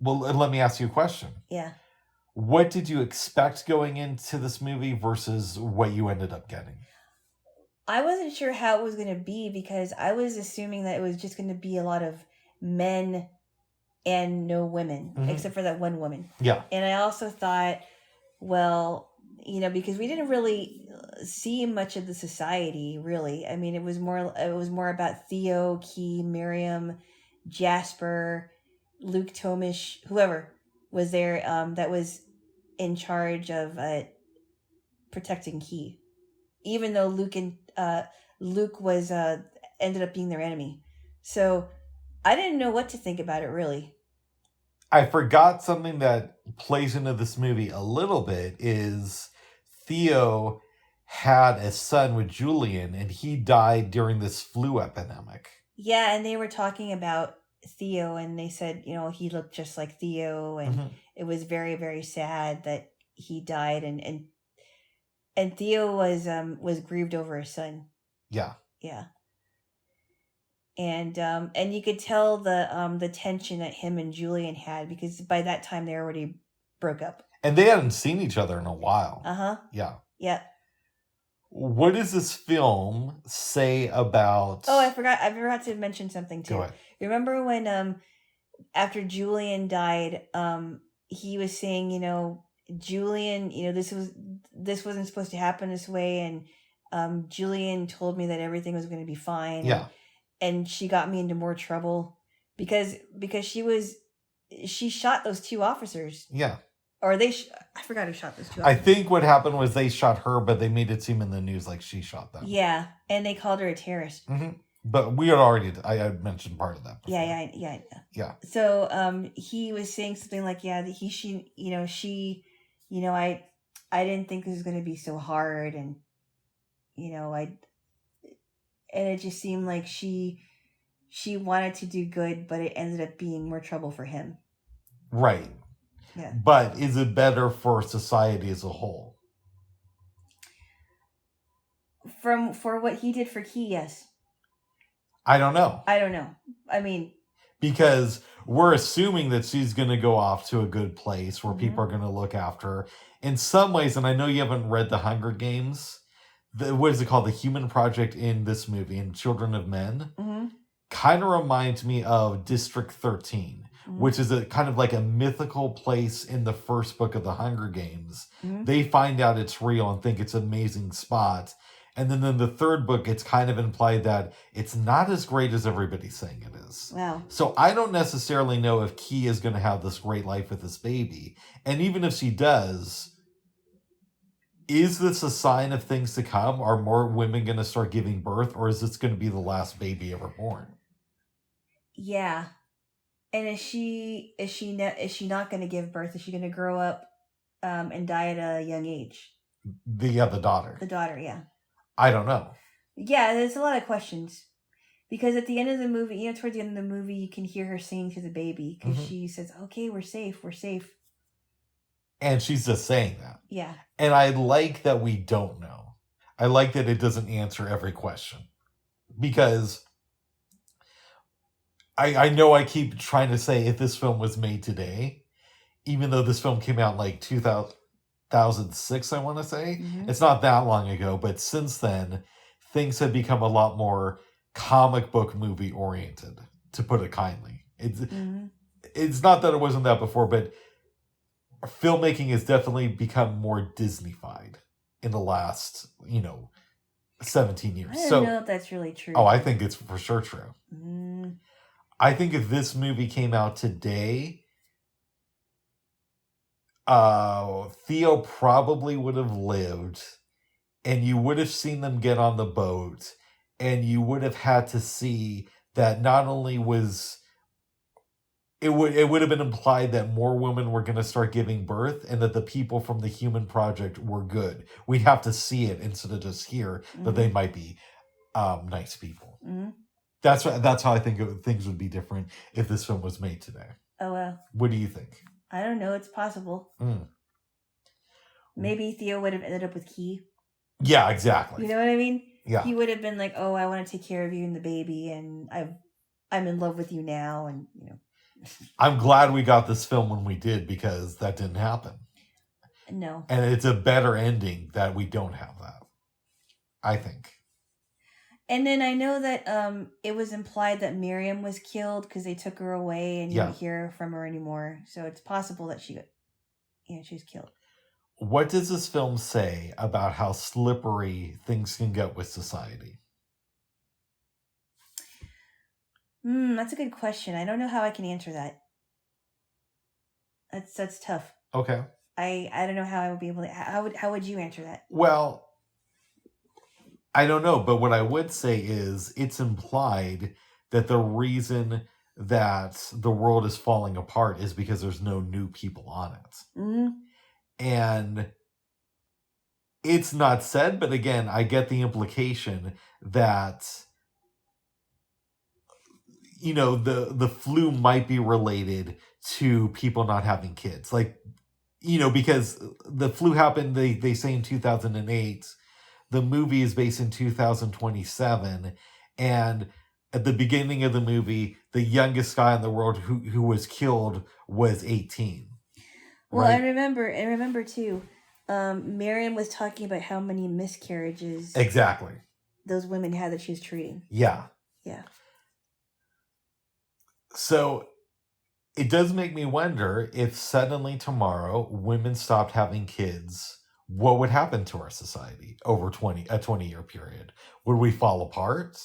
Speaker 1: let me ask you a question.
Speaker 2: Yeah.
Speaker 1: What did you expect going into this movie versus what you ended up getting?
Speaker 2: I wasn't sure how it was going to be because I was assuming that it was just going to be a lot of men and no women, except for that one woman.
Speaker 1: Yeah.
Speaker 2: And I also thought, well, you know, because we didn't really see much of the society, really. I mean, it was more about Theo, Key, Miriam, Jasper, Luke Tomish, whoever was there that was in charge of protecting Key. Even though Luke was ended up being their enemy. So I didn't know what to think about it, really.
Speaker 1: I forgot something that plays into this movie a little bit is Theo had a son with Julian, and he died during this flu epidemic.
Speaker 2: Yeah, and they were talking about Theo, and they said, you know, he looked just like Theo, and it was very, very sad that he died, and Theo was grieved over his son.
Speaker 1: Yeah.
Speaker 2: Yeah. And you could tell the tension that him and Julian had because by that time they already broke up.
Speaker 1: And they hadn't seen each other in a while.
Speaker 2: Uh-huh.
Speaker 1: Yeah.
Speaker 2: Yeah.
Speaker 1: What does this film say about...
Speaker 2: Oh, I forgot to mention something too.
Speaker 1: Go ahead.
Speaker 2: Remember when after Julian died, he was saying, you know, Julian, you know, this wasn't supposed to happen this way, and Julian told me that everything was going to be fine.
Speaker 1: Yeah.
Speaker 2: And she got me into more trouble because she shot those two officers.
Speaker 1: Yeah.
Speaker 2: Or I forgot who shot those two officers.
Speaker 1: I think what happened was they shot her, but they made it seem in the news like she shot them.
Speaker 2: Yeah. And they called her a terrorist.
Speaker 1: Mm-hmm. But we had already, I had mentioned part of that before.
Speaker 2: Yeah. So he was saying something like, yeah, that I didn't think this was going to be so hard, and and it just seemed like she wanted to do good, but it ended up being more trouble for him.
Speaker 1: Right.
Speaker 2: Yeah.
Speaker 1: But is it better for society as a whole?
Speaker 2: For what he did for Key, yes.
Speaker 1: I don't know.
Speaker 2: I mean,
Speaker 1: because we're assuming that she's going to go off to a good place where people are going to look after her. In some ways, and I know you haven't read The Hunger Games, what is it called? The Human Project in this movie, in Children of Men, kind of reminds me of District 13, which is a kind of like a mythical place in the first book of The Hunger Games. They find out it's real and think it's an amazing spot. And then in the third book, it's kind of implied that it's not as great as everybody's saying it is.
Speaker 2: Wow.
Speaker 1: So I don't necessarily know if Key is going to have this great life with this baby. And even if she does, is this a sign of things to come? Are more women going to start giving birth? Or is this going to be the last baby ever born?
Speaker 2: Yeah. And is she not going to give birth? Is she going to grow up and die at a young age?
Speaker 1: The daughter.
Speaker 2: The daughter, yeah.
Speaker 1: I don't know.
Speaker 2: Yeah, there's a lot of questions. Because at the end of the movie, towards the end of the movie, you can hear her singing to the baby. Because she says, okay, we're safe.
Speaker 1: And she's just saying that.
Speaker 2: Yeah.
Speaker 1: And I like that we don't know. I like that it doesn't answer every question. Because I know I keep trying to say if this film was made today, even though this film came out like 2006, I want to say. It's not that long ago, but since then, things have become a lot more comic book movie oriented, to put it kindly. It's not that it wasn't that before, but filmmaking has definitely become more Disney-fied in the last, 17 years.
Speaker 2: I don't know if that's really true.
Speaker 1: Oh, I think it's for sure true. I think if this movie came out today, Theo probably would have lived, and you would have seen them get on the boat, and you would have had to see that not only was it would have been implied that more women were going to start giving birth, and that the people from the Human Project were good. We'd have to see it instead of just hear that they might be nice people. That's how I think things would be different if this film was made today.
Speaker 2: Oh, well.
Speaker 1: What do you think?
Speaker 2: I don't know. It's possible. Maybe Theo would have ended up with Key.
Speaker 1: Yeah, exactly.
Speaker 2: You know what I mean?
Speaker 1: Yeah.
Speaker 2: He would have been like, oh, I want to take care of you and the baby, and I'm in love with you now, and
Speaker 1: I'm glad we got this film when we did, because that didn't happen.
Speaker 2: No.
Speaker 1: And it's a better ending that we don't have that, I think.
Speaker 2: And then I know that it was implied that Miriam was killed because they took her away and you don't hear from her anymore. So it's possible that she was killed.
Speaker 1: What does this film say about how slippery things can get with society?
Speaker 2: That's a good question. I don't know how I can answer that. That's tough.
Speaker 1: Okay.
Speaker 2: I don't know how I would be able to. How would you answer that?
Speaker 1: Well, I don't know, but what I would say is it's implied that the reason that the world is falling apart is because there's no new people on it. And it's not said, but again, I get the implication that the flu might be related to people not having kids. Like, because the flu happened, they say in 2008. The movie is based in 2027, and at the beginning of the movie, the youngest guy in the world who was killed was 18.
Speaker 2: Well, right? I remember too. Miriam was talking about how many miscarriages
Speaker 1: exactly
Speaker 2: those women had that she was treating.
Speaker 1: Yeah. So it does make me wonder if suddenly tomorrow women stopped having kids, what would happen to our society over a 20-year period? Would we fall apart?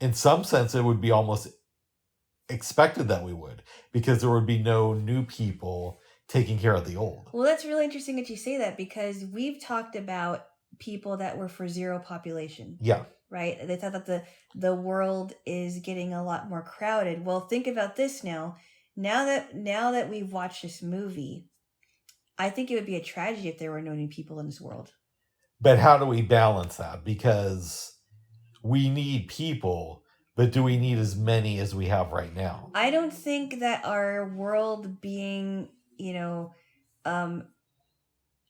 Speaker 1: In some sense, it would be almost expected that we would, because there would be no new people taking care of the old.
Speaker 2: Well, that's really interesting that you say that, because we've talked about people that were for zero population.
Speaker 1: Yeah.
Speaker 2: right? They thought that the world is getting a lot more crowded. Well, think about this now. Now that we've watched this movie, I think it would be a tragedy if there were no new people in this world.
Speaker 1: But how do we balance that? Because we need people, but do we need as many as we have right now?
Speaker 2: I don't think that our world being,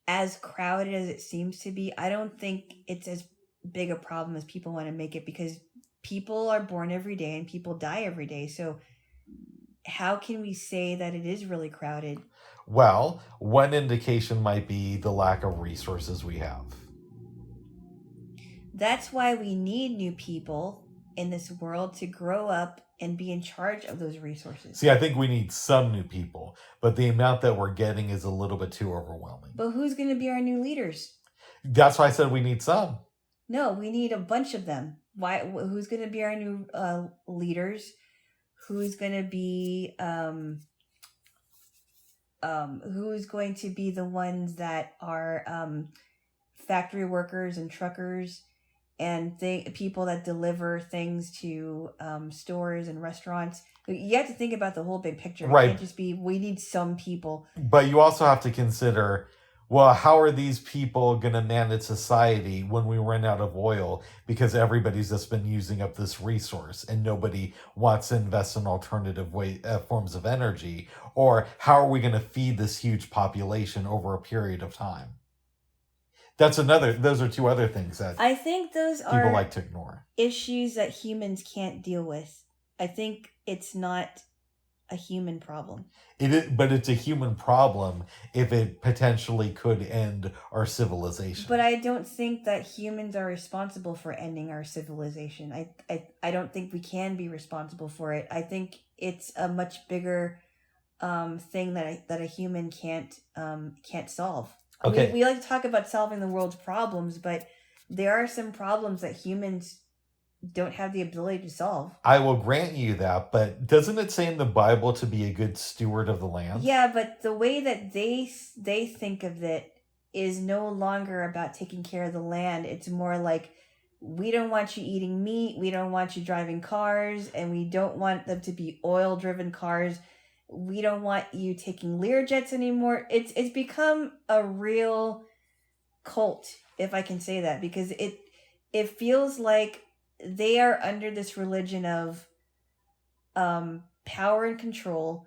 Speaker 2: as crowded as it seems to be, I don't think it's as big a problem as people want to make it, because people are born every day and people die every day. So how can we say that it is really crowded?
Speaker 1: Well, one indication might be the lack of resources we have.
Speaker 2: That's why we need new people in this world to grow up and be in charge of those resources.
Speaker 1: See, I think we need some new people, but the amount that we're getting is a little bit too overwhelming.
Speaker 2: But who's going to be our new leaders?
Speaker 1: That's why I said we need some.
Speaker 2: No, we need a bunch of them. Why? Who's going to be our new leaders? Who's going to be who's going to be the ones that are factory workers and truckers and people that deliver things to stores and restaurants? You have to think about the whole big picture.
Speaker 1: Right.
Speaker 2: It can't just be we need some people.
Speaker 1: But you also have to consider, well, how are these people going to manage society when we run out of oil because everybody's just been using up this resource and nobody wants to invest in alternative forms of energy? Or how are we going to feed this huge population over a period of time? Those are two other things that
Speaker 2: I think those
Speaker 1: people
Speaker 2: are
Speaker 1: like to ignore.
Speaker 2: Issues that humans can't deal with. I think it's not a human problem.
Speaker 1: But it's a human problem if it potentially could end our civilization.
Speaker 2: But I don't think that humans are responsible for ending our civilization. I don't think we can be responsible for it. I think it's a much bigger thing that a human can't solve.
Speaker 1: Okay.
Speaker 2: We like to talk about solving the world's problems, but there are some problems that humans don't have the ability to solve.
Speaker 1: I will grant you that, but doesn't it say in the Bible to be a good steward of the land?
Speaker 2: Yeah, but the way that they think of it is no longer about taking care of the land. It's more like, we don't want you eating meat, we don't want you driving cars, and we don't want them to be oil-driven cars. We don't want you taking Learjets anymore. It's become a real cult, if I can say that, because it feels like they are under this religion of power and control.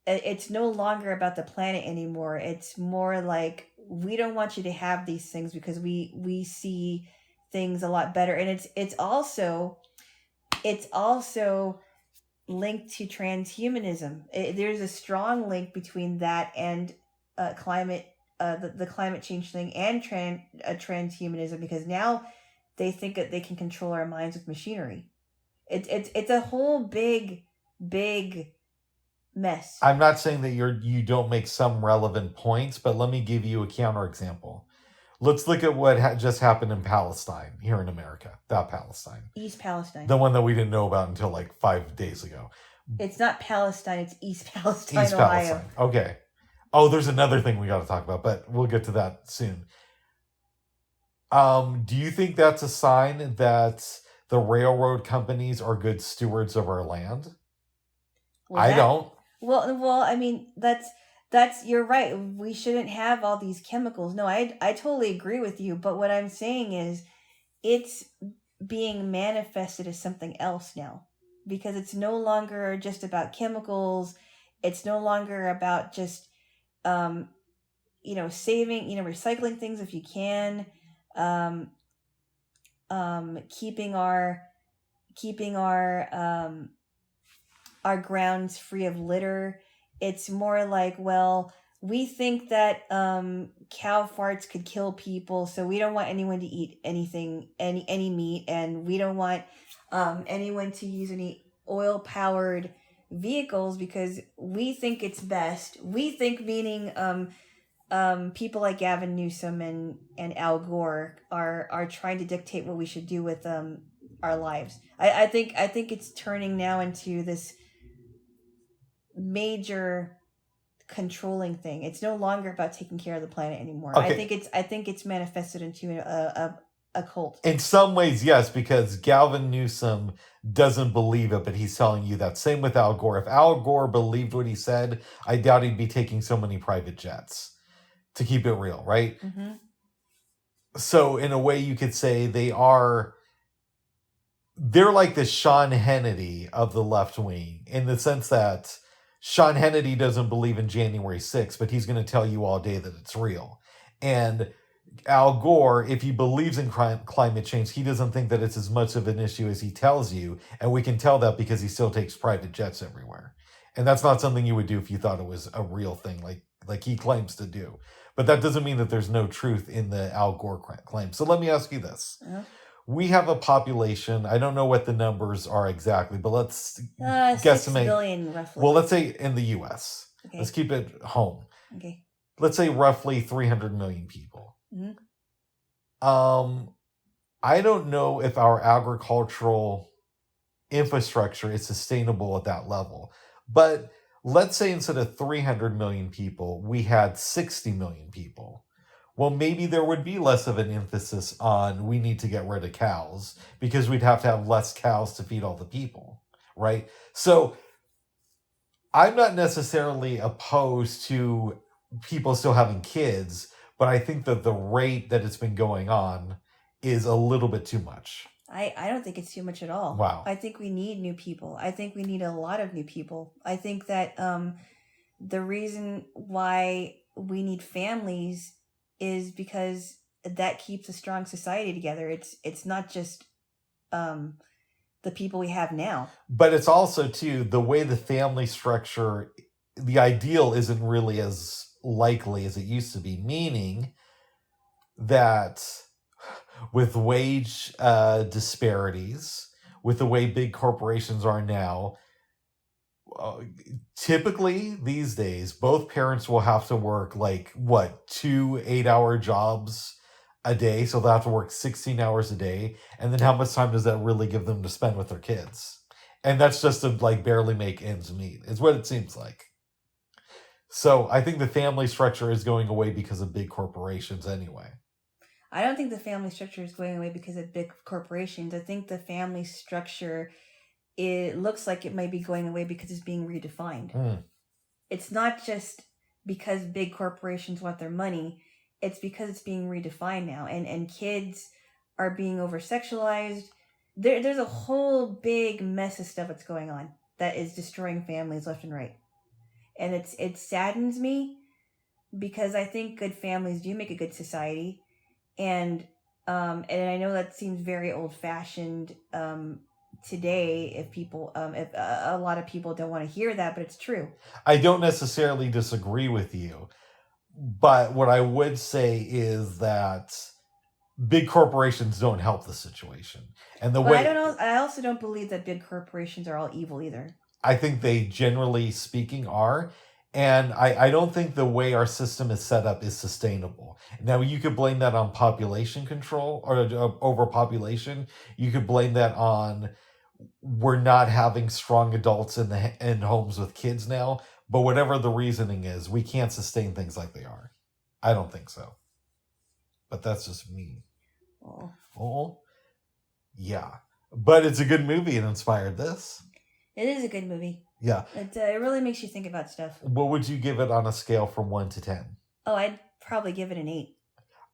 Speaker 2: It's no longer about the planet anymore. It's more like, we don't want you to have these things because we see things a lot better. And it's also linked to transhumanism. There's a strong link between that and climate, the climate change thing, and transhumanism, because now they think that they can control our minds with machinery. It's a whole big mess.
Speaker 1: I'm not saying that you don't make some relevant points, but let me give you a counterexample. Let's look at what just happened in Palestine, here in America. That Palestine.
Speaker 2: East Palestine.
Speaker 1: The one that we didn't know about until like 5 days ago.
Speaker 2: It's not Palestine, it's East Palestine,
Speaker 1: East
Speaker 2: Ohio.
Speaker 1: Palestine. Okay. Oh, there's another thing we got to talk about, but we'll get to that soon. Do you think that's a sign that the railroad companies are good stewards of our land? I don't.
Speaker 2: Well, I mean, that's you're right. We shouldn't have all these chemicals. No, I totally agree with you. But what I'm saying is, it's being manifested as something else now, because it's no longer just about chemicals. It's no longer about just, saving, recycling things if you can, keeping our grounds free of litter. It's more like, well, we think that cow farts could kill people, so we don't want anyone to eat any meat, and we don't want anyone to use any oil-powered vehicles because we think it's best. We think, meaning people like Gavin Newsom and Al Gore are trying to dictate what we should do with our lives. I think it's turning now into this major controlling thing. It's no longer about taking care of the planet anymore.
Speaker 1: Okay.
Speaker 2: I think it's manifested into a cult.
Speaker 1: In some ways, yes, because Gavin Newsom doesn't believe it, but he's telling you that. Same with Al Gore. If Al Gore believed what he said, I doubt he'd be taking so many private jets. To keep it real, right?
Speaker 2: Mm-hmm.
Speaker 1: So in a way, you could say they're like the Sean Hannity of the left wing, in the sense that Sean Hannity doesn't believe in January 6th, but he's going to tell you all day that it's real. And Al Gore, if he believes in climate change, he doesn't think that it's as much of an issue as he tells you. And we can tell that because he still takes private jets everywhere. And that's not something you would do if you thought it was a real thing, like he claims to do. But that doesn't mean that there's no truth in the Al Gore claim. So let me ask you this.
Speaker 2: Uh-huh.
Speaker 1: We have a population, I don't know what the numbers are exactly, but let's guesstimate.
Speaker 2: 6 billion, roughly.
Speaker 1: Well, let's say in the U.S.
Speaker 2: Okay.
Speaker 1: Let's keep it home.
Speaker 2: Okay.
Speaker 1: Let's say roughly 300 million people.
Speaker 2: Mm-hmm.
Speaker 1: I don't know if our agricultural infrastructure is sustainable at that level. But let's say instead of 300 million people, we had 60 million people. Well, maybe there would be less of an emphasis on we need to get rid of cows because we'd have to have less cows to feed all the people, right? So I'm not necessarily opposed to people still having kids, but I think that the rate that it's been going on is a little bit too much.
Speaker 2: I don't think it's too much at all.
Speaker 1: Wow.
Speaker 2: I think we need new people. I think we need a lot of new people. I think that the reason why we need families is because that keeps a strong society together. It's not just the people we have now.
Speaker 1: But it's also, too, the way the family structure, the ideal isn't really as likely as it used to be, meaning that with wage disparities, with the way big corporations are now, typically these days, both parents will have to work 2 8-hour jobs a day. So they'll have to work 16 hours a day. And then how much time does that really give them to spend with their kids? And that's just to barely make ends meet, is what it seems like. So I think the family structure is going away because of big corporations anyway.
Speaker 2: I don't think the family structure is going away because of big corporations. I think the family structure, it looks like it might be going away because it's being redefined. It's not just because big corporations want their money. It's because it's being redefined now. And kids are being over-sexualized. There's a whole big mess of stuff that's going on that is destroying families left and right. And it saddens me because I think good families do make a good society. And I know that seems very old-fashioned today if a lot of people don't want to hear that, but it's true.
Speaker 1: I don't necessarily disagree with you, but what I would say is that big corporations don't help the situation. And
Speaker 2: I also don't believe that big corporations are all evil either.
Speaker 1: I think they, generally speaking, are. And I don't think the way our system is set up is sustainable. Now, you could blame that on population control or overpopulation. You could blame that on we're not having strong adults in homes with kids now. But whatever the reasoning is, we can't sustain things like they are. I don't think so. But that's just me. Oh. Yeah. But it's a good movie and inspired this.
Speaker 2: It is a good movie.
Speaker 1: Yeah.
Speaker 2: It really makes you think about stuff.
Speaker 1: What would you give it on a scale from 1 to 10?
Speaker 2: Oh, I'd probably give it an 8.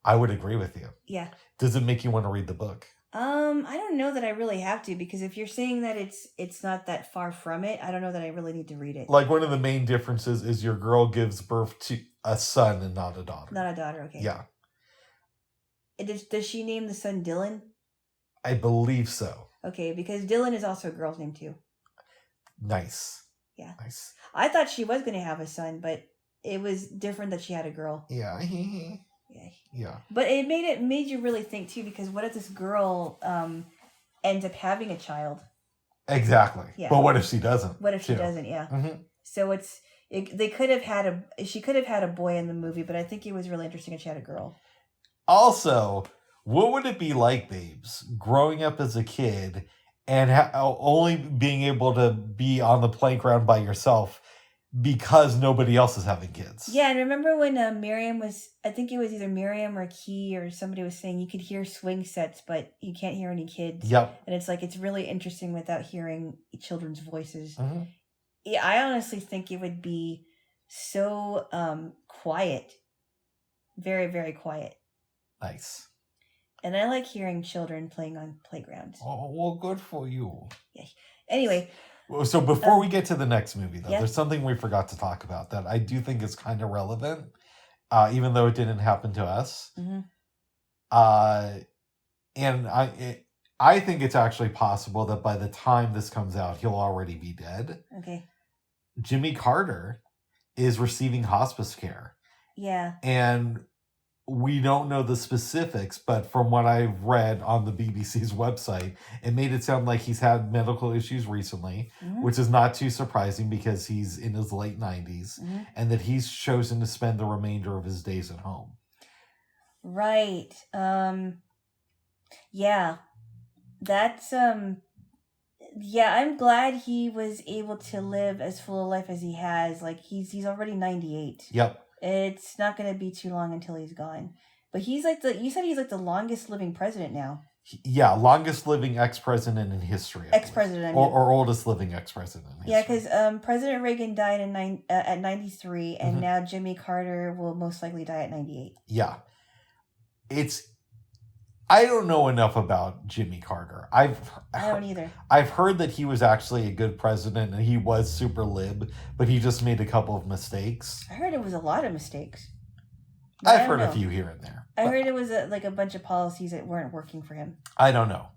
Speaker 1: I would agree with you.
Speaker 2: Yeah.
Speaker 1: Does it make you want to read the book?
Speaker 2: I don't know that I really have to, because if you're saying that it's not that far from it, I don't know that I really need to read it.
Speaker 1: Like, one of the main differences is your girl gives birth to a son and not a daughter.
Speaker 2: Not a daughter, okay.
Speaker 1: Yeah.
Speaker 2: Does she name the son Dylan?
Speaker 1: I believe so.
Speaker 2: Okay, because Dylan is also a girl's name too.
Speaker 1: Nice.
Speaker 2: Yeah.
Speaker 1: Nice.
Speaker 2: I thought she was going to have a son, but it was different that she had a girl.
Speaker 1: Yeah. Yeah.
Speaker 2: But it made you really think too, because what if this girl ends up having a child?
Speaker 1: Exactly. Yeah. But what if she doesn't?
Speaker 2: What if she doesn't? Yeah.
Speaker 1: Mm-hmm.
Speaker 2: So they could have she could have had a boy in the movie, but I think it was really interesting if she had a girl.
Speaker 1: Also, what would it be like, babes, growing up as a kid and only being able to be on the playground by yourself because nobody else is having kids.
Speaker 2: Yeah, and remember when Miriam was, I think it was either Miriam or Key or somebody was saying you could hear swing sets, but you can't hear any kids.
Speaker 1: Yep.
Speaker 2: And it's like, it's really interesting without hearing children's voices.
Speaker 1: Mm-hmm.
Speaker 2: Yeah, I honestly think it would be so quiet. Very, very quiet.
Speaker 1: Nice.
Speaker 2: And I like hearing children playing on playgrounds.
Speaker 1: Oh, well, good for you.
Speaker 2: Yeah. Anyway.
Speaker 1: So before we get to the next movie, though,
Speaker 2: yeah.
Speaker 1: there's something we forgot to talk about that I do think is kind of relevant, even though it didn't happen to us.
Speaker 2: Mm-hmm.
Speaker 1: And I think it's actually possible that by the time this comes out, he'll already be dead.
Speaker 2: Okay.
Speaker 1: Jimmy Carter is receiving hospice care.
Speaker 2: Yeah.
Speaker 1: And we don't know the specifics, but from what I've read on the BBC's website, it made it sound like he's had medical issues recently, which is not too surprising because he's in his late 90s, and that he's chosen to spend the remainder of his days at home.
Speaker 2: Right. Yeah. That's, yeah, I'm glad he was able to live as full a life as he has. Like, he's already 98.
Speaker 1: Yep.
Speaker 2: It's not going to be too long until he's gone. But he's like you said he's like the longest living president now.
Speaker 1: Yeah, longest living ex-president in history.
Speaker 2: Ex-president.
Speaker 1: Or oldest living ex-president in history.
Speaker 2: Yeah, because President Reagan died at 93, and now Jimmy Carter will most likely die at 98.
Speaker 1: Yeah. I don't know enough about Jimmy Carter. I
Speaker 2: don't either.
Speaker 1: I've heard that he was actually a good president and he was super lib, but he just made a couple of mistakes.
Speaker 2: I heard it was a lot of mistakes.
Speaker 1: I've heard a few here and there.
Speaker 2: I heard it was a bunch of policies that weren't working for him.
Speaker 1: I don't know.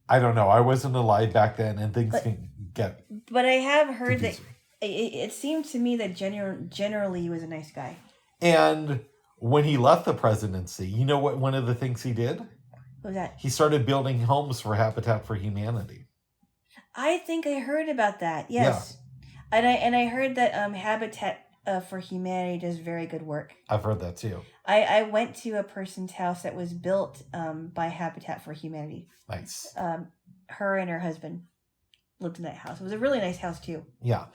Speaker 1: I wasn't alive back then, and things can get.
Speaker 2: But I have heard confusing. That it seemed to me that generally he was a nice guy.
Speaker 1: And when he left the presidency, you know what? One of the things he did.
Speaker 2: What was that?
Speaker 1: He started building homes for Habitat for Humanity.
Speaker 2: I think I heard about that. Yes, yeah. And I heard that Habitat for Humanity does very good work.
Speaker 1: I've heard that too.
Speaker 2: I went to a person's house that was built by Habitat for Humanity.
Speaker 1: Nice.
Speaker 2: Her and her husband lived in that house. It was a really nice house too.
Speaker 1: Yeah.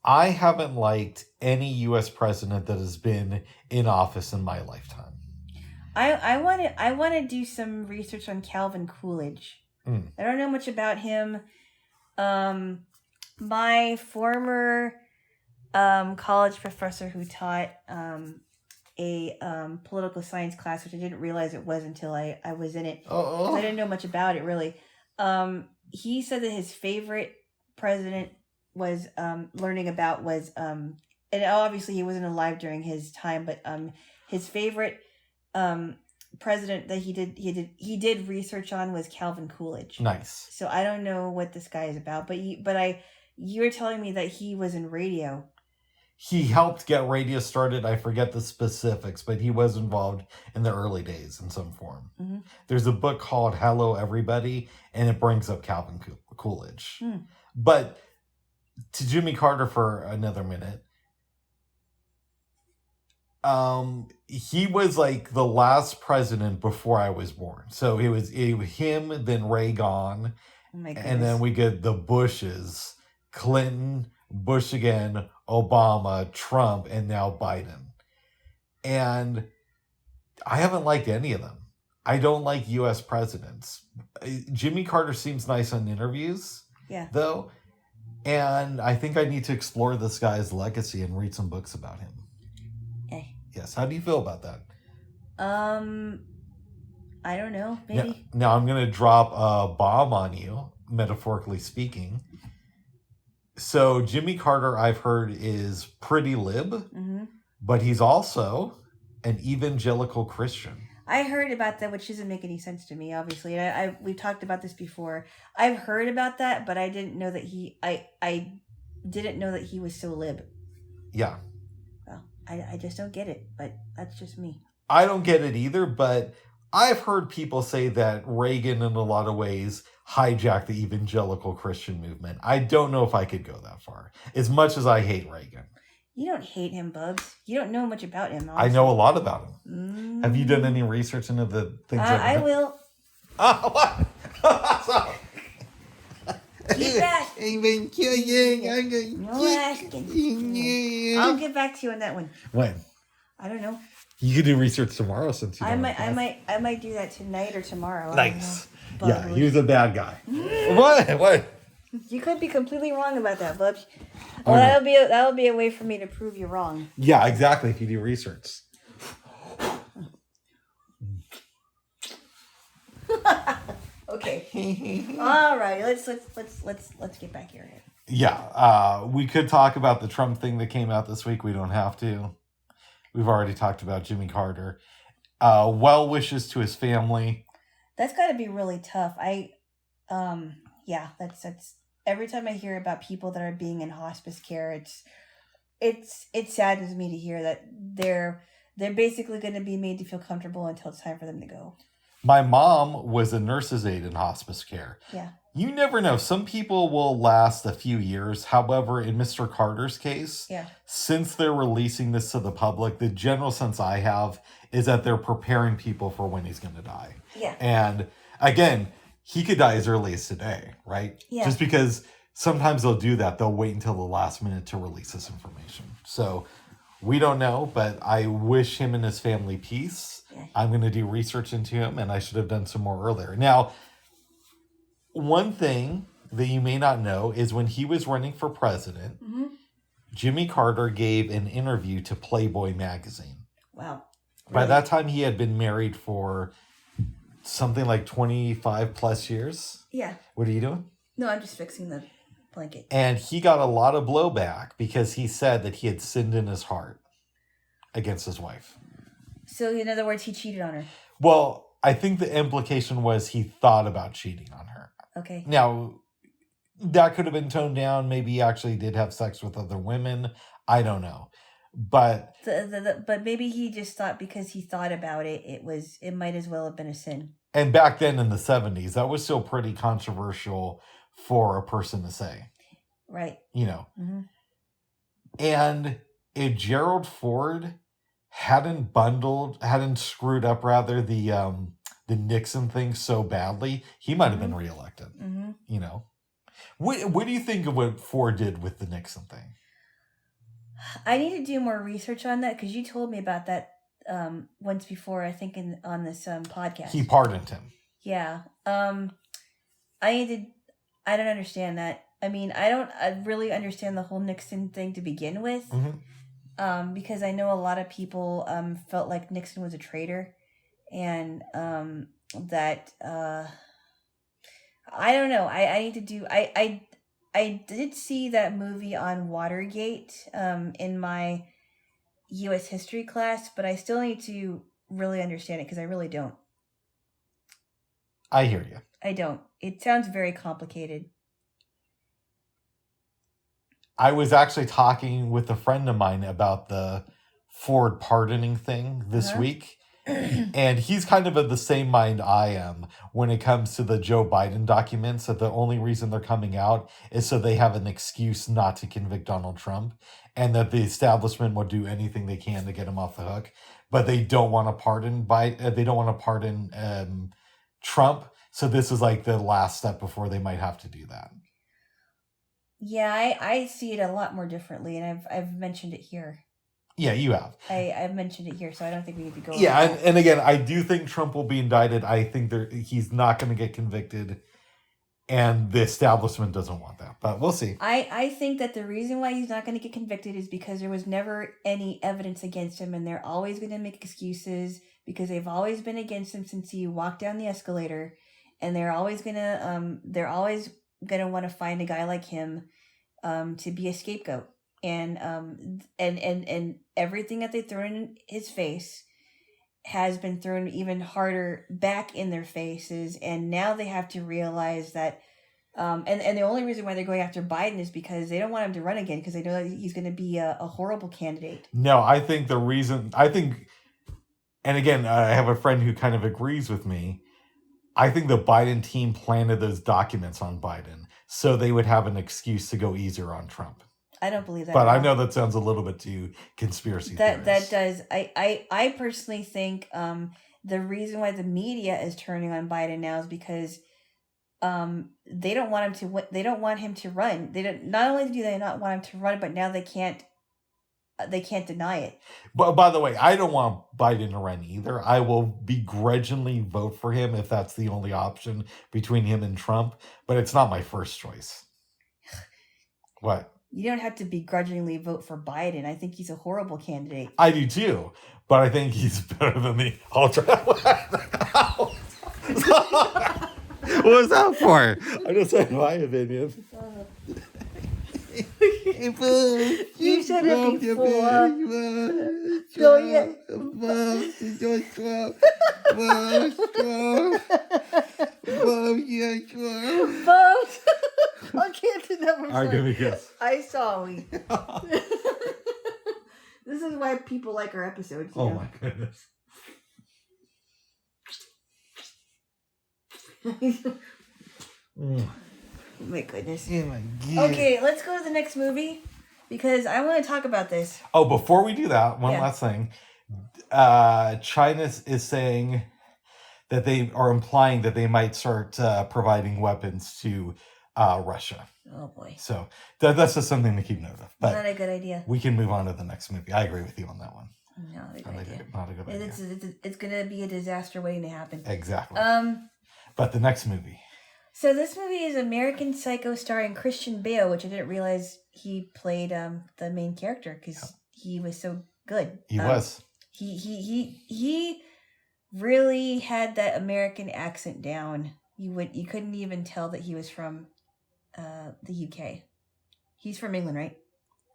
Speaker 1: I haven't liked any U.S. president that has been in office in my lifetime.
Speaker 2: I want to do some research on Calvin Coolidge. I don't know much about him. My former college professor who taught a political science class, which I didn't realize it was until I was in it. I didn't know much about it really. He said that his favorite president was learning about was and obviously he wasn't alive during his time, but his favorite president that he did research on was Calvin Coolidge.
Speaker 1: Nice.
Speaker 2: So I don't know what this guy is about, but you were telling me that he was in radio.
Speaker 1: He helped get radio started. I forget the specifics, but he was involved in the early days in some form. Mm-hmm. There's a book called Hello Everybody, and it brings up Calvin Coolidge. But to Jimmy Carter for another minute. He was like the last president before I was born. So it was him, then Reagan, and then we get the Bushes, Clinton, Bush again, Obama, Trump, and now Biden. And I haven't liked any of them. I don't like U.S. presidents. Jimmy Carter seems nice on interviews, though. And I think I need to explore this guy's legacy and read some books about him. Yes. How do you feel about that?
Speaker 2: I don't know. Maybe.
Speaker 1: Now I'm going to drop a bomb on you, metaphorically speaking. So Jimmy Carter, I've heard, is pretty lib, but he's also an evangelical Christian.
Speaker 2: I heard about that, which doesn't make any sense to me, obviously. We've talked about this before. I've heard about that, but I didn't know that I didn't know that he was so lib.
Speaker 1: Yeah.
Speaker 2: Well, I just don't get it, but that's just me.
Speaker 1: I don't get it either, but I've heard people say that Reagan, in a lot of ways, hijacked the evangelical Christian movement. I don't know if I could go that far, as much as I hate Reagan.
Speaker 2: You don't hate him, Bubs. You don't know much about him.
Speaker 1: Honestly. I know a lot about him. Have you done any research into the things?
Speaker 2: I will.
Speaker 1: What?
Speaker 2: Keep asking. No asking. I'll get back to you on that one.
Speaker 1: When?
Speaker 2: I don't know.
Speaker 1: You could do research tomorrow since you don't have class.
Speaker 2: I might do that tonight or tomorrow.
Speaker 1: Nice.
Speaker 2: But
Speaker 1: Yeah, he was a bad guy. What?
Speaker 2: You could be completely wrong about that, Bubs.
Speaker 1: Oh,
Speaker 2: Well,
Speaker 1: no.
Speaker 2: that'll be a way for me to prove you wrong.
Speaker 1: Yeah, exactly. If you do research.
Speaker 2: Okay. All right. Let's get back here.
Speaker 1: Yeah, we could talk about the Trump thing that came out this week. We don't have to. We've already talked about Jimmy Carter. Well wishes to his family.
Speaker 2: That's got to be really tough. Yeah, that's every time I hear about people that are being in hospice care, it saddens me to hear that they're basically going to be made to feel comfortable until it's time for them to go.
Speaker 1: My mom was a nurse's aide in hospice care.
Speaker 2: Yeah.
Speaker 1: You never know. Some people will last a few years. However, in Mr. Carter's case, since they're releasing this to the public, the general sense I have is that they're preparing people for when he's going to die.
Speaker 2: Yeah.
Speaker 1: And again, he could die as early as today, right?
Speaker 2: Yeah.
Speaker 1: Just because sometimes they'll do that. They'll wait until the last minute to release this information. So we don't know, but I wish him and his family peace. Yeah. I'm going to do research into him, and I should have done some more earlier. Now, one thing that you may not know is when he was running for president, Jimmy Carter gave an interview to Playboy magazine.
Speaker 2: Wow. Really?
Speaker 1: By that time, he had been married for something like 25 plus years.
Speaker 2: Yeah.
Speaker 1: What are you doing?
Speaker 2: No, I'm just fixing the blanket.
Speaker 1: And he got a lot of blowback because he said that he had sinned in his heart against his wife.
Speaker 2: So, in other words, he cheated on her.
Speaker 1: Well, I think the implication was he thought about cheating on her.
Speaker 2: Okay.
Speaker 1: Now, that could have been toned down. Maybe he actually did have sex with other women. I don't know. But
Speaker 2: but maybe he just thought because he thought about it, it might as well have been a sin.
Speaker 1: And back then in the 70s, that was still pretty controversial for a person to say.
Speaker 2: Right.
Speaker 1: You know.
Speaker 2: Mm-hmm.
Speaker 1: And if Gerald Ford hadn't screwed up rather the Nixon thing so badly, he might have been reelected.
Speaker 2: Mm-hmm.
Speaker 1: You know. What do you think of what Ford did with the Nixon thing?
Speaker 2: I need to do more research on that because you told me about that once before, I think on this podcast.
Speaker 1: He pardoned him.
Speaker 2: Yeah. I don't understand that. I mean, I really understand the whole Nixon thing to begin with. Mm-hmm. Because I know a lot of people felt like Nixon was a traitor, and that I don't know. I need to do. I did see that movie on Watergate in my U.S. history class, but I still need to really understand it because I really don't.
Speaker 1: I hear you.
Speaker 2: I don't. It sounds very complicated.
Speaker 1: I was actually talking with a friend of mine about the Ford pardoning thing this week. And he's kind of the same mind I am when it comes to the Joe Biden documents, that the only reason they're coming out is so they have an excuse not to convict Donald Trump, and that the establishment will do anything they can to get him off the hook. But they don't want to pardon Trump. So this is like the last step before they might have to do that.
Speaker 2: Yeah, I see it a lot more differently, and I've mentioned it here.
Speaker 1: Yeah, you have.
Speaker 2: I've mentioned it here, so I don't think we need to go.
Speaker 1: Yeah, and again, I do think Trump will be indicted. I think he's not going to get convicted, and the establishment doesn't want that. But we'll see.
Speaker 2: I think that the reason why he's not going to get convicted is because there was never any evidence against him, and they're always going to make excuses because they've always been against him since he walked down the escalator, and they're always gonna want to find a guy like him to be a scapegoat. And everything that they throw in his face has been thrown even harder back in their faces, and now they have to realize that and the only reason why they're going after Biden is because they don't want him to run again, because they know that he's going to be a horrible candidate.
Speaker 1: No, I think and again, I have a friend who kind of agrees with me. I think the Biden team planted those documents on Biden so they would have an excuse to go easier on Trump.
Speaker 2: I don't believe that.
Speaker 1: But I know that sounds a little bit too conspiracy theorist.
Speaker 2: That does. I personally think the reason why the media is turning on Biden now is because they don't want him to. They don't want him to run. They don't. Not only do they not want him to run, but now they can't. They can't deny it.
Speaker 1: But by the way, I don't want Biden to run either. I will begrudgingly vote for him if that's the only option between him and Trump. But it's not my first choice. What?
Speaker 2: You don't have to begrudgingly vote for Biden. I think he's a horrible candidate.
Speaker 1: I do too, but I think he's better than the ultra. What was that for? I'm just saying my opinion.
Speaker 2: You said it before. Vote. I can't do that.
Speaker 1: All right, give me a kiss.
Speaker 2: I saw we. This is why people like our episodes.
Speaker 1: Oh my goodness.
Speaker 2: My goodness.
Speaker 1: Oh my God.
Speaker 2: Okay, let's go to the next movie because I want to talk about this.
Speaker 1: Oh, before we do that, one last thing. China is saying that they are implying that they might start providing weapons to Russia.
Speaker 2: Oh boy.
Speaker 1: So that's just something to keep note of. But
Speaker 2: not a good idea.
Speaker 1: We can move on to the next movie. I agree with you on that one.
Speaker 2: Not a good idea.
Speaker 1: Not a good idea.
Speaker 2: It's going to be a disaster waiting to happen.
Speaker 1: Exactly. But the next movie.
Speaker 2: So this movie is American Psycho starring Christian Bale, which I didn't realize he played the main character because he was so good.
Speaker 1: He was.
Speaker 2: He really had that American accent down. You couldn't even tell that he was from the UK. He's from England, right?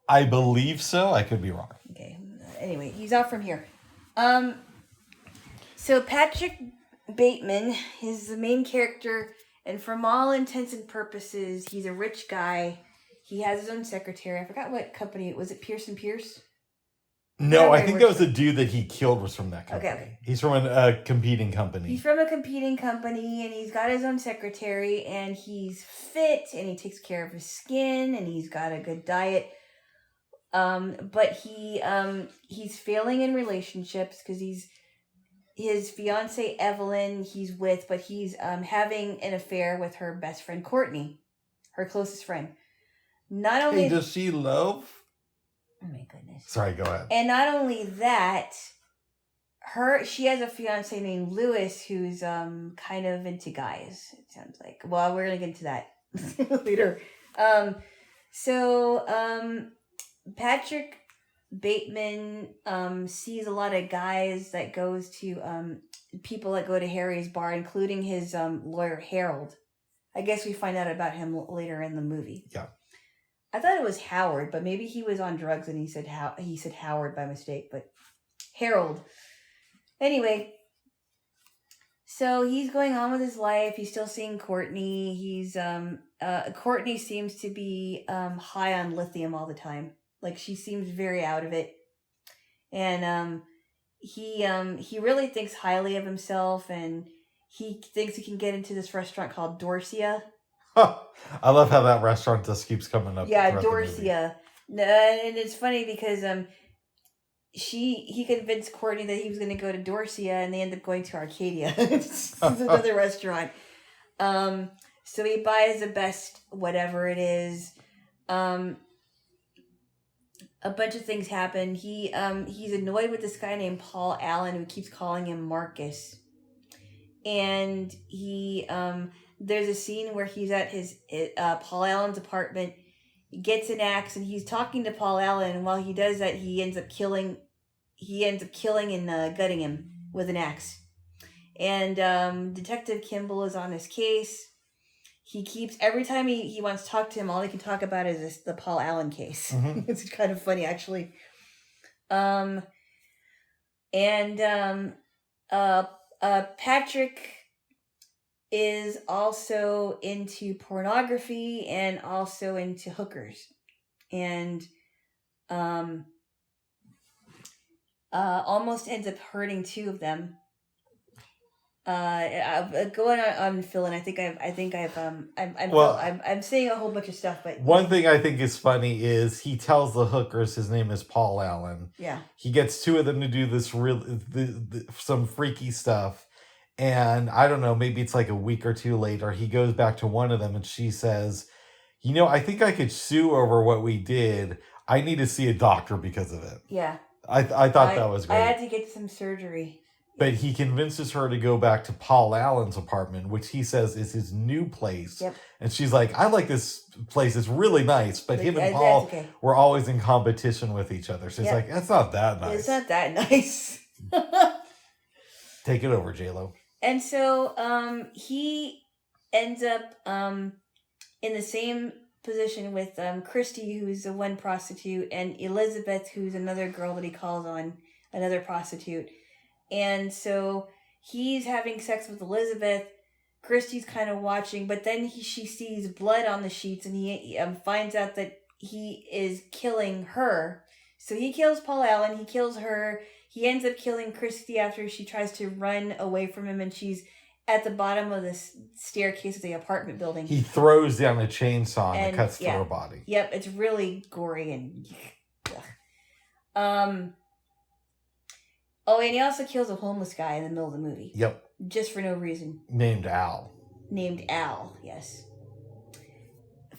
Speaker 1: I believe so. I could be wrong.
Speaker 2: Okay. Anyway, he's out from here. So Patrick Bateman is the main character, and from all intents and purposes, he's a rich guy. He has his own secretary. I forgot what company. Was it Pierce & Pierce?
Speaker 1: No, I think that was the dude that he killed was from that company.
Speaker 2: Okay.
Speaker 1: He's from a competing company.
Speaker 2: He's from a competing company, and he's got his own secretary, and he's fit, and he takes care of his skin, and he's got a good diet. But he's failing in relationships because his fiance Evelyn he's with, but he's having an affair with her best friend Courtney, her closest friend. Not only
Speaker 1: does she love?
Speaker 2: Oh my goodness!
Speaker 1: Sorry, go ahead.
Speaker 2: And not only that, she has a fiance named Lewis who's kind of into guys. It sounds like. Well, we're gonna get into that later. Patrick Bateman sees a lot of guys that goes to people that go to Harry's bar, including his lawyer Harold. I guess we find out about him later in the movie.
Speaker 1: Yeah.
Speaker 2: I thought it was Howard, but maybe he was on drugs and he said Howard by mistake, but Harold. Anyway, so he's going on with his life. He's still seeing Courtney. Courtney seems to be high on lithium all the time. Like she seems very out of it. And he really thinks highly of himself, and he thinks he can get into this restaurant called Dorsia.
Speaker 1: I love how that restaurant just keeps coming up.
Speaker 2: Yeah, Dorsia. And it's funny because he convinced Courtney that he was going to go to Dorsia, and they end up going to Arcadia. It's another restaurant. So he buys the best whatever it is. A bunch of things happen. He's annoyed with this guy named Paul Allen who keeps calling him Marcus. And there's a scene where he's at his Paul Allen's apartment. He gets an axe and he's talking to Paul Allen, and while he does that, he ends up killing and gutting him with an axe. And Detective Kimball is on his case. He keeps, every time he wants to talk to him, all he can talk about is the Paul Allen case. Mm-hmm. It's kind of funny, actually. Patrick is also into pornography and also into hookers. And almost ends up hurting two of them. Going on Phil, and I'm saying a whole bunch of stuff, but
Speaker 1: one thing I think is funny is he tells the hookers his name is Paul Allen.
Speaker 2: Yeah,
Speaker 1: he gets two of them to do this some freaky stuff, And I don't know, maybe it's like a week or two later, he goes back to one of them and she says, you know, I think I could sue over what we did. I need to see a doctor because of it.
Speaker 2: Yeah.
Speaker 1: I thought that was
Speaker 2: I
Speaker 1: great.
Speaker 2: had to get some surgery.
Speaker 1: But he convinces her to go back to Paul Allen's apartment, which he says is his new place.
Speaker 2: Yep.
Speaker 1: And she's like, I like this place. It's really nice. But him and
Speaker 2: That's
Speaker 1: Paul
Speaker 2: okay.
Speaker 1: were always in competition with each other. So she's like, that's not that nice.
Speaker 2: It's not that nice.
Speaker 1: Take it over, Jaylo.
Speaker 2: And so he ends up in the same position with Christy, who's the one prostitute, and Elizabeth, who's another girl that he calls on, another prostitute. And so he's having sex with Elizabeth. Christy's kind of watching, but then she sees blood on the sheets, and he finds out that he is killing her. So he kills Paul Allen, he kills her. He ends up killing Christy after she tries to run away from him, and she's at the bottom of the staircase of the apartment building.
Speaker 1: He throws down a chainsaw and it cuts through her body.
Speaker 2: Yep, it's really gory and... Oh, and he also kills a homeless guy in the middle of the movie.
Speaker 1: Yep.
Speaker 2: Just for no reason.
Speaker 1: Named Al,
Speaker 2: yes.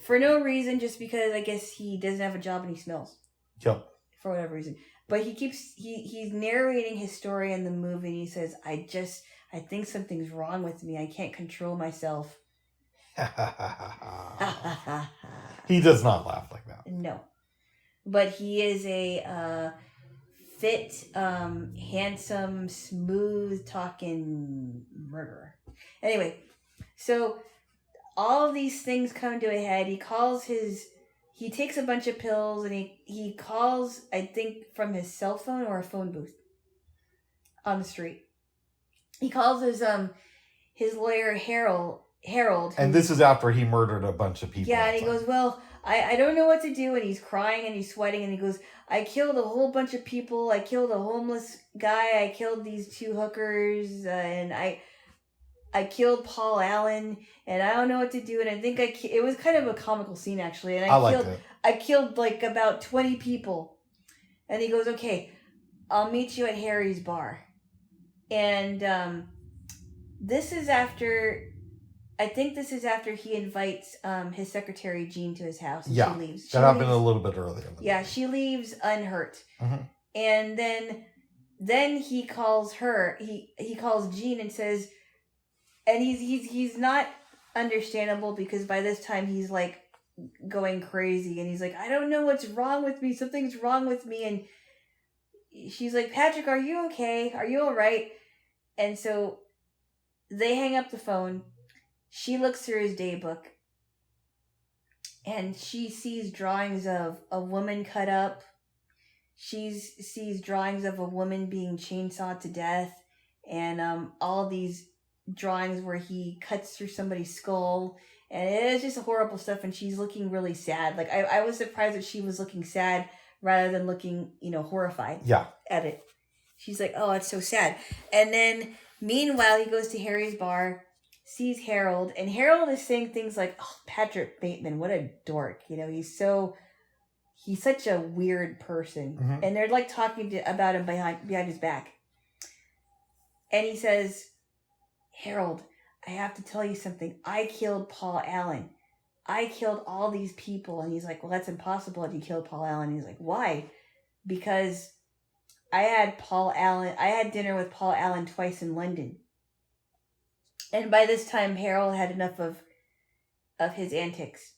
Speaker 2: For no reason, just because I guess he doesn't have a job and he smells.
Speaker 1: Yep.
Speaker 2: For whatever reason. But he's narrating his story in the movie, and he says, I think something's wrong with me. I can't control myself.
Speaker 1: He does not laugh like that.
Speaker 2: No. But he is a fit, handsome, smooth-talking murderer. Anyway, so all of these things come to a head. He takes a bunch of pills, and he calls, I think, from his cell phone or a phone booth on the street. He calls his lawyer, Harold.
Speaker 1: And this is after he murdered a bunch of people.
Speaker 2: Yeah, and he goes, well, I don't know what to do. And he's crying and he's sweating. And he goes, I killed a whole bunch of people. I killed a homeless guy. I killed these 2 hookers. And I killed Paul Allen. And I don't know what to do. And I think it was kind of a comical scene, actually. And I killed like about 20 people. And he goes, okay, I'll meet you at Harry's bar. And this is after he invites his secretary Jean to his house, and she leaves. That
Speaker 1: happened a little bit earlier.
Speaker 2: Yeah, she leaves unhurt.
Speaker 1: Mm-hmm.
Speaker 2: And then he calls her. He calls Jean and says, and he's not understandable, because by this time he's like going crazy, and he's like, I don't know what's wrong with me. Something's wrong with me. And she's like, Patrick, are you okay? Are you all right? And so they hang up the phone. She looks through his daybook, and she sees drawings of a woman cut up. She sees drawings of a woman being chainsawed to death, and all these drawings where he cuts through somebody's skull, and it is just horrible stuff. And she's looking really sad. Like I was surprised that she was looking sad rather than looking, horrified.
Speaker 1: Yeah.
Speaker 2: At it. She's like, oh, it's so sad. And then meanwhile, he goes to Harry's bar, sees Harold, and Harold is saying things like, oh, Patrick Bateman, what a dork. He's such a weird person.
Speaker 1: Mm-hmm.
Speaker 2: And they're like talking about him behind his back. And he says, Harold, I have to tell you something. I killed Paul Allen. I killed all these people. And he's like, well, that's impossible if you killed Paul Allen. And he's like, why? Because I had dinner with Paul Allen twice in London. And by this time, Harold had enough of his antics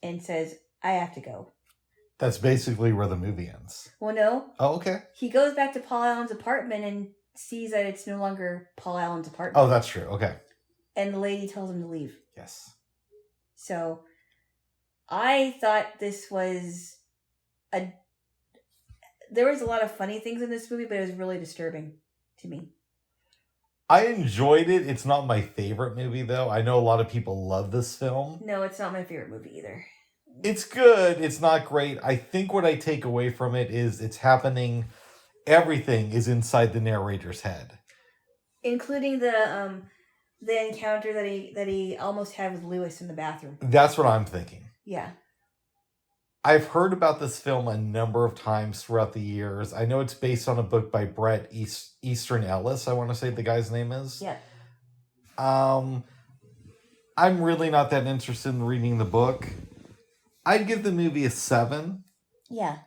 Speaker 2: and says, I have to go.
Speaker 1: That's basically where the movie ends.
Speaker 2: Well, no.
Speaker 1: Oh, okay.
Speaker 2: He goes back to Paul Allen's apartment and sees that it's no longer Paul Allen's apartment.
Speaker 1: Oh, that's true. Okay.
Speaker 2: And the lady tells him to leave.
Speaker 1: Yes.
Speaker 2: So I thought this was there was a lot of funny things in this movie, but it was really disturbing to me.
Speaker 1: I enjoyed it. It's not my favorite movie, though. I know a lot of people love this film.
Speaker 2: No, it's not my favorite movie either.
Speaker 1: It's good. It's not great. I think what I take away from it is it's happening. Everything is inside the narrator's head,
Speaker 2: including the encounter that he almost had with Lewis in the bathroom.
Speaker 1: That's what I'm thinking.
Speaker 2: Yeah.
Speaker 1: I've heard about this film a number of times throughout the years. I know it's based on a book by Bret Easton Ellis, I want to say the guy's name is.
Speaker 2: Yeah.
Speaker 1: I'm really not that interested in reading the book. I'd give the movie a 7.
Speaker 2: Yeah.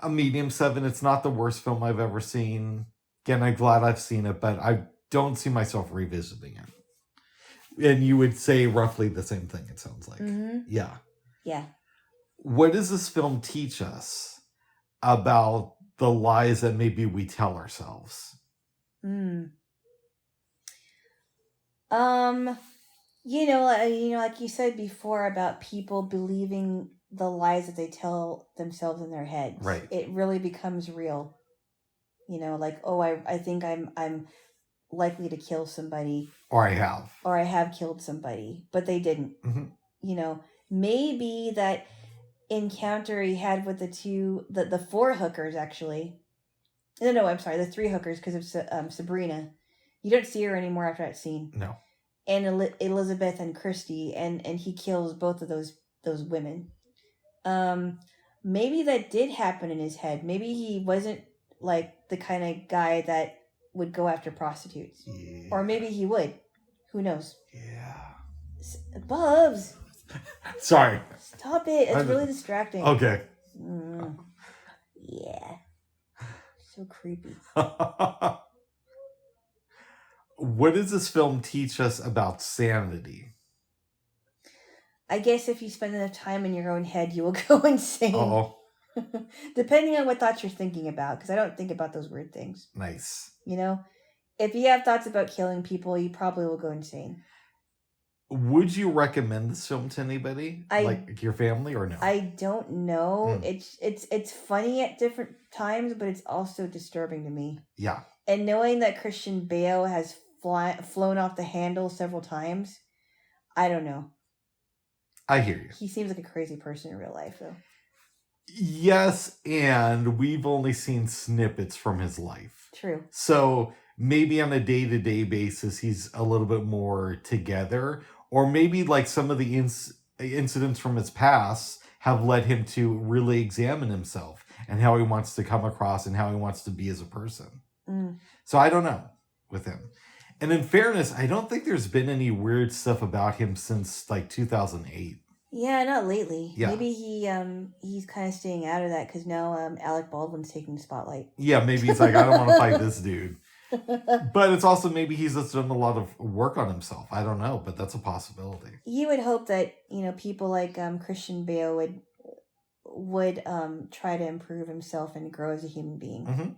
Speaker 1: A medium 7. It's not the worst film I've ever seen. Again, I'm glad I've seen it, but I don't see myself revisiting it. And you would say roughly the same thing, it sounds like.
Speaker 2: Mm-hmm.
Speaker 1: Yeah.
Speaker 2: Yeah.
Speaker 1: What does this film teach us about the lies that maybe we tell ourselves?
Speaker 2: Like you said before about people believing the lies that they tell themselves in their heads.
Speaker 1: Right.
Speaker 2: It really becomes real. Like, oh, I think I'm likely to kill somebody.
Speaker 1: Or I have.
Speaker 2: Or I have killed somebody, but they didn't.
Speaker 1: Mm-hmm.
Speaker 2: Maybe that encounter he had with the 4 hookers, actually. No, I'm sorry, the 3 hookers, because of Sabrina. You don't see her anymore after that scene.
Speaker 1: No.
Speaker 2: And Elizabeth and Christy, and he kills both of those women. Maybe that did happen in his head. Maybe he wasn't like the kind of guy that would go after prostitutes.
Speaker 1: Yeah.
Speaker 2: Or maybe he would. Who knows?
Speaker 1: Yeah.
Speaker 2: Bubs!
Speaker 1: Sorry.
Speaker 2: Stop it. It's really distracting.
Speaker 1: Okay.
Speaker 2: Yeah. So creepy.
Speaker 1: What does this film teach us about sanity?
Speaker 2: I guess if you spend enough time in your own head, you will go insane.
Speaker 1: Oh.
Speaker 2: Depending on what thoughts you're thinking about, because I don't think about those weird things.
Speaker 1: Nice.
Speaker 2: If you have thoughts about killing people, you probably will go insane.
Speaker 1: Would you recommend this film to anybody? Like your family or no?
Speaker 2: I don't know. It's funny at different times, but it's also disturbing to me.
Speaker 1: Yeah.
Speaker 2: And knowing that Christian Bale has flown off the handle several times, I don't know.
Speaker 1: I hear you.
Speaker 2: He seems like a crazy person in real life, though.
Speaker 1: Yes, and we've only seen snippets from his life.
Speaker 2: True.
Speaker 1: So maybe on a day-to-day basis, he's a little bit more together. Or maybe like some of the incidents from his past have led him to really examine himself and how he wants to come across and how he wants to be as a person. So I don't know with him. And in fairness, I don't think there's been any weird stuff about him since like 2008.
Speaker 2: Yeah, not lately.
Speaker 1: Yeah.
Speaker 2: Maybe he's kind of staying out of that because now Alec Baldwin's taking the spotlight.
Speaker 1: Yeah, maybe he's like, I don't want to fight this dude. But it's also maybe he's just done a lot of work on himself. I don't know, but that's a possibility.
Speaker 2: You would hope that people like Christian Bale would try to improve himself and grow as a human being.
Speaker 1: Mm-hmm.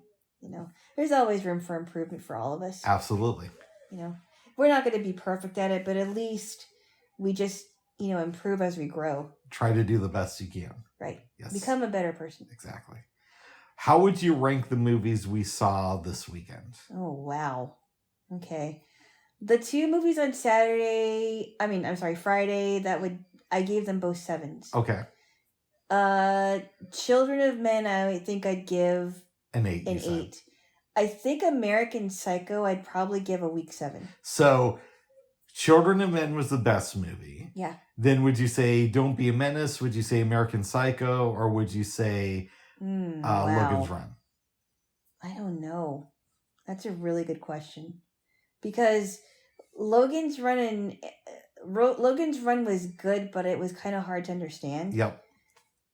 Speaker 2: There's always room for improvement for all of us.
Speaker 1: Absolutely.
Speaker 2: We're not going to be perfect at it, but at least we just improve as we grow.
Speaker 1: Try to do the best you can.
Speaker 2: Right.
Speaker 1: Yes.
Speaker 2: Become a better person.
Speaker 1: Exactly. How would you rank the movies we saw this weekend?
Speaker 2: Oh, wow. Okay. The 2 movies on Friday, I gave them both 7s.
Speaker 1: Okay.
Speaker 2: Children of Men, I think I'd give
Speaker 1: an 8.
Speaker 2: An 8. I think American Psycho, I'd probably give a weak 7.
Speaker 1: So, Children of Men was the best movie.
Speaker 2: Yeah.
Speaker 1: Then would you say Don't Be a Menace? Would you say American Psycho? Or would you say Logan's Run?
Speaker 2: I don't know. That's a really good question. Because Logan's Run was good, but it was kind of hard to understand.
Speaker 1: Yep.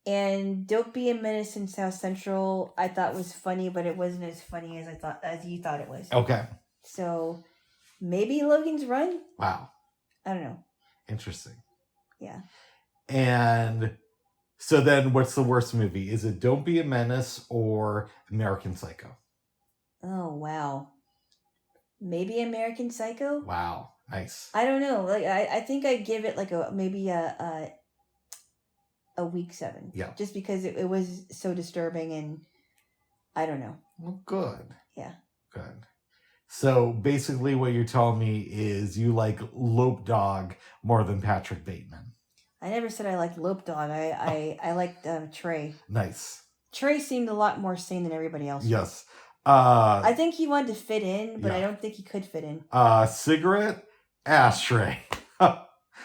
Speaker 2: And Don't Be a Menace in South Central, I thought was funny, but it wasn't as funny as you thought it was.
Speaker 1: Okay.
Speaker 2: So maybe Logan's Run?
Speaker 1: Wow.
Speaker 2: I don't know.
Speaker 1: Interesting.
Speaker 2: Yeah.
Speaker 1: And so then what's the worst movie? Is it Don't Be a Menace or American Psycho?
Speaker 2: Oh, wow. Maybe American Psycho?
Speaker 1: Wow. Nice.
Speaker 2: I don't know. Like I think I'd give it like maybe a weak 7.
Speaker 1: Yeah.
Speaker 2: Just because it was so disturbing and I don't know.
Speaker 1: Well, good.
Speaker 2: Yeah.
Speaker 1: Good. So basically what you're telling me is you like Lope Dog more than Patrick Bateman.
Speaker 2: I never said I liked Lope Dog. I liked Trey.
Speaker 1: Nice.
Speaker 2: Trey seemed a lot more sane than everybody else.
Speaker 1: Yes.
Speaker 2: I think he wanted to fit in, but I don't think he could fit in.
Speaker 1: Cigarette, ashtray.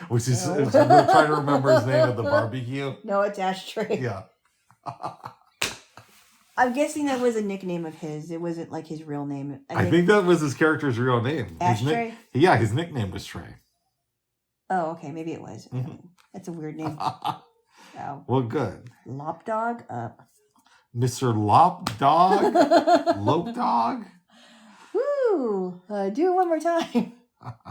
Speaker 1: Which is, we're trying to remember his name at the barbecue.
Speaker 2: No, it's Ashtray.
Speaker 1: Yeah.
Speaker 2: I'm guessing that was a nickname of his. It wasn't like his real name.
Speaker 1: I think that was his character's real name.
Speaker 2: Ashtray?
Speaker 1: His nickname was Trey.
Speaker 2: Oh, okay. Maybe it was. That's a weird name. Wow.
Speaker 1: Well, good.
Speaker 2: Lopdog?
Speaker 1: Mr. Lopdog? Lopdog?
Speaker 2: Woo! Do it one more time.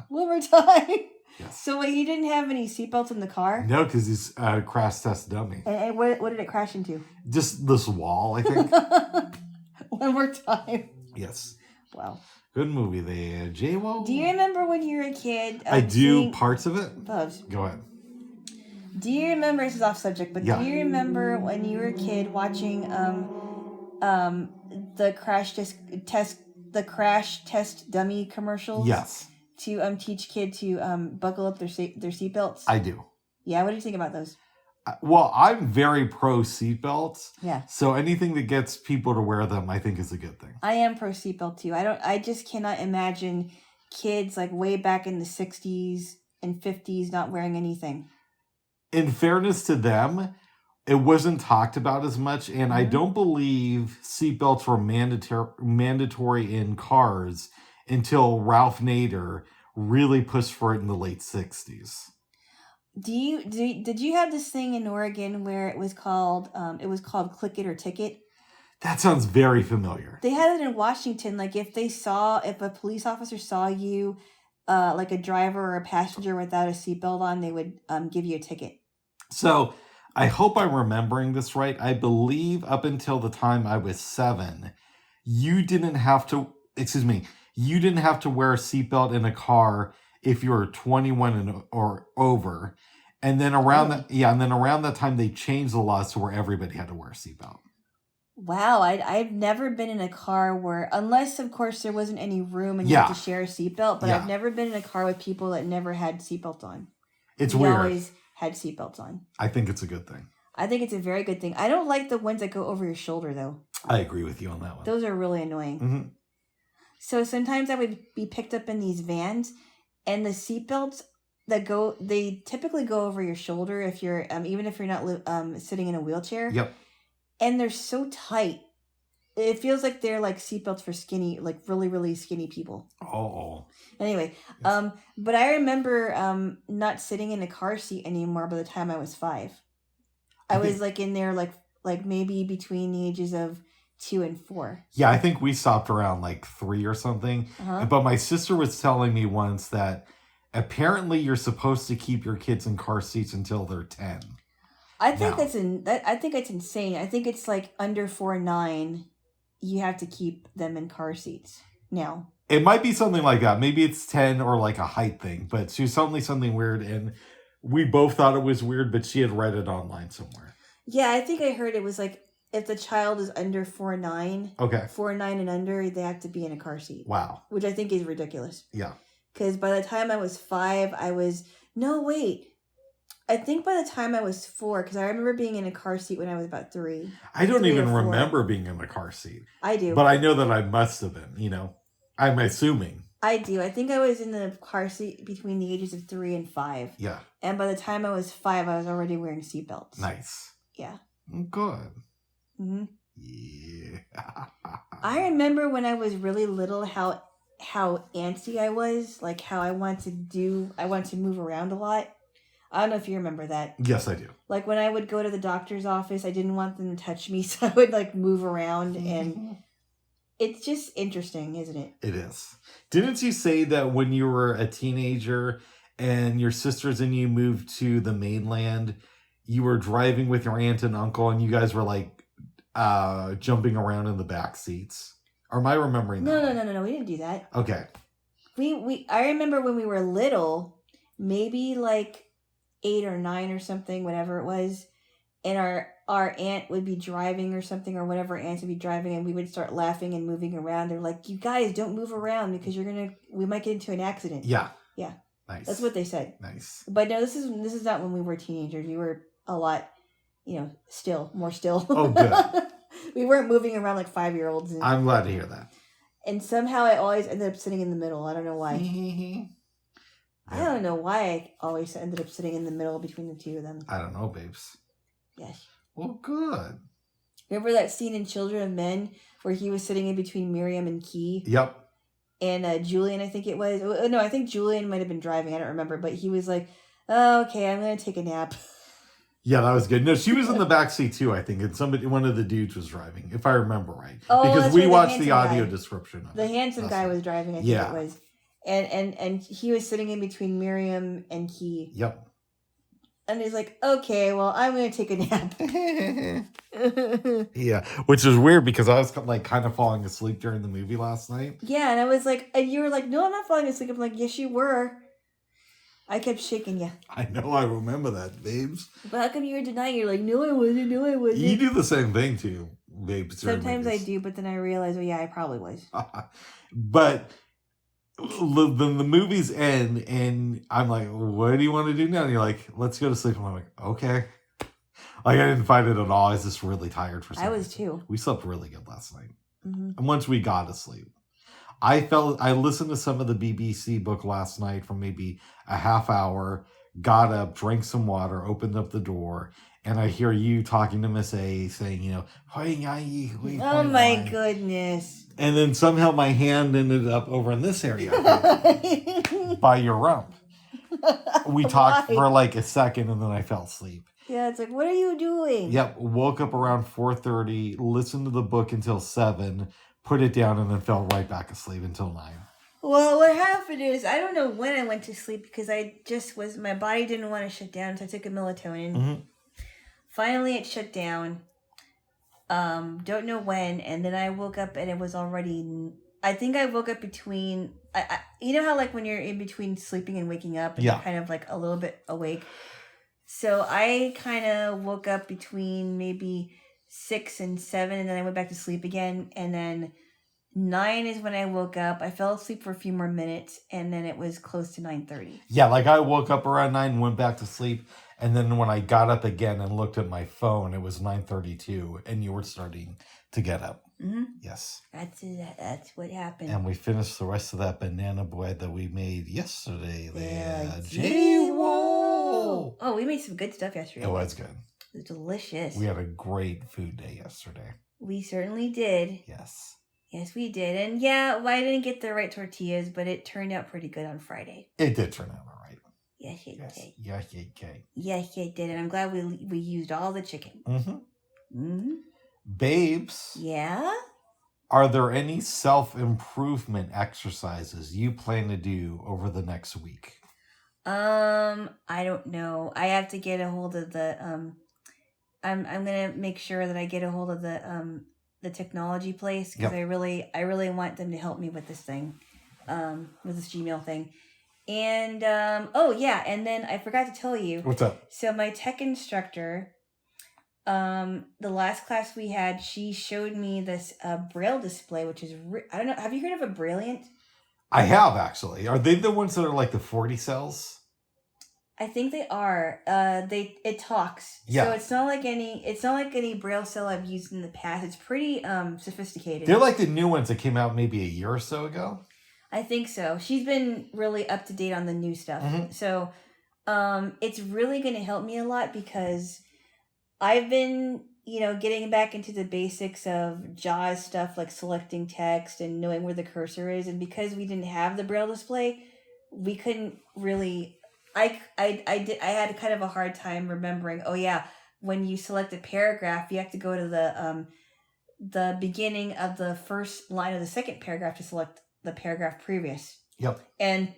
Speaker 2: One more time.
Speaker 1: Yes.
Speaker 2: So wait, he didn't have any seatbelts in the car?
Speaker 1: No, because he's a crash test dummy.
Speaker 2: And what did it crash into?
Speaker 1: Just this wall, I think.
Speaker 2: One more time.
Speaker 1: Yes.
Speaker 2: Wow.
Speaker 1: Good movie there. Jaylo?
Speaker 2: Do you remember when you were a kid?
Speaker 1: I do parts of it.
Speaker 2: Bubs.
Speaker 1: Go ahead.
Speaker 2: Do you remember, this is off subject, but
Speaker 1: Yeah.
Speaker 2: do you remember when you were a kid watching the crash test dummy commercials?
Speaker 1: Yes.
Speaker 2: To teach kids to buckle up their seatbelts?
Speaker 1: I do.
Speaker 2: Yeah, what do you think about those?
Speaker 1: Well, I'm very pro seatbelts.
Speaker 2: Yeah.
Speaker 1: So anything that gets people to wear them, I think is a good thing.
Speaker 2: I am pro seatbelt too. I just cannot imagine kids like way back in the 60s and 50s not wearing anything.
Speaker 1: In fairness to them, it wasn't talked about as much, and I don't believe seatbelts were mandatory in cars until Ralph Nader really pushed for it in the late 60s.
Speaker 2: Did you have this thing in Oregon where it was called Click It or Ticket?
Speaker 1: That sounds very familiar.
Speaker 2: They had it in Washington. Like if a police officer saw you, like a driver or a passenger without a seatbelt on, they would give you a ticket.
Speaker 1: So I hope I'm remembering this right. I believe up until the time I was 7, you didn't have to wear a seatbelt in a car if you were 21 or over. And then around that time they changed the laws to where everybody had to wear a seatbelt.
Speaker 2: Wow, I've never been in a car where, unless of course there wasn't any room and you had to share a seatbelt, but I've never been in a car with people that never had seatbelts on.
Speaker 1: It's weird.
Speaker 2: Always had seatbelts on.
Speaker 1: I think it's a good thing.
Speaker 2: I think it's a very good thing. I don't like the ones that go over your shoulder though.
Speaker 1: I agree with you on that one.
Speaker 2: Those are really annoying.
Speaker 1: Mm-hmm.
Speaker 2: So sometimes I would be picked up in these vans, and the seatbelts they typically go over your shoulder if you're even if you're not sitting in a wheelchair.
Speaker 1: Yep.
Speaker 2: And they're so tight. It feels like they're like seatbelts for skinny, like really, really skinny people.
Speaker 1: Oh.
Speaker 2: Anyway, but I remember not sitting in a car seat anymore by the time I was 5. I was like in there like maybe between the ages of 2 and 4.
Speaker 1: Yeah, I think we stopped around like 3 or something.
Speaker 2: Uh-huh.
Speaker 1: But my sister was telling me once that apparently you're supposed to keep your kids in car seats until they're 10.
Speaker 2: I think I think it's insane. I think it's like under 4'9", you have to keep them in car seats now.
Speaker 1: It might be something like that. Maybe it's 10 or like a height thing, but she was telling me something weird, and we both thought it was weird, but she had read it online somewhere.
Speaker 2: Yeah, I think I heard it was like if the child is under 4'9", 4'9" and under, they have to be in a car seat.
Speaker 1: Wow.
Speaker 2: Which I think is ridiculous.
Speaker 1: Yeah.
Speaker 2: Because by the time I was 5, I think by the time I was 4, because I remember being in a car seat when I was about 3.
Speaker 1: I don't even remember being in the car seat.
Speaker 2: I do.
Speaker 1: But I know that I must have been, I'm assuming.
Speaker 2: I do. I think I was in the car seat between the ages of 3 and 5.
Speaker 1: Yeah.
Speaker 2: And by the time I was 5, I was already wearing seatbelts.
Speaker 1: Nice.
Speaker 2: Yeah.
Speaker 1: Good.
Speaker 2: Mm-hmm.
Speaker 1: Yeah.
Speaker 2: I remember when I was really little how antsy I was, like how I wanted to move around a lot. I don't know if you remember that.
Speaker 1: Yes, I do.
Speaker 2: Like when I would go to the doctor's office, I didn't want them to touch me, so I would like move around, and it's just interesting, isn't it?
Speaker 1: It is. Didn't you say that when you were a teenager and your sisters and you moved to the mainland, you were driving with your aunt and uncle and you guys were like jumping around in the back seats? Or am I remembering that?
Speaker 2: No. We didn't do that.
Speaker 1: Okay.
Speaker 2: I remember when we were little, maybe like 8 or 9 or something, whatever it was, and our aunt would be driving or something, or whatever aunts would be driving, and we would start laughing and moving around. They're like, "You guys don't move around because we might get into an accident."
Speaker 1: Yeah.
Speaker 2: Yeah.
Speaker 1: Nice.
Speaker 2: That's what they said.
Speaker 1: Nice.
Speaker 2: But no, this is not when we were teenagers. We were a lot, more still.
Speaker 1: Oh, good.
Speaker 2: We weren't moving around like 5-year-olds.
Speaker 1: I'm glad to hear that.
Speaker 2: And somehow I always ended up sitting in the middle. I don't know why. I don't know why I always ended up sitting in the middle between the two of them.
Speaker 1: I don't know, babes.
Speaker 2: Yes.
Speaker 1: Well, good.
Speaker 2: Remember that scene in Children of Men where he was sitting in between Miriam and Key?
Speaker 1: Yep.
Speaker 2: And Julian, I think it was. No, I think Julian might have been driving. I don't remember. But he was like, oh, okay, I'm going to take a nap.
Speaker 1: Yeah, that was good. No, she was in the backseat too, I think. And one of the dudes was driving, if I remember right.
Speaker 2: Oh,
Speaker 1: because
Speaker 2: that's
Speaker 1: we
Speaker 2: right,
Speaker 1: watched the audio description of
Speaker 2: The
Speaker 1: it.
Speaker 2: handsome guy was driving, I think
Speaker 1: Yeah.
Speaker 2: it was. And he was sitting in between Miriam and Key.
Speaker 1: Yep.
Speaker 2: And he's like, okay, well, I'm going to take a nap.
Speaker 1: Yeah, which is weird because I was like kind of falling asleep during the movie last night.
Speaker 2: Yeah, and I was like, and you were like, no, I'm not falling asleep. I'm like, yes, you were. I kept shaking you.
Speaker 1: I know, I remember that, babes.
Speaker 2: But how come you were denying? You're like, no, I wasn't. No, I wasn't.
Speaker 1: You do the same thing too, babes.
Speaker 2: Sometimes I do, but then I realize, oh yeah, I probably was.
Speaker 1: But the movies end, and I'm like, what do you want to do now? And you're like, let's go to sleep. And I'm like, okay. Like, I didn't find it at all. I was just really tired for some
Speaker 2: I was
Speaker 1: reason.
Speaker 2: too.
Speaker 1: We slept really good last night.
Speaker 2: Mm-hmm.
Speaker 1: And once we got to sleep, I listened to some of the BBC book last night for maybe a half hour, got up, drank some water, opened up the door, and I hear you talking to Miss A saying,
Speaker 2: oh my goodness.
Speaker 1: And then somehow my hand ended up over in this area by your rump. We talked for like a second and then I fell asleep.
Speaker 2: Yeah, it's like, what are you doing?
Speaker 1: Yep, woke up around 4:30, listened to the book until 7, put it down, and then fell right back asleep until 9.
Speaker 2: Well, what happened is, I don't know when I went to sleep because my body didn't want to shut down, so I took a melatonin.
Speaker 1: Mm-hmm.
Speaker 2: Finally, it shut down. Don't know when, and then I woke up and it was already, I think I woke up between, you know how like when you're in between sleeping and waking up and you're kind of like a little bit awake? So I kind of woke up between maybe 6 and 7, and then I went back to sleep again, and then 9 is when I woke up. I fell asleep for a few more minutes, and then it was close to 9:30.
Speaker 1: Yeah, like I woke up around 9, went back to sleep, and then when I got up again and looked at my phone, it was 9:32, and you were starting to get up.
Speaker 2: Mm-hmm.
Speaker 1: Yes.
Speaker 2: That's what happened.
Speaker 1: And we finished the rest of that banana bread that we made yesterday.
Speaker 2: Jaylo! Oh, we made some good stuff yesterday.
Speaker 1: It was good.
Speaker 2: It was delicious.
Speaker 1: We had a great food day yesterday.
Speaker 2: We certainly did.
Speaker 1: Yes.
Speaker 2: Yes, we did. And yeah, well, I didn't get the right tortillas, but it turned out pretty good on Friday.
Speaker 1: It did turn out all right.
Speaker 2: Yes, it did.
Speaker 1: Yes, it did.
Speaker 2: Yes, it did. And I'm glad we used all the chicken.
Speaker 1: Mm-hmm.
Speaker 2: Mm-hmm.
Speaker 1: Babes.
Speaker 2: Yeah?
Speaker 1: Are there any self-improvement exercises you plan to do over the next week?
Speaker 2: I don't know. I have to get a hold of the I'm gonna make sure that I get a hold of the technology place because I really want them to help me with this thing, with this Gmail thing. And oh yeah, and then I forgot to tell you.
Speaker 1: What's up?
Speaker 2: So my tech instructor, the last class we had, she showed me this Braille display, which is I don't know. Have you heard of a Brilliant?
Speaker 1: I have actually. Are they the ones that are like the 40 cells?
Speaker 2: I think they are. It talks.
Speaker 1: Yeah.
Speaker 2: So it's not like any Braille cell I've used in the past. It's pretty sophisticated.
Speaker 1: They're like the new ones that came out maybe a year or so ago.
Speaker 2: I think so. She's been really up to date on the new stuff.
Speaker 1: Mm-hmm.
Speaker 2: So it's really going to help me a lot because I've been, getting back into the basics of JAWS stuff like selecting text and knowing where the cursor is. And because we didn't have the Braille display, we couldn't really. I had kind of a hard time remembering. Oh yeah, when you select a paragraph, you have to go to the beginning of the first line of the second paragraph to select the paragraph previous.
Speaker 1: Yep.
Speaker 2: And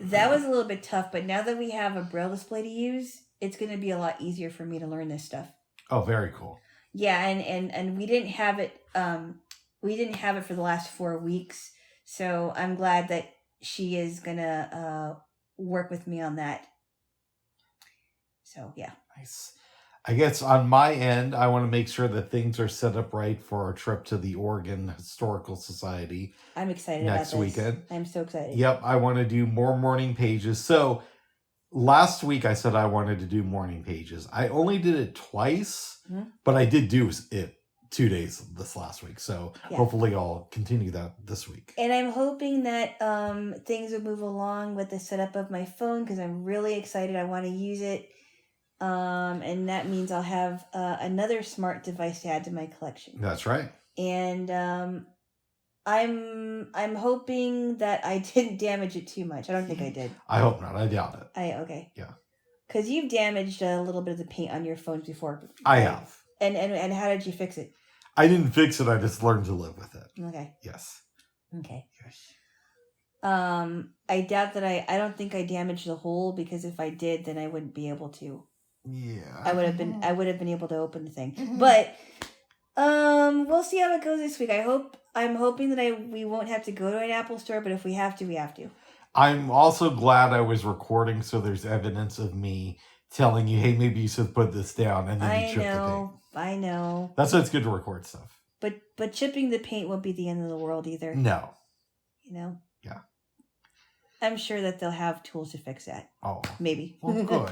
Speaker 2: that was a little bit tough, but now that we have a Braille display to use, it's going to be a lot easier for me to learn this stuff.
Speaker 1: Oh, very cool.
Speaker 2: Yeah, and we didn't have it. We didn't have it for the last 4 weeks, so I'm glad that she is gonna work with me on that. So yeah.
Speaker 1: Nice. I guess on my end, I want to make sure that things are set up right for our trip to the Oregon Historical Society.
Speaker 2: I'm excited
Speaker 1: next
Speaker 2: about this.
Speaker 1: weekend.
Speaker 2: I'm so excited.
Speaker 1: Yep, I want to do more morning pages. So last week I said I wanted to do morning pages. I only did it twice, but I did do it 2 days this last week. So hopefully I'll continue that this week.
Speaker 2: And I'm hoping that things will move along with the setup of my phone because I'm really excited. I want to use it. And that means I'll have another smart device to add to my collection.
Speaker 1: That's right.
Speaker 2: And I'm hoping that I didn't damage it too much. I don't think I did.
Speaker 1: I hope not. I doubt it.
Speaker 2: Okay.
Speaker 1: Yeah.
Speaker 2: Because you've damaged a little bit of the paint on your phones before.
Speaker 1: I have.
Speaker 2: And how did you fix it?
Speaker 1: I didn't fix it. I just learned to live with it.
Speaker 2: Okay.
Speaker 1: Yes.
Speaker 2: Okay.
Speaker 1: Yes.
Speaker 2: I doubt that I don't think I damaged the hole, because if I did, then I wouldn't be able to.
Speaker 1: Yeah.
Speaker 2: I would have been able to open the thing. But we'll see how it goes this week. I'm hoping that we won't have to go to an Apple store, but if we have to, we have to.
Speaker 1: I'm also glad I was recording, so there's evidence of me telling you, hey, maybe you should put this down, and then you chip the paint.
Speaker 2: I know.
Speaker 1: That's why it's good to record stuff.
Speaker 2: But chipping the paint won't be the end of the world either.
Speaker 1: No.
Speaker 2: You know?
Speaker 1: Yeah.
Speaker 2: I'm sure that they'll have tools to fix that.
Speaker 1: Oh.
Speaker 2: Maybe.
Speaker 1: Well, good.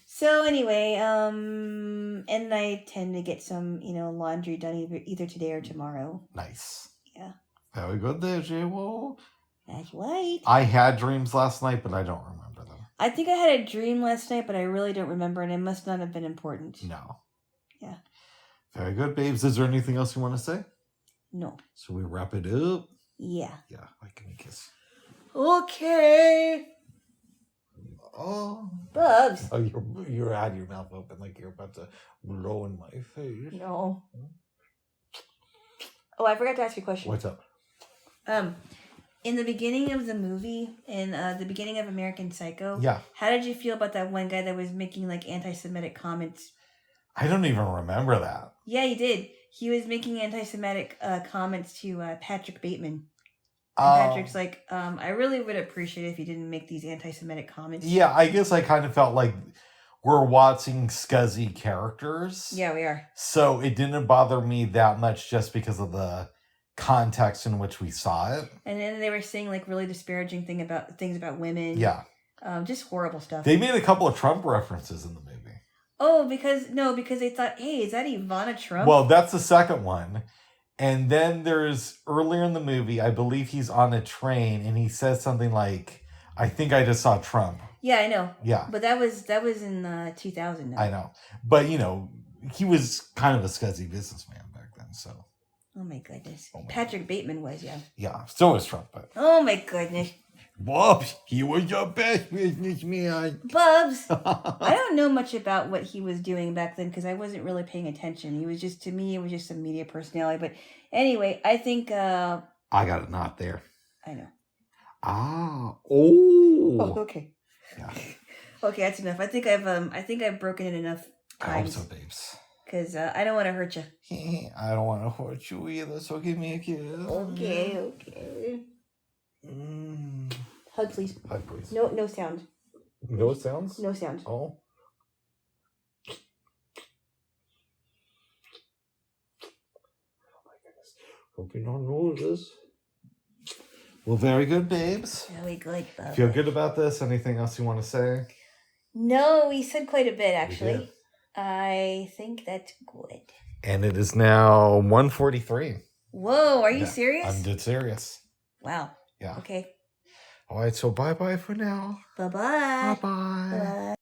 Speaker 2: So anyway, and I tend to get some, laundry done either today or tomorrow.
Speaker 1: Nice.
Speaker 2: Yeah.
Speaker 1: Very good there, Jaylo.
Speaker 2: That's right.
Speaker 1: I had dreams last night, but I don't remember them.
Speaker 2: I think I had a dream last night, but I really don't remember, and it must not have been important.
Speaker 1: No.
Speaker 2: Yeah.
Speaker 1: Very good, babes. Is there anything else you want to say?
Speaker 2: No.
Speaker 1: So we wrap it up?
Speaker 2: Yeah.
Speaker 1: Yeah, I can kiss.
Speaker 2: Okay.
Speaker 1: Oh.
Speaker 2: Bubs.
Speaker 1: Oh, you had your mouth open like you're about to blow in my face.
Speaker 2: No. Oh, I forgot to ask you a question.
Speaker 1: What's up?
Speaker 2: In the beginning of the movie, in the beginning of American Psycho,
Speaker 1: yeah,
Speaker 2: how did you feel about that one guy that was making like anti-Semitic comments?
Speaker 1: I don't even remember that.
Speaker 2: Yeah, he did. He was making anti-Semitic comments to Patrick Bateman. And Patrick's like, I really would appreciate it if you didn't make these anti-Semitic comments.
Speaker 1: Yeah, I guess I kind of felt like we're watching scuzzy characters.
Speaker 2: Yeah, we are.
Speaker 1: So it didn't bother me that much just because of the context in which we saw it. And
Speaker 2: then they were saying like really disparaging things about women.
Speaker 1: Yeah.
Speaker 2: Just horrible stuff.
Speaker 1: They made a couple of Trump references in the movie.
Speaker 2: Oh, because they thought, hey, is that Ivana Trump?
Speaker 1: Well, that's the second one. And then there's, earlier in the movie, I believe he's on a train and he says something like, I think I just saw Trump.
Speaker 2: Yeah, I know.
Speaker 1: Yeah.
Speaker 2: But that was in 2000.
Speaker 1: I know. But, he was kind of a scuzzy businessman back then, so.
Speaker 2: Oh, my goodness. Patrick Bateman was, yeah.
Speaker 1: Yeah, so was Trump. But.
Speaker 2: Oh, my goodness.
Speaker 1: Bubs, he was your best businessman.
Speaker 2: Bubs, I don't know much about what he was doing back then because I wasn't really paying attention. He was just, to me, it was just a media personality. But anyway, I think...
Speaker 1: I got a knot there.
Speaker 2: I know.
Speaker 1: Ah, oh.
Speaker 2: Okay.
Speaker 1: Yeah.
Speaker 2: Okay, that's enough. I think I've broken it enough times.
Speaker 1: I hope so, babes.
Speaker 2: Because I don't want to hurt you.
Speaker 1: I don't want to hurt you either, so give me a kiss.
Speaker 2: Okay. Hug, please.
Speaker 1: Hug, please.
Speaker 2: No sound.
Speaker 1: No sounds?
Speaker 2: No sound.
Speaker 1: Oh. Oh my goodness. Hope you don't know this. Well, very good, babes.
Speaker 2: Very good, Bubba.
Speaker 1: Feel good about this? Anything else you want to say?
Speaker 2: No, we said quite a bit, actually. I think that's good.
Speaker 1: And it is now 1:43.
Speaker 2: Whoa, are you serious?
Speaker 1: I'm dead serious.
Speaker 2: Wow.
Speaker 1: Yeah.
Speaker 2: Okay.
Speaker 1: All right, so bye-bye for now.
Speaker 2: Bye-bye.
Speaker 1: Bye-bye.
Speaker 2: Bye.